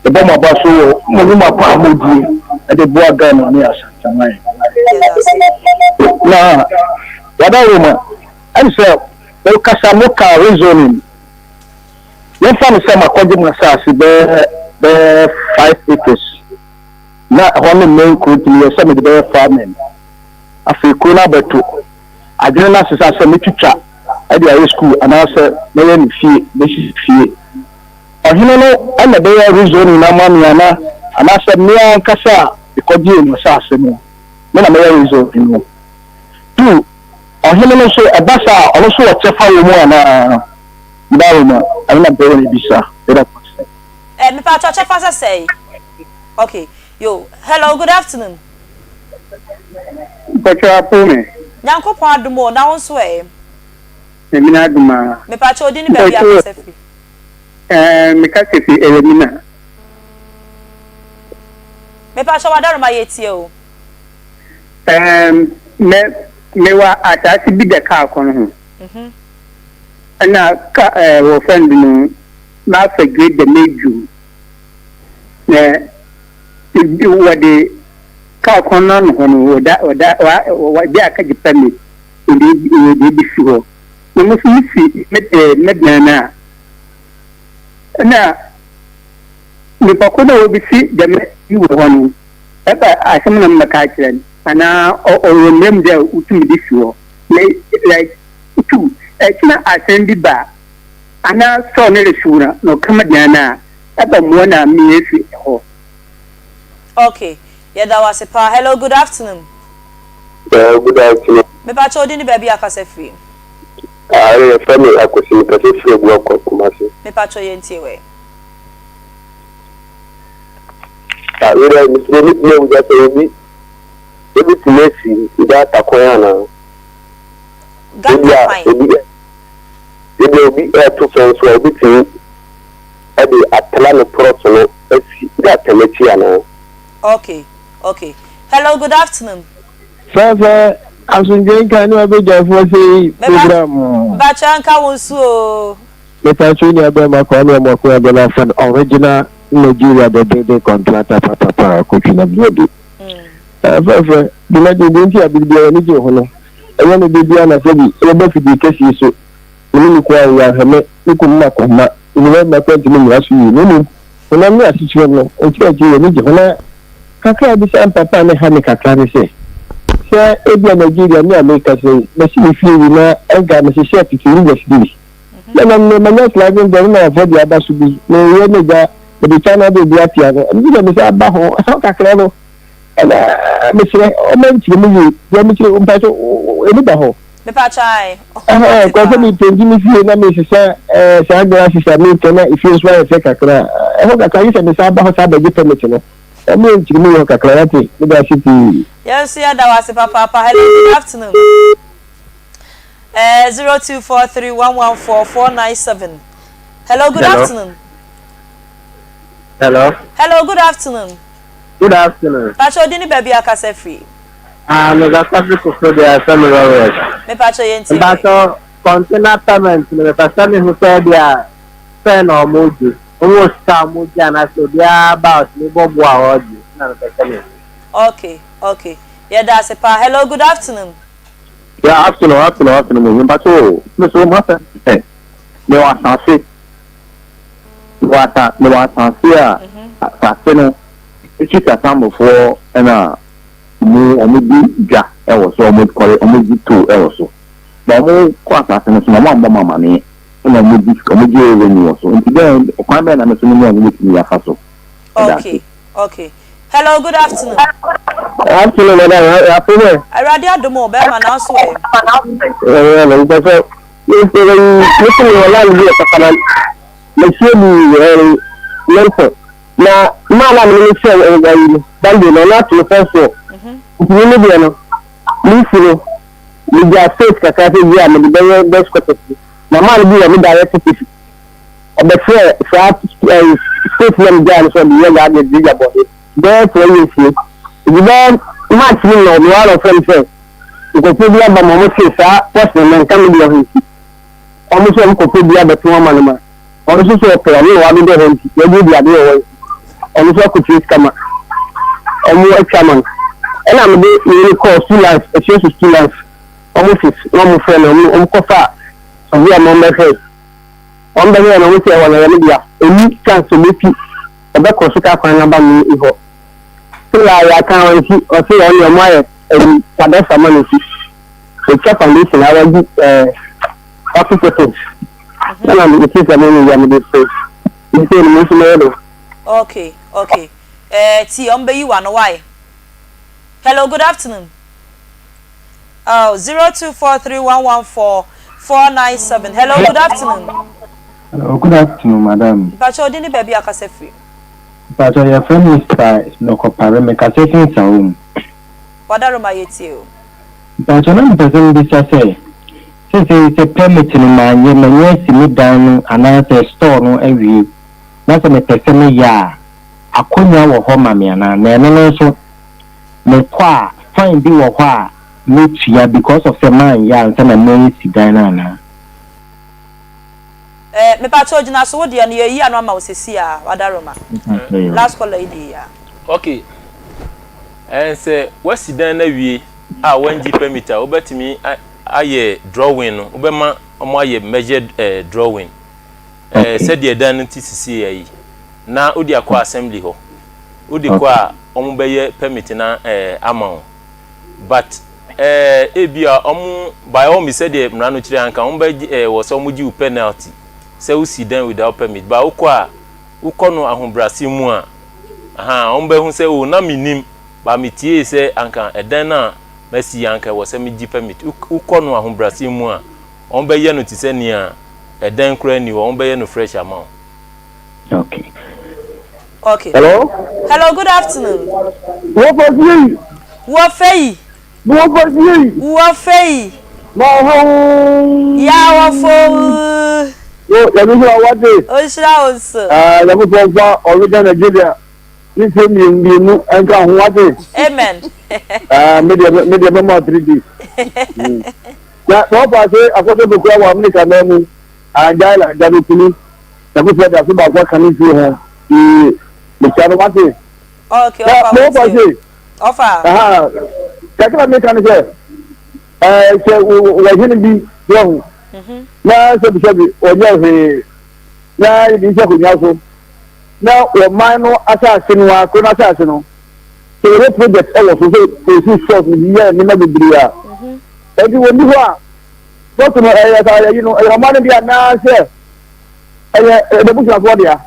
the bomb ba so mo ni ma pa mo di e de bo aga na ni asanta mai na wada roma and say o kasa mo ka reasoning you find say makoje mo asase be 5 acres na hono main continue say me the farming afiko na beto adwene na sesa say metwitwa e dey school and also na ye ni fie be fie ohino no ana be reasoning na mami ana say me an kasa ikoje mo asase mo na me reasoning no tu ohino no so abasa ono so wachefa wo mu ana ndawoma ana be ni bisa me pa cha fa say okay yo hello good afternoon Pacha Pome Nyankopon adumo na won so e Emina aduma me pa cha odi ni ba bia asefi me ka sefi Emina me pa cha wadaro ma yetie o me wa atasi bi de ka kono ho ana ka wo friend no na fa grade the meju wade ka kono no no oda bi aka jipami ndi bi fi ho no mo fi medana na ni pakona wo bi fi de me wo hono eba asem na maka kiran ana o nem de utumi di fi ho like tu ekina asendi ba ana so ne resura no kama diana eba mo na mi efi ho. Okay. Yeah, that was a pa. Hello, good afternoon. Good afternoon. Me pa chodi ni baby akase free. Family akosi kase free go Kumasi. Me pa cho yenti we. We are we just ebi timesi ida takoya na. Gata fine. Ebi to friends we ebi ti ade atala no proto no esi ida telechi ana. Okay. Hello, good afternoon. Sir, I'm going to be there for the program. Bachanka Wonsu. Mr. Junior Bemakoni and Mokuya from original Nigeria, the contractor, Papa, cooking of beauty. The lady didn't have to be any journal. I want to be beyond a baby, able to be casey so. You look where we are, you could not come up. You never 20 minutes, you know. When I'm not situation, and tell you, you need Kaka bi san papa ne ha ne kaka ne se ebi Nigeria ne America se na si fi na enga me se chef to university na manya slagging dem na for the abasu bi na ye ne ga the China be bi atia no bi na me se aba ho kaka no na me se o me ti mu yi me ti o mpa so e ba ho me pa chai ko se mi tengi mi fi na me se sa ga si sa mi ke na ifi so ya se kakra ho kaka yi se me sa aba ho sa ba gi permit no I'm going to move a clarity. Yes, yeah, that was a papa. Hello, good afternoon. 0243114497. Hello, good afternoon. Hello, good afternoon. Good afternoon. Pacho dini baby akase free. Me got something to say there somewhere. Me pacho yenti. Pacho container payment me pacho me who say there pen or moji. Almost time moji and I so there about me bobo awoji. Na me. Okay. Yeah, that's a pa. Hello, good afternoon. Yeah, afternoon. Me pacho me so much. Me wa sanse. Me wa sanse a. Sanse It's a time for omudi ja e wo so omudi to e wo so ba mo kwa ta se no mama ni na omudi e ni wo so nti den kwa be na me so ni omudi ya fa so. Okay. Hello, good afternoon. Afternoon, madam. Afternoon. I ready adomo be ma na so e. No, because you wala ni ka kana me se ni lento na mala ni se e ga yi bande no na to so ni ni bi no ni furo ni ja face ka ka se bi am di be best ko na mala bi am direct ticket obe fe state name ja so bi ya ga di ja body there for you see the man match ni no bi wala friend say ko pe bi aba mo se sa person men kan bi o omo so ko pe bi aba to ma no ma omo so pe ani wa bi de hon ti e bi ade o omo so ko treat kama omo chairman ena me dey call students students almost no friend omo kofa so we am member head on the no we say wala ya media any chance to make it obe ko so ka kwan namba mi iho so ya kan won si o say on your mind and sada family si so check foundation I will office na me say family ya me dey say you say me so Okay. Ti ombe yi wa no why? Hello, good afternoon. 0243114497. Hello, good afternoon. Hello, good afternoon, madam. Pacho dini baby akase free. Pacho your friend is no compare me ka say things home. Wadaro ma yeti o. Pacho na person bi say se permit ni ma nye me si mi dan ana store no awie. Na se me pese me ya akonya wo ho ma me na no so me kwa fine bi wo ho a me tua because of the man ya and na me si dan na me pacho jina so wodi an ye anu ama osesi a wadaroma last call lady ya. Okay, say wasi dan na wie a wanji permit a obetimi aye drawing no obema omo aye measured drawing said the dan nti sisi yi na odi akwa assembly ho odi kwa omo beye permit na amount but ebia omo by all me said the mrano chire anka omo be was omo gi penalty say we sit down without permit ba ukwa ukono ahombrasi mu a omo be hu say o na minim ba metie say anka edan na masi anka was me gi permit ukono ahombrasi mu a omo be ye no ti say nia edan kura ni omo be ye no fresh amount. Okay. Hello, good afternoon. What was you? Wo fei. No ho. Ya wo fo. Yo, let me know what day. O shira onso. Let me go for original Nigeria. This is me no enka ho what day. Amen. Media memo 3D. Ya, no pa say akoso be kwa wa mni kana mu. Anjala jabu kuni. Tabu say da so ba kwa kan fi ho. Okay, offer. Kakala me kan say say we hini bi yo. Na so bi onya he. Na bi se ko nyaso. Na o man no asase no ko na asase no. So the project all of so short ni ya ni na bibria. Ebi woni ho a. So to no you know, e man bi na say the bush na for dia.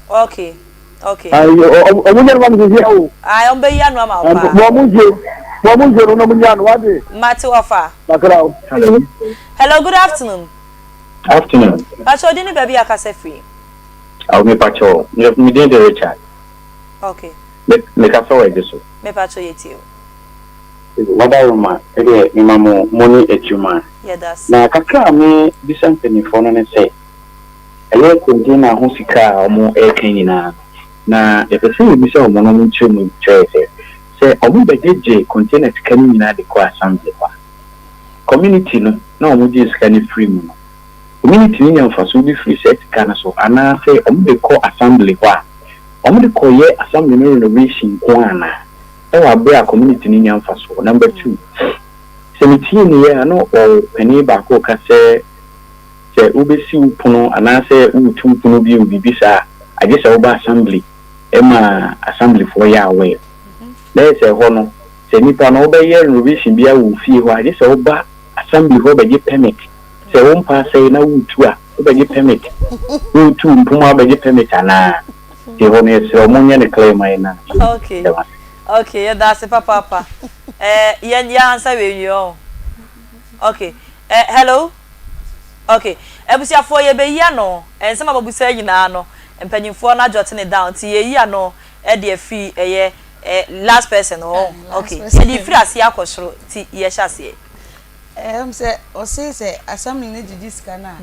Okay. Omunye wa mzee o. Ombe ya no ama ofa. Mo munje no munya no wade. Mati ofa. Bakrao. Hello, good afternoon. Afternoon. Pacho dini baby akase free. Me pacho. Me dey the Richard. Okay. Me ka so we so. Me pacho yeti o. Wada roma, ede ni mamo money etuma. Yeah, that's. Na kakra me disante ni fono ne say. Ele kunti na ho sika omo e kan nyina. na e person you be say omo no nche mu choice say omo beje container scanning na de ko assembly kwa community no na omo je scanning free mu no community ni amfaso bi free set kana so ana say omo de ko assembly kwa omo de ko ye assembly no renovation kwa na e wa bra community ni amfaso. Number 2 semiti ni ye no o pani ba ko ka say ubesi upono ana say utu upono bi ubibisa aje say oba assembly ema assembly for ya away let's say hono say nipa no oba ye renovation bia wo fie ho aje say oba assembly ho be permit say won pa say na utu a oba ge permit utu mpomo oba ge permit ana ti ho ne say omonye ne claim ai na. Okay, yeah, that's papa. Yeah, answer you. Okay. Hello. Okay. Ebusia for ye be ya no. Some abusia nyina no. Empanyimfo na jotting down. Ti ye ya no. De fi last person oh. Okay. E di free asia akosoro ti ye hyase. Say o say assembly ne jijiska na.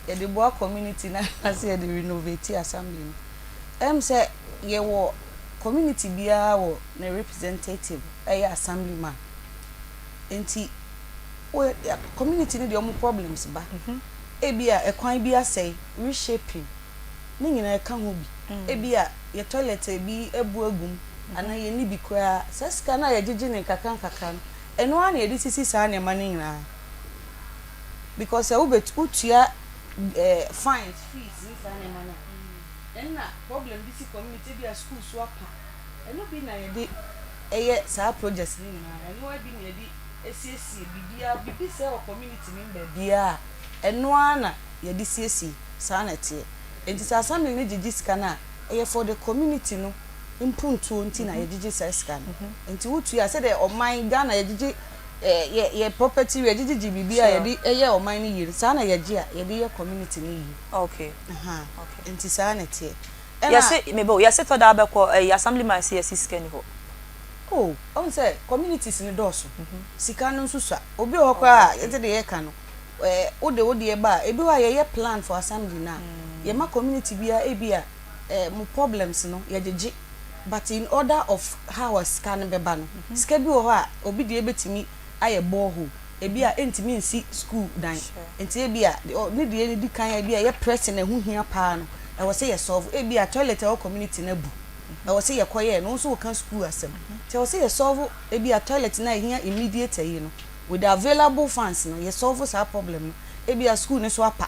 E de boa community na ase e de renovate assembly. Say ye wo community bia wo na representative assemblyman. Enti we community need your problems ba ebia ekwan bia say reshaping ni nyina ka ho bi ebia ye toilet bi ebu agum ana ye ni bi kra saska na ye gigi ne kakan eno ana ye disisi sa na ma ni nyina because e ubet utua fines fees ni sa na ma na enna problem this community bia school so apa eno bi na ye di sa projects ni nyina eno bi na ye di esiesi bibia bibi se o community member bia eno ana ye di siesi sanete enti sa assembly ne jijiska na for the community no impuntu nti na ye jiji siska no enti wutu ya se de oman Ghana ye jiji ye property ye jiji bibia ye di oman ni yiri sana ye ji a ye di ye community ni yi. Okay. Okay. Enti sanete yes mebo yes to da be ko assemblyman se siska ni ho. Oh, on say communities in the doors. Sikano susa. Obi okwa yete de ye ka no. Ode e ba, ebi wa ye plan for assembly na. Ye ma community bia e bia mo problems no ye jeje. But in order of how a scan be ba no. Sika bi wo ho a obi de ebetimi aye borehole. E bia entimi nsi school dan. Enti e bia ni de di kan e bia ye press na hu hia pa no. E wo say ye solve e bia toilet e community na bu. I was say a no so can school as tell say a solve a be a toilet na here immediate with the available funds no you solve our problem e be a school ne so apa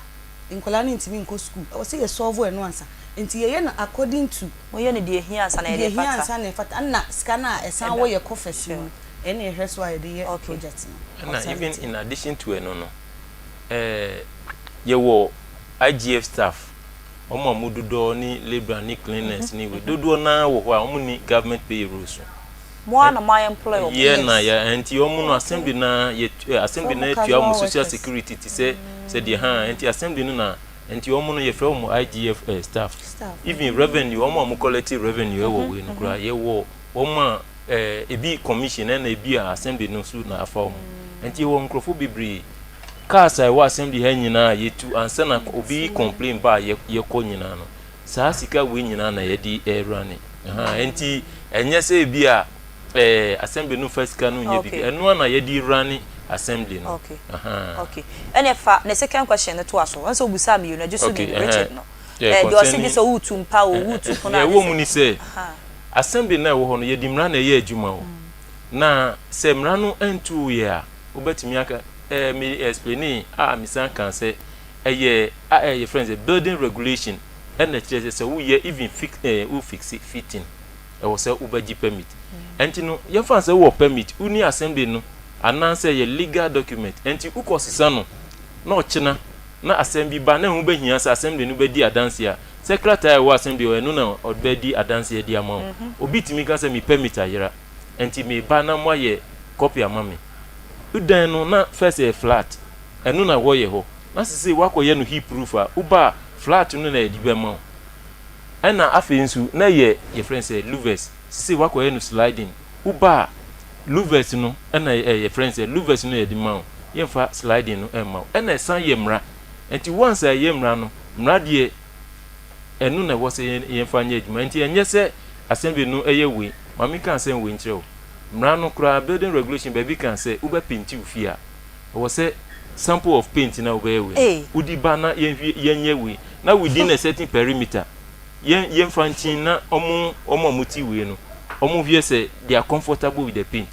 in kolani ntimi nko school I was say a solve no answer nti ye na according to we ne de here answer na de answer na fat na scanner e san wo ye coffers no any here's why the project no and even in addition to no ye wo IGF staff omo amududo ni labor ni cleaners ni we dodo na wo ho a omo ni government payrolls mo na my employer na ya anti omo no assembly na ye assembly na tua mo social security ti say the anti assembly no na anti omo no ye frɛ omo IGF staff even revenue omo amu collective revenue e wo we no kra ye wo omo ebi commission na ebi assembly no so na afa omo anti wo nkrofo bibri cars I was assembly ha nyina yetu ansa na obi complain ba ye ko nyina no saa sika we nyina na ye di run enti enye se bi a assembly no first ka no nye bi eno na ye di run assembly no okay ene fa the second question to aso once obusa me you know just be Richard no do o say so wutu mpa o wutu ko na wo mu ni say assembly na wo ho no ye di mra na ye adwuma o na se mra no entu ye a obetimi aka me explaining me san can say your friends a building regulation and the church say we even fix fitting e was say ubaji permit enti no ye fan say we permit uni assembly no announce ye legal document enti ukosisa no na ochina na assembly ba na hu be hia say assembly no be di adanse a secretary wa assembly we no na obe di adanse di ama obi timi ka say me permit ayira enti me ba na mo ye copy amame udan no na first a flat enu na wo ye ho na sisi wakoye no he proof a uba flat no na edi bema ena afi nsu na ye friend say louvers sisi wakoye no sliding uba louvers no ena ye friend say louvers no edi ma ye fa sliding no ema ena san ye mra enti once ye mra no mra de enu na wo se yen fanya adwuma nti enye se assembly no eye we mami kan se we nkyerɛ mra no kura building regulation baby kan se ube painti ufia wo se sample of paint na ube we udi ba na yenye we na within a certain perimeter yen fanchin na omo muti we no omo vie se they are comfortable with the paint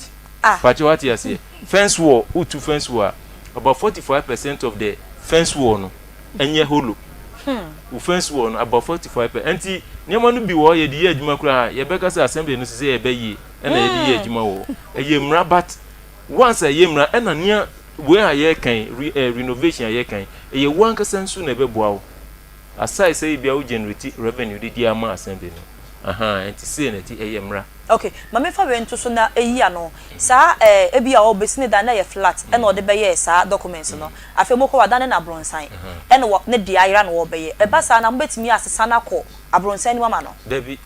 pacho what you say fence wall utu fence wall about 45% of the fence wall no enye hollow fence wall no about 45%. Enti nyama no bi wo ye di adwuma kura ye beka say assembly no say ye be yi na ye di adwuma wo ye mra but once ye mra na nia we aye kan renovation aye kan ye wan ka sensu na be boa wo aside say bia wo generate revenue di ama assembly no enti say na ti ye mra. Okay, mama fa we nto so na eyi ano sa ebi a obesine da na ye flat e na ode be ye sa documents no afemoko wada na bronsan e na ne dia ira na wo be ye e ba sa na mbetimi asesa na ko abronsan ni mama no David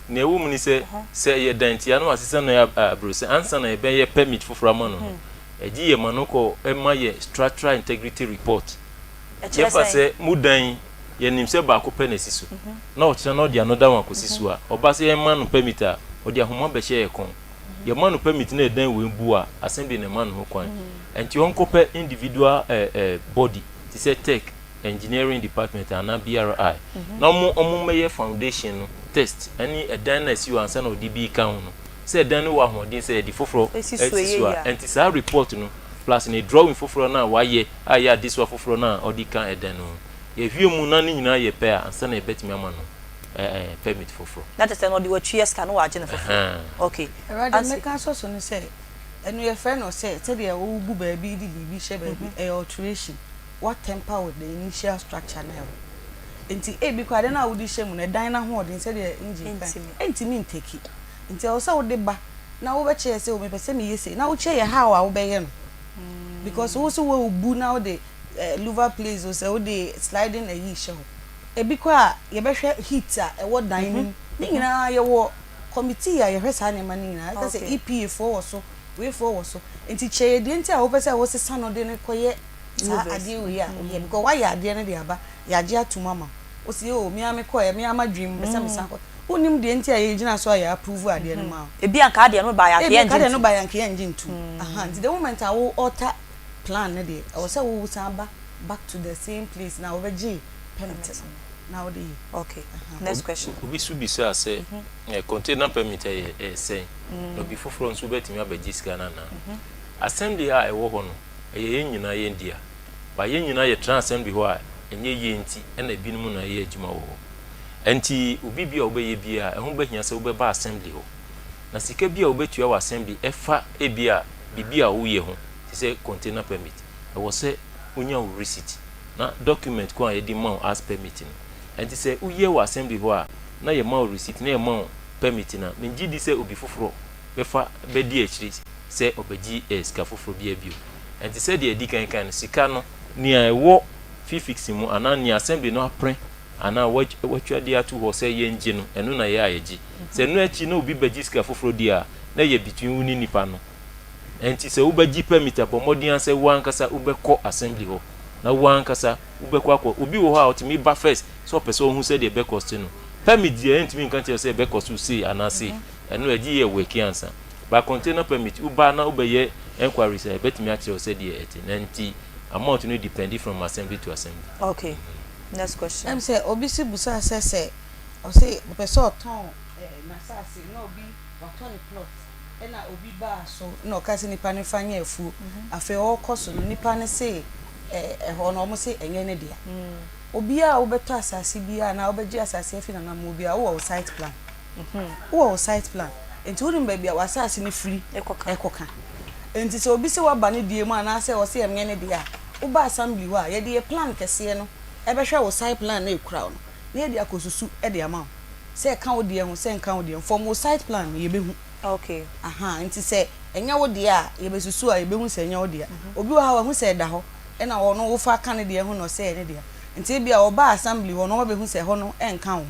na ewu muni se ye dantia no asesa na abronsan ansa na be ye permit for ma no eji ye manoko e ma ye structural integrity report e fa se mudan ye nimse ba ko penesi so na o tira na odi another one ko sisu a oba se ye man permit a odi ahoma be share kon ye man permit na edan we bu a assembly na man ho kwan enti on kope individual body ti say tech engineering department and BRI na omo meye foundation no test any edan na si ansa na odi bi kan no say edan no wa hodin say di foforo esisu a enti sa report no plus na drawing foforo na wa ye aya this wa foforo na odi kan edan no ye vie mu na ni nyina ye pe ansa na ebetimi ama no permit for that is no the what years can wa agene for okay and make us so no say enu your friend no say dey wo bu ba bi di bi she ba bi alteration what temper with the initial structure now enti bi kwa de na wo di she mu na dan na ho odin say dey engine enti mi nteki enti o say wo de ba na wo be che say wo me pese me yese na wo che ye how a wo be ye no because wo so wo bu na wo de louver place wo say wo de sliding a yi she ebi kwa ye behwe heat a ewo dan ni nyina ye wo committee a ye hwesa ne mani nyina ka say EPA for so we for so enti che de enti a wo pese wo se sano de ne koye sa ade we ya ye because why ya de ne de aba ya je atuma ma o se o mi ame koye mi ama dream pese me sanko onim de enti a ye gina so ya approve ade ne ma ebi anka ade no ba ya ke engine ade no ba ya ke engine tu enti the moment a wo alter plan ne de o se wo san back to the same place now we g permit now the okay next question obi su bi so say container permit say no be foforo nso betimi abaji sika na assembly a ewo ho no ye nyina ye ndia ba ye nyina ye trans assembly ho a enye ye nti na binum na ye adwuma wo enti obi bia obeye bia ehun behia se obeba assembly ho na sika bia obetua wa assembly efa ebia bibia wo ye ho ti say container permit e wo say unya wo receipt na document ko ye di ma as permit no enti say uye wa assembly ho a na ye ma receipt na ye ma permit na menji di say obi foforo befa be di achiri say obeji sika foforo bia bio enti say de edi kan sika no ni a ewo fi fix mu ana ni assembly no apre ana watwa dia to ho say ye nje no eno na ye ayeji say no achi na obi beji sika foforo dia na ye between uni nipa no enti say ubeji permit abomodian say wankasa ubekọ assembly ho na wankasa ubekọ akọ obi wo ha otimi ba first so person who said the be cost no permit dey ntimi nkan tell say be cost say ana say eno agi ye weki ansa ba container permit uba na ubeye enquiry say betimi actually say the enti amount no depend from assembly to assembly. Okay, next question. I'm say obisi busa say o say person ton na sase na obi waton plot na obi ba so na okase nipa ne fanya afu afi o koso nipa ne say ho na o mo say enye ne dia obi a obeto asase bia na obeji asase afi na mo bia wo site plan wo site plan enti wo nimba bia wasase ne free ekoka enti so obi se waba ne die mu ana se o se emye ne dia wo ba assembly wa ye de plan kese no ebehwe wo site plan na ekura no na ye de akosusu e de ama se ka wo de ho se nka wo de from wo site plan ye behu okay enti se enya wo de a ye besusu a ye behu se enya wo de obi wa ha wa hu se da ho e na wo no wo fa ka ne de ho no se ne de nti bia oba assembly ho no wo behu se ho no enka wo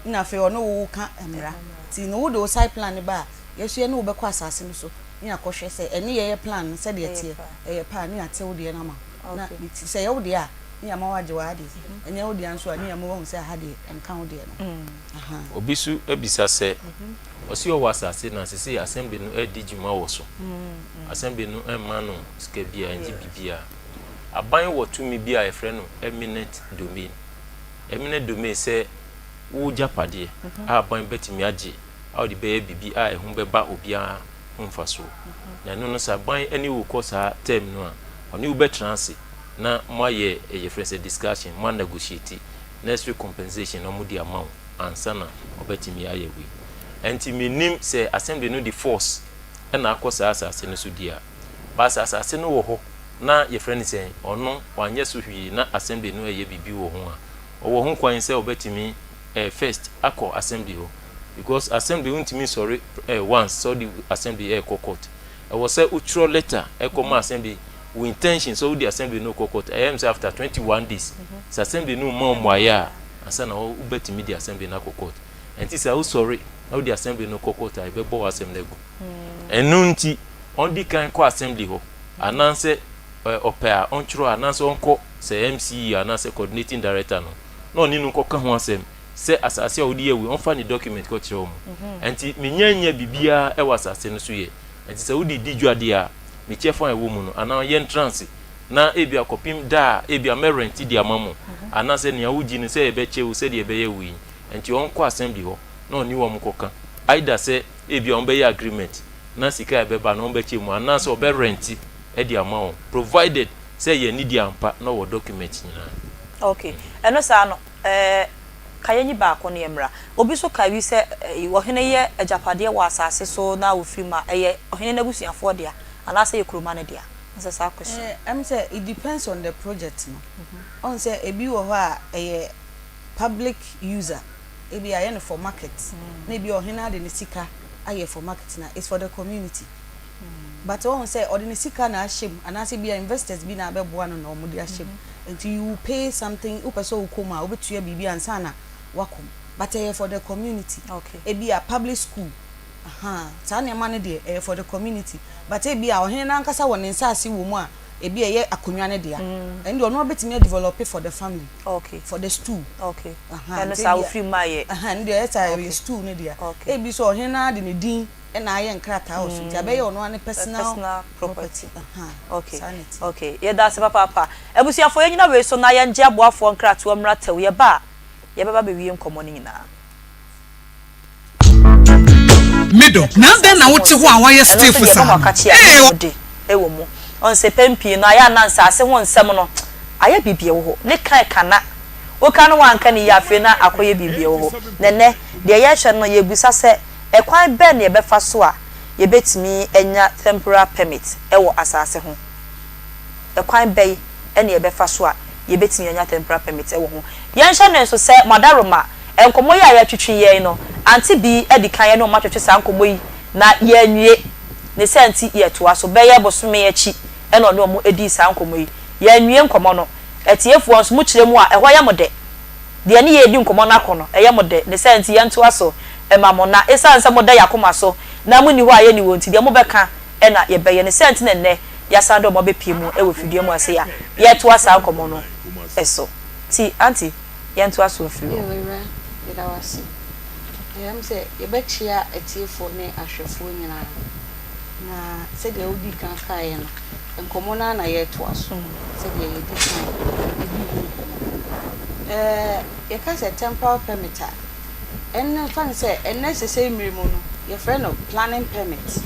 na fe ono wo ka emra ti no wo do site plan ba yesu ye no wo be kwa asase no so ni akohwe se eni ye plan se de tie e pa ni ate wo de na ma na ti se ye wo de a ni ama waje wa de enya wo de anso ani ama wo se ha de enka wo de no aha obisu ebisa se osi o wasase na sese assembly no edi juma wo so assembly no emma no ska bia enji bibia aban wo tumi bia efre no eminent domain se wo japade aban betimi age a de be bibi a ehun beba obia mfaso na no sa ban ani wo kosa term no a oni wo betranse na moye efre discussion mo negotiate necessary compensation no mo di amount ansana obetimi ayewi enti minim se assembly no the force na akosa asase no so dia ba asase no wo ho na ye friend say ono wanye so hwi na assembly no eye bibi wo ho a wo ho kwan say obetimi first akọ assembly ho because assembly untimi sorry once so the assembly court was say utro letter Akoma assembly with intention so the assembly no court am say after 21 days the assembly no more ya asa na ubetimi the assembly na court and this say sorry how the assembly no court I be bo assembly go enunti on the kan ko assembly ho ananse opera on tro ananse onko say MC ananse coordinating director no ni no ko ka ho asem say asase a odi ewe on fa ni document ko kire o mu enti menyanya bibia e wasase no so ye enti say odi didwade a me chefo ewo mu no ana ye entrance na ebia kopim da ebia merenti di amamu ana say ne awuji ni say ebe chewu say de ebe ye wi enti on ko assembly ho na oni wo mu koka either say ebia on be ye agreement na sika ebe ba na on be chemu ana say obe renti e di amamu provided say ye need ampa na wo document nyina. Okay eno sa no kayenyi ba ko ne emra obi so kawi se wo hene ye ajapade wa asase so na Ofosuhemaa eye ohene na busuafo dia ana se ye kuroma ne dia nse sa question am say it depends on the project no on say ebi wo ho a eye public user ebi aye no for market na ebi ohene ade ne sika aye for market na it's for the community but on say ordinary sika na ashim ana se bia investors bi na abeboa no na omudi ashim until you pay something upeso ukoma obetua bibi ansana wakom but for the community okay ebi a public school sa na ma ne de for the community but ebi a ohene na nkasa won nsase wo mu a ebi eye akonwa ne de a and ono obetimi develop for the family okay for the stool okay and sa Ofosuhemaa ye and there is stool ne de a ebi so ohene na de ne din na aye nkrata o so ti abe ye ono an personal property okay okay ye da se papa ebusiafo ye nyina we so na ye nje aboafo nkrata o mra taw ye ba ye baba be wie nkomo ni nyina middle na den na wote ho an waye stiff sa ewo mu on se pempi no aya na nsase ho nsem no aya bibie wo ho ne kan kana wo kan wanka ni ya fe na akoye bibie wo ho nene de ye hwe no ye busa se ekwan be na ye befa so a ye betimi enya temporary permit ewo asase ho ekwan be na ye befa so a ye betimi enya temporary permit ewo ho ye hwe no so se madaroma enkomo ya ya twitwi ye no anti bi edikan ye no ma twetwe sa nkomo yi na ye anwie ne senti ye toa so be ye bosome ye chi e no no mo edi sa nkomo yi ye anwie nkomo no etiefu onso mu kire mu a ehwa ya mode de ani ye edi nkomo na kono eye mode ne senti ye ntoa so emamo na esanse mo da yakoma so na mu ni ho aye ni wonti de mo beka e na ye be ye ne senti ne ne ya sando mo be pie mu e wo fidie mu ase ya ye toa sa nkomo no eso ti anti ye ntoa so firi da wasi am say ye bechia etiefo ne ahwefo nyina na se de odi kan kae no enkomo na ye to aso se de ye di kan ye ka se temporary permit en fan se en necessary mirimu no ye friend of planning permit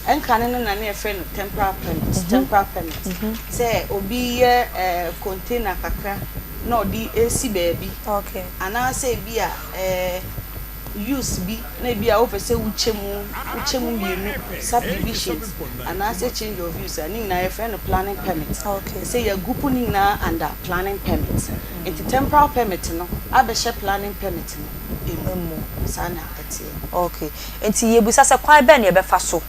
en kan no na ye friend of temporary permit se obi ye container kakra no di AC baby okay ana say bia use bi na bia o pese uchemu mienu subdivisions ana say change of use ani na your friend planning permit okay say your group ni na under planning permit into temporary permit no abeshe planning permit no emu sana ati okay enti ye busa se kwan be na ye befa so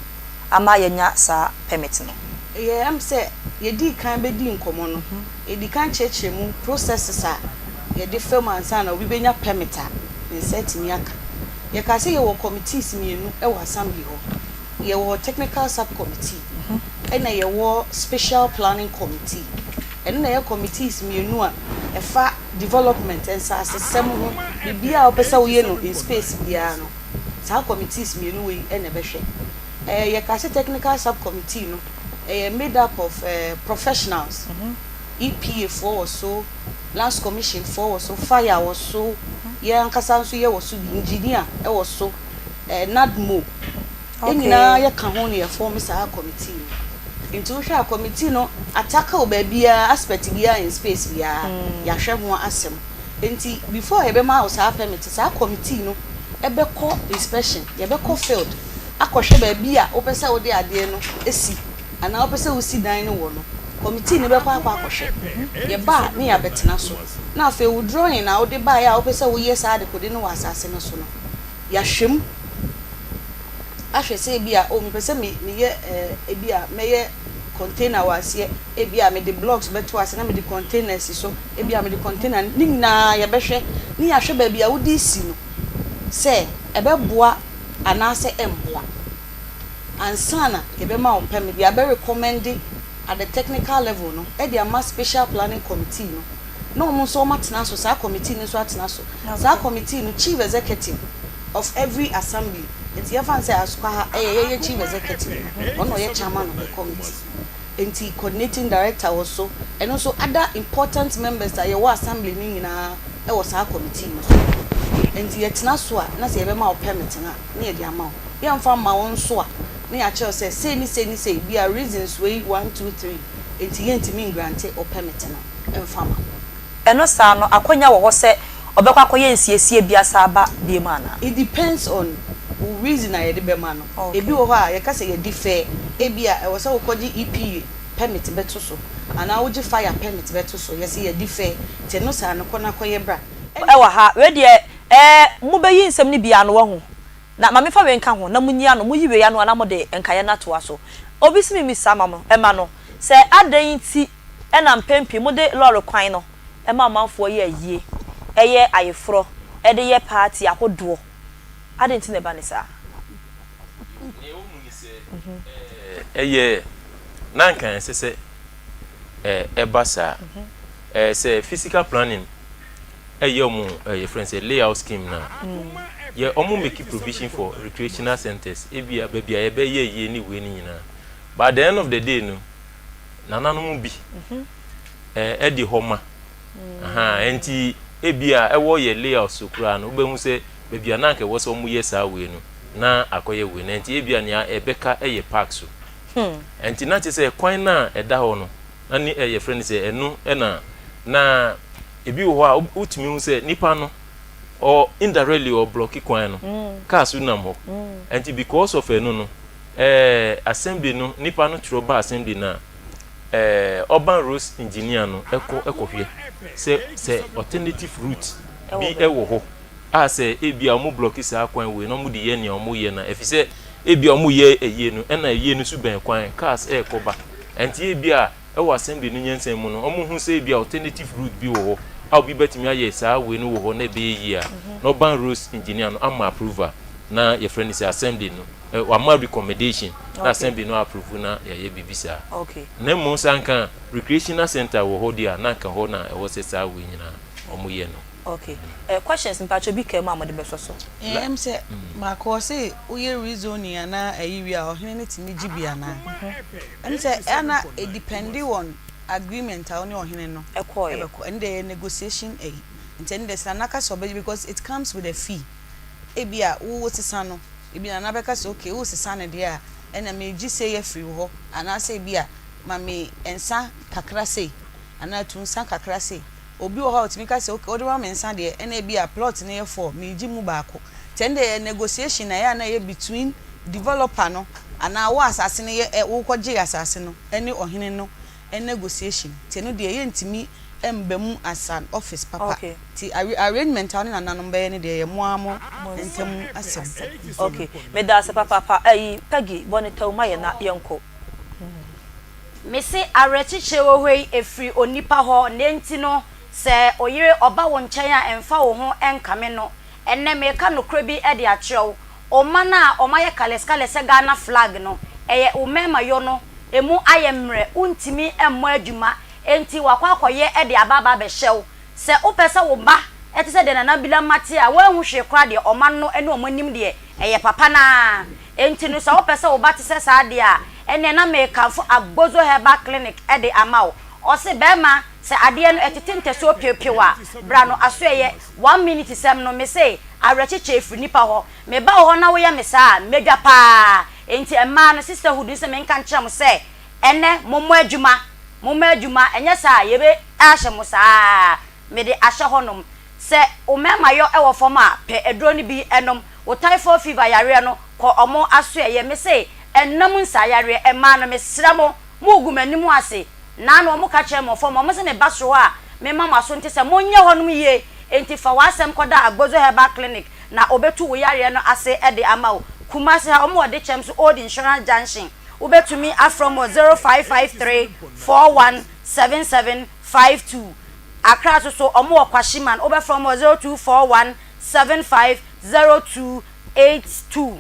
ama ye nya sa permit no ye am say ye di kan be di nkomo no e di kan cheche mu processes a ye di firm ansa na obi benya permit a insert mi aka ye ka say ye wo committees mienu e wo assembly ho ye wo technical subcommittee e na ye wo special planning committee eno na ye committees mienu a efa development ensa asesem ho bibia opesa wo ye no in space bia no sa committees mienu we ene behwe ye ka technical subcommittee no made up of professionals EPA for so Lands Commission for so fire was so ye ankasa so ye was so engineer e was so NADMO enina ye ka ho ne ye form sa committee into hwa committee no attack o ba bia aspect bia in space bia ya hwe ho asem enti before ye be ma sa permit sa committee no e be call inspection ye be call field akohwe ba bia opesa wo de ade no esi ana opesa wo si dan no wo no committee ne be kwa akohwe ye ba ne ya betena so na afa wo drawing na wo de ba ya opesa wo ye sa de kode no wasase no so no ya hwem ahwe se bia o me pese me ye bia me ye container wase bia me de blocks beto ase na me de containers so bia me de container ni na ye behwe ni ya hwe ba bia wo di si no se ebe boa ana se emboa ansana ye be ma o pem bia be recommend at the technical level no e dia ma special planning committee no mo so matena so sa committee ni so atena so sa committee no chief executive of every assembly enti ya fancy asukwa ye chief executive ono ye chairman of the committee enti coordinating director also and also other important members that your assembly ni nyina e was sa committee no enti ye tena so a na se ye be ma o permit na na ye dia ma o ye mfa ma won so a na ya che say say be a reasons way 1 2 3 enti ye ntimi grant o permit na mfa ma eno sa no akonya wo ho se obekwa akoye nsiesie bia sa ba bi mana it depends on reason I de be man no ebi wo ho a ye ka se ye di fair ebia e wo se wo koji EPA permit beto so ana wo ji fire permit beto so ye se ye di fair te no sa no kona koye bra e wa ha we de mu beyi nsem ni bia no wo ho na ma me fa we nka ho na munyi ano mu yiwe ya no na mo de nkaye na to aso obi simi mi sama mo e ma no se adan ti e na mpempi mu de lorry kwan no e ma manfo ye ayie eye ayefro e de ye party akodo adan ti ne ba ne sa eye nankan sese ebasa say physical planning eye omu your friends layout scheme na ye omu make provision for recreational centers ebia bia ye be ye ni we ni nyina but at the end of the day no nananom bi edi homa enti ebia ewo ye layout so kura no be hu se bia nanka wo so omu ye sa we no na akoye we na enti ebia ne ebeka eye park so enti na te se kwan na eda ho no na ni eye friend se enu na ebi wo a utimi hu se nipa no or indirectly or block kwan no cars unam ho enti because of enu no assembly no nipa no tro ba assembly na urban roads engineer no ekohwe se alternative route bi ewo ho a se ebia omu block sa kwan we no mu de ye ne omu ye na efise ebia omu ye eye no na eye no su ben kwan cars ekoba enti ebia ewo assembly no nyensen mu no omu hu se ebia alternative route bi wo ho how be betimi aye sa we no wo ho na be yi a no urban roads engineer no am approval na your friend is assembly no wa ma recommendation na assembly no approve na ye bibisa okay na mo sanka recreational center wo ho dia na ka ho na e wo se sa we nyina omu ye no okay questions mpacho bi ke ma mo de beso so em se ma ko se uye reasoning ana ayiwi a ohene ne timi gibia na em se ana e depending on agreement a oni ohene no ekoye and the negotiation intend the sanaka so because it comes with a fee ebia wo sesa no ebia na beka so okay wo sesa ne dia ena meji say ye free ho ana say bia ma me ensa kakra say ana tunsa kakra say obi wo ha otimi ka say okay odo ma ensa de ena ebia plot ne ye for meji mu baako tend the negotiation na ya na ye between developer no ana wo asase ne ye wo koje asase no ene ohene no negotiation tenu de ye ntimi embemu as an office papa ti arrangement on na nanom be ne de ye moamo ntem asem okay me da se papa Peggy bonita ma ye na yenko me se arechiche wo hwei efri onipa ho ne nti no se oyire oba wo nchen a emfa wo ho enkame no enne me ka no kra bi e de achew o mana o maye kaleska se Ghana flag no eye o mema yo no emu ayemre untimi emmo adwuma enti wakwa akoye e de ababa be hyew se opese wo ba ete se de nana bila mate a wa hu hwe kra de oman no ene omanim de eye papa na enti no se opese wo ba te se sa de a ene na me kanfo agbozo herbal clinic e de amawo o se be ma se ade no etete so piepiewa bra no aso eye 1 minute sem no me say awrecheche efri nipa ho me ba ho na wo ya me sa medwa pa enti emma no sisterhood se me nka nkyerem se ene momo adwuma enye sa yebe ahye mo sa me de ahye honom se o mema yo e wo fom a pe edro ni bi enom o typhoid fever yare no ko omo aso eye me say enam nsa yare emma no me sramo mo ogumanimu ase na no mo ka kire mo fom mo se me baso a me mama so nti se monye honom ye enti fa wasem koda agbozo herbal clinic na obetu wo yare no ase e de amawo Kumasi ha omo de chem so old insurance junction ubetumi afrom 0553417752 Accra so omo kwashiman obe from 0241750282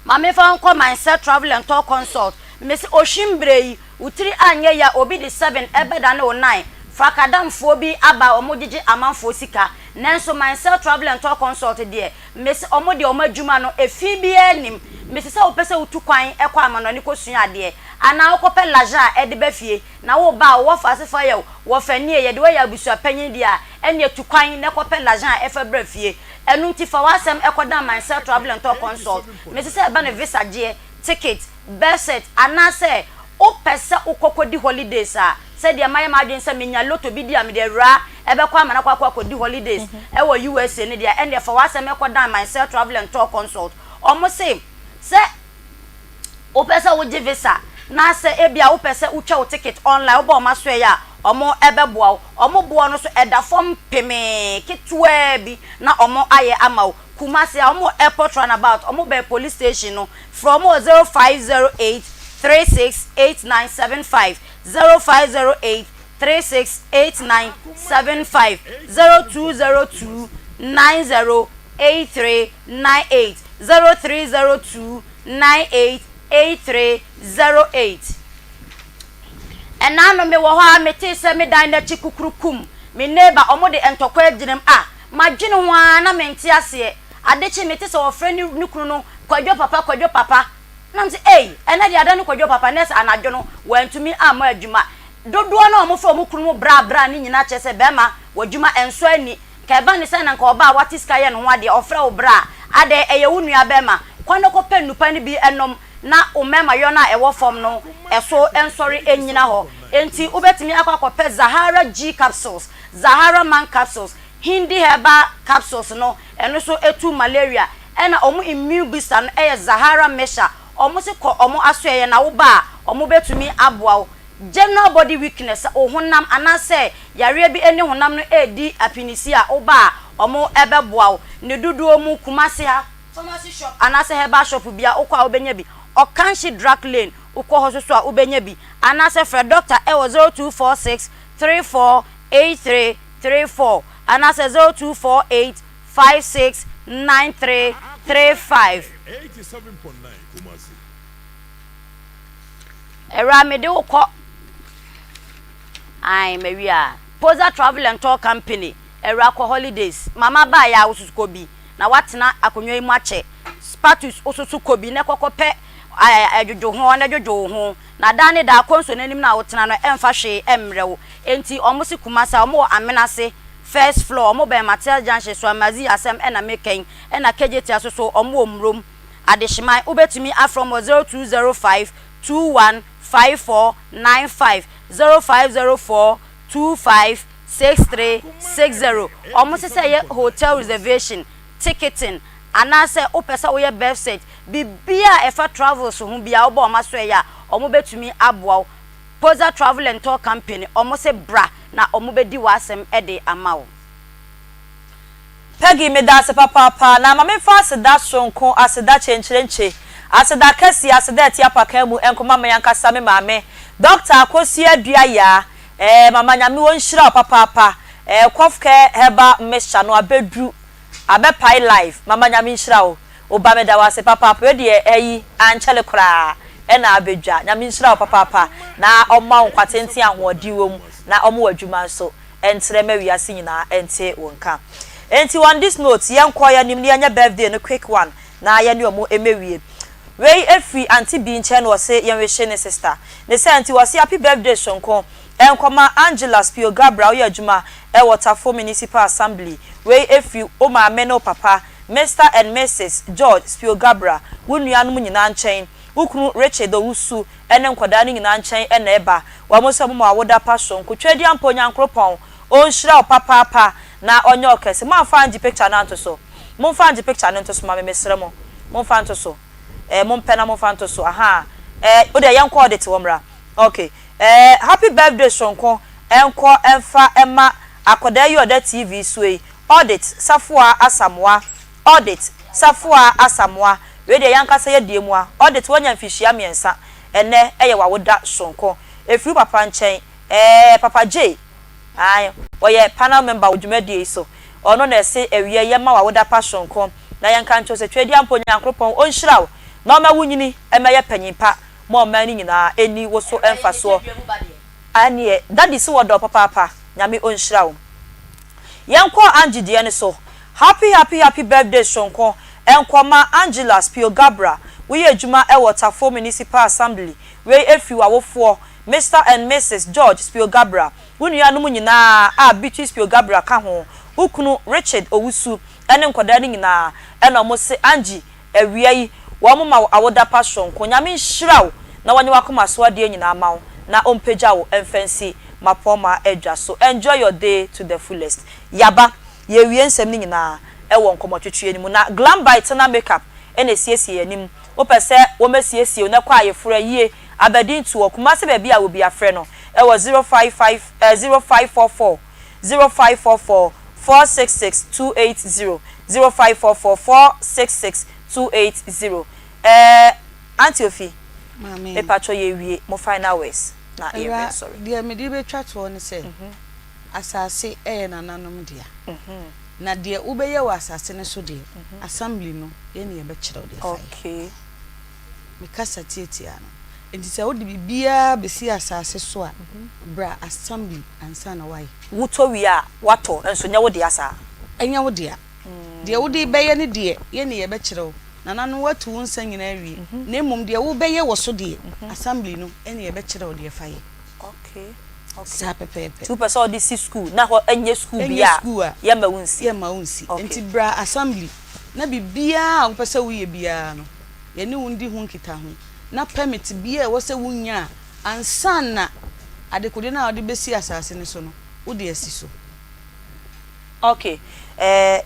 Mame fa nko mindset travel and talk consult Miss Oshimbrei utiri anye ya obi de 7 ebeda na 9 Fakadamfo bi aba omogigi amanfo sika nanso myself travel and talk consult there miss omodi omadwuma no efi bi anim miss sa opese utu kwan ekwa amano ni kosua de ana okope laja e de bafie na wo ba wo fasifa ye wo fani ye de wo ya busua panyin dia ene etu kwan na kope laja e fa brafie enu nti fa wasem ekoda myself travel and talk consult miss sa ba na visa je ticket berset ana se opese ukokodi holidays a said the my margin say menya lotto bi dia me de ra ebe kwa mana kwa di holidays e wo USA ne dia and for wasem e kwa dan myself travel and talk consult omo say opese wo give visa na say e bia opese utwa wo ticket online obo ma so ya omo ebe boa omo boa no so eda form peme kitwa bi na omo aye amawo Kumasi omo airport runabout omo be police station no from 0508 368975 0508 368975 0202 908398 0302 988308 Enano me wo ha mete se me dan na chikukurukum me neighbor omo de entokwa aginem magwene ho na mente ase adechi mete se wo frɛ ni nukunu no kwadwo papa nam se ena dia da no kwadwo papa nes anadwo no wantumi ama adwuma dodo na omo fo omo kunu bra ni nyina kyese bema wadwuma enso ani ka ba ni se na nka oba watiska ye no ho ade ofra wo bra ade eye wunua bema kwano ko penupa ni bi enom na umema yo na ewo fom no eso ensori enyina ho enti ubetimi akwakope Zahara G capsules Zahara Man capsules Hindi herbal capsules no eno so etu malaria ena omo immune booster no Zahara Mesha omo se ko omo asoye na wo ba omo betumi aboa general body weakness ohunam anase yare bi eni hunam no edi apinisi a wo ba omo ebeboa ne dudu omu Kumasi ha pharmacy shop anase herbal shop bia okwa obenya bi Okanshi drug lane ukọ hososo a ubenya bi anase fre doctor 0246 348334 anase 0248 569335 87.9 Kumasi Era me de ukọ ai Maria Poza Travel and Tour Company era ko holidays mama ba ya usuko bi na watena akonwa imu ache status usuko bi ne kokope ajojo ho na jojo ho na dane da konso nanim na wotena no emfa hwe emrewo enti omosi Kumasa omo amenase first floor omo be material junction so amazi asem ena meken ena kejeti asoso omo omrom adehimai ubetumi afrom 0205 215495 0504 256360 omo se hotel reservation ticketing anase opesa wo ye website bibia efa travels ho bia obo maso ya omo betumi aboa Poza Travel and Tour Company omo se bra na omo bedi wasem ede amawo Peggy me da se papa na mama fa se da sonko aseda chencherenche aseda kasi aseda etia pakamu enkoma me yankasa me mame doctor akosi adua ya mama nyame won hira papa kwofke heba mesha no abedru abepai life mama nyame hira o oba me da wase papa we de anchele kra na abedwa nyame nhyira papa na omma nkwatenti ahodi wom na omo wadwuma so entre ma wiase nyina ente wonka enti on this note yenko ya nim ne anya birthday no quick one na ya ne omo emewie wei efi anti bi nche no se yenwe ne sister ne say anti wase happy birthday sonko enkoma Angela Spio Gabra oya adwuma e Waterfall Municipal Assembly wei efi o ma me no papa Mr and Mrs George Spio Gabra wunuanum nyina nchen ukunu Richard Owusu ene nkwada ni nyina nchen ene eba wa mo so mo awoda passion ko twedi ampo nyankropon on shira papa na onye okese mo afa nji picture na ntoso mo fa nji picture na ntoso ma me mesre mo fa ntoso mo mpena mo fa ntoso aha o de yanko audit womra okay happy birthday sonko enko enfa ema akoda yi oda TV suei audit Safua Asamoah we de yanka se ye diemu a audit wonya mfihia miensa ene eye wawoda sonko efi papa nchen papa J ayo oye panel member odwumadie so ono na se ewie ye ma wawoda pa sonko na yanka ncho se twedi ampo nyankropon onhyiraw na ma wunyini emeye panyimpa mo mani nyina eni woso emfaso anie that is what do papa nyame onhyiraw yanko angidie ne so happy birthday sonko enkoma Angela Spio Gabra we adwuma e Waterfall Municipal Assembly we efi wawofo Mr and Mrs George Spio Gabra wunuanum nyina a Beatrice Spio Gabra ka ho ukunu Richard Owusu ene nkwada ni nyina ena mo se Angie ewiai wo mo ma awoda passion ko nyame nhiraw na wanye wakoma so ade nyina mawo na ompeja wo emfancy mapoma edwa so enjoy your day to the fullest yaba ye wie nsem ni nyina e won komotwetwe ni mu na glam bite na makeup ene siesie anim wo pese wo masiesie na kwa ayefura yie abadin to okuma se ba bia wo bia frɛ no e wo 0544 466 280 Antiofi mami e patcho ye wie mo final words na e sorry dia me di be twatwo ne se asase e nananom dia na dia ubeye wa asase ne so dia assembly no ye ne ye be kire dia okay me kasa tietia no enti se wodi bibia be si asase so a bra assembly ansa na wai wuto wi a wato enso nya wodi asa enya wodi a dia wodi beye ne dia ye ne ye be kire nanu watu wonsa nyina wi na emom dia wo beye wo so dia assembly no ene ye be kire o dia faye okay sa pepepe two person this school na ho enye school bia ye ma wunsi enti bra assembly na bibia wo pese wo ye bia no ye ne wundi hu nkita hu na permit bia wo se wunya ansa na adekode na ode besi asase ne so no wo de asi so okay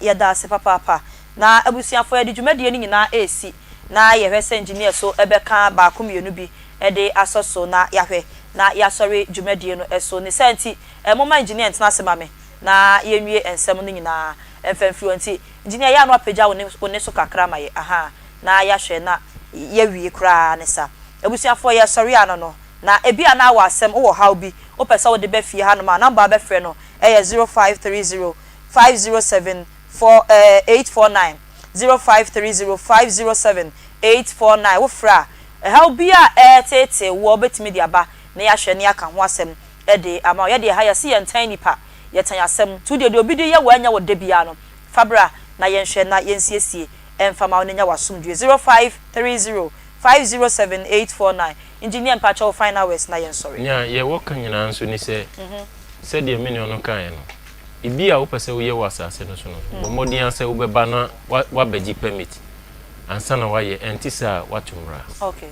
ya da se papa na abusiafo ya di dwumadie ni nyina esi na ye hwese engineer so ebeka ba komienu bi ede asoso na yahwe na ya sorry dwumadie no eso ne senti moma engineer ntena semame na yenwie ensem no nyina emfamfluenti engineer ya no apagya woni so kakra maye aha na ya hwe na ya wie kra ne sa abusiafo ya sorry ano no na ebia na wa asem wo how bi o pesa wo de be fie ha no ma number be frɛ no 0530 507 849 0530 507 849 wo fra how bia tete wo betimi dia ba na ya hwe ne aka ho asem de ama ye de ha ya se ye ntan nipa ye tan asem tu de obi de ye wa anya wo de bia no fabra na ye hwe na ye nsiesie emfama wo nya wasomdwe 0530 507 849 engineer mpacha wo final words na ye sorry nya ye wo kan nyina nso ni se se de me ne ono kan no ibi a wo pese wo ye wasase no so no bo modin ase wo beba na wa beji permit ansa na wa ye entisa watumra okay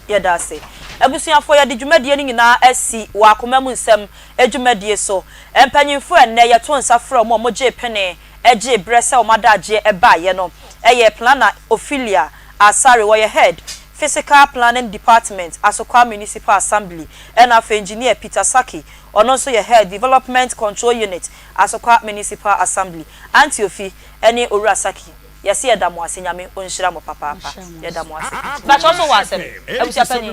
ya da se abusuafo ya de dwumadie ni nyina asi wa akoma mu nsem adwumadie so empanyimfo enne ye to nsa fra mo moje pene eje brese o madaje eba ye no eye planner Ophelia Asare wo ye head Physical Planning Department Akoma Municipal Assembly and of engineer Peter Saki on also your head Development Control Unit Akoma Municipal Assembly Antiofi any Awuraa Saki yes ye da mo ase nyame onhyira mo papa ye da mo ase but also was em ebusia pani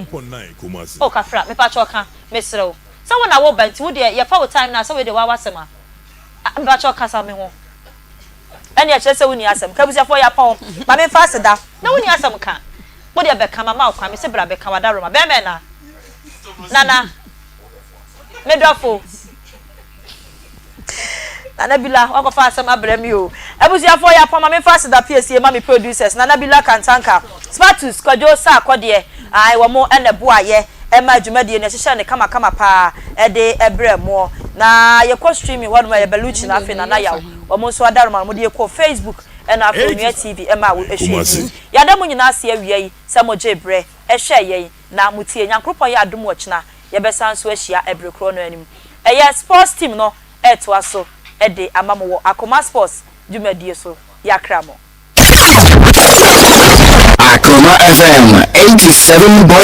o kafra me pa choka me srew so when I wo banti wo de ye fa wo time na so we de wa wasema me pa choka sa me ho ene ya chese woni asem ka busia fo ya pon ma me fa seda na woni asem ka wo de be kama ma kwa me se bra be kama da roma be me na nana medofo Nana Bila wako fa asem abrami o ebusuafo ya poma me fa da PSA ma me producers Nana Bila Kantanka Spartus Kwajo sa akode ai wo mo ene bo aye ema adwumade ne hyehyɛ ne kama pa de ebremo na ye ko streaming wo ma ye beluchi na afi na yawo wo mo so adaroma mo de ko Facebook ena Afronia TV ema wo ehwe ya da mo nyina ase awia yi se mo jebre ehwe ye na mutie nyankropon ya adom ochina ye besan so ahia ebrekro no anim eye sports team no etwa so ede amamo Akoma Sports dwumadie so yakramo Akoma FM 87.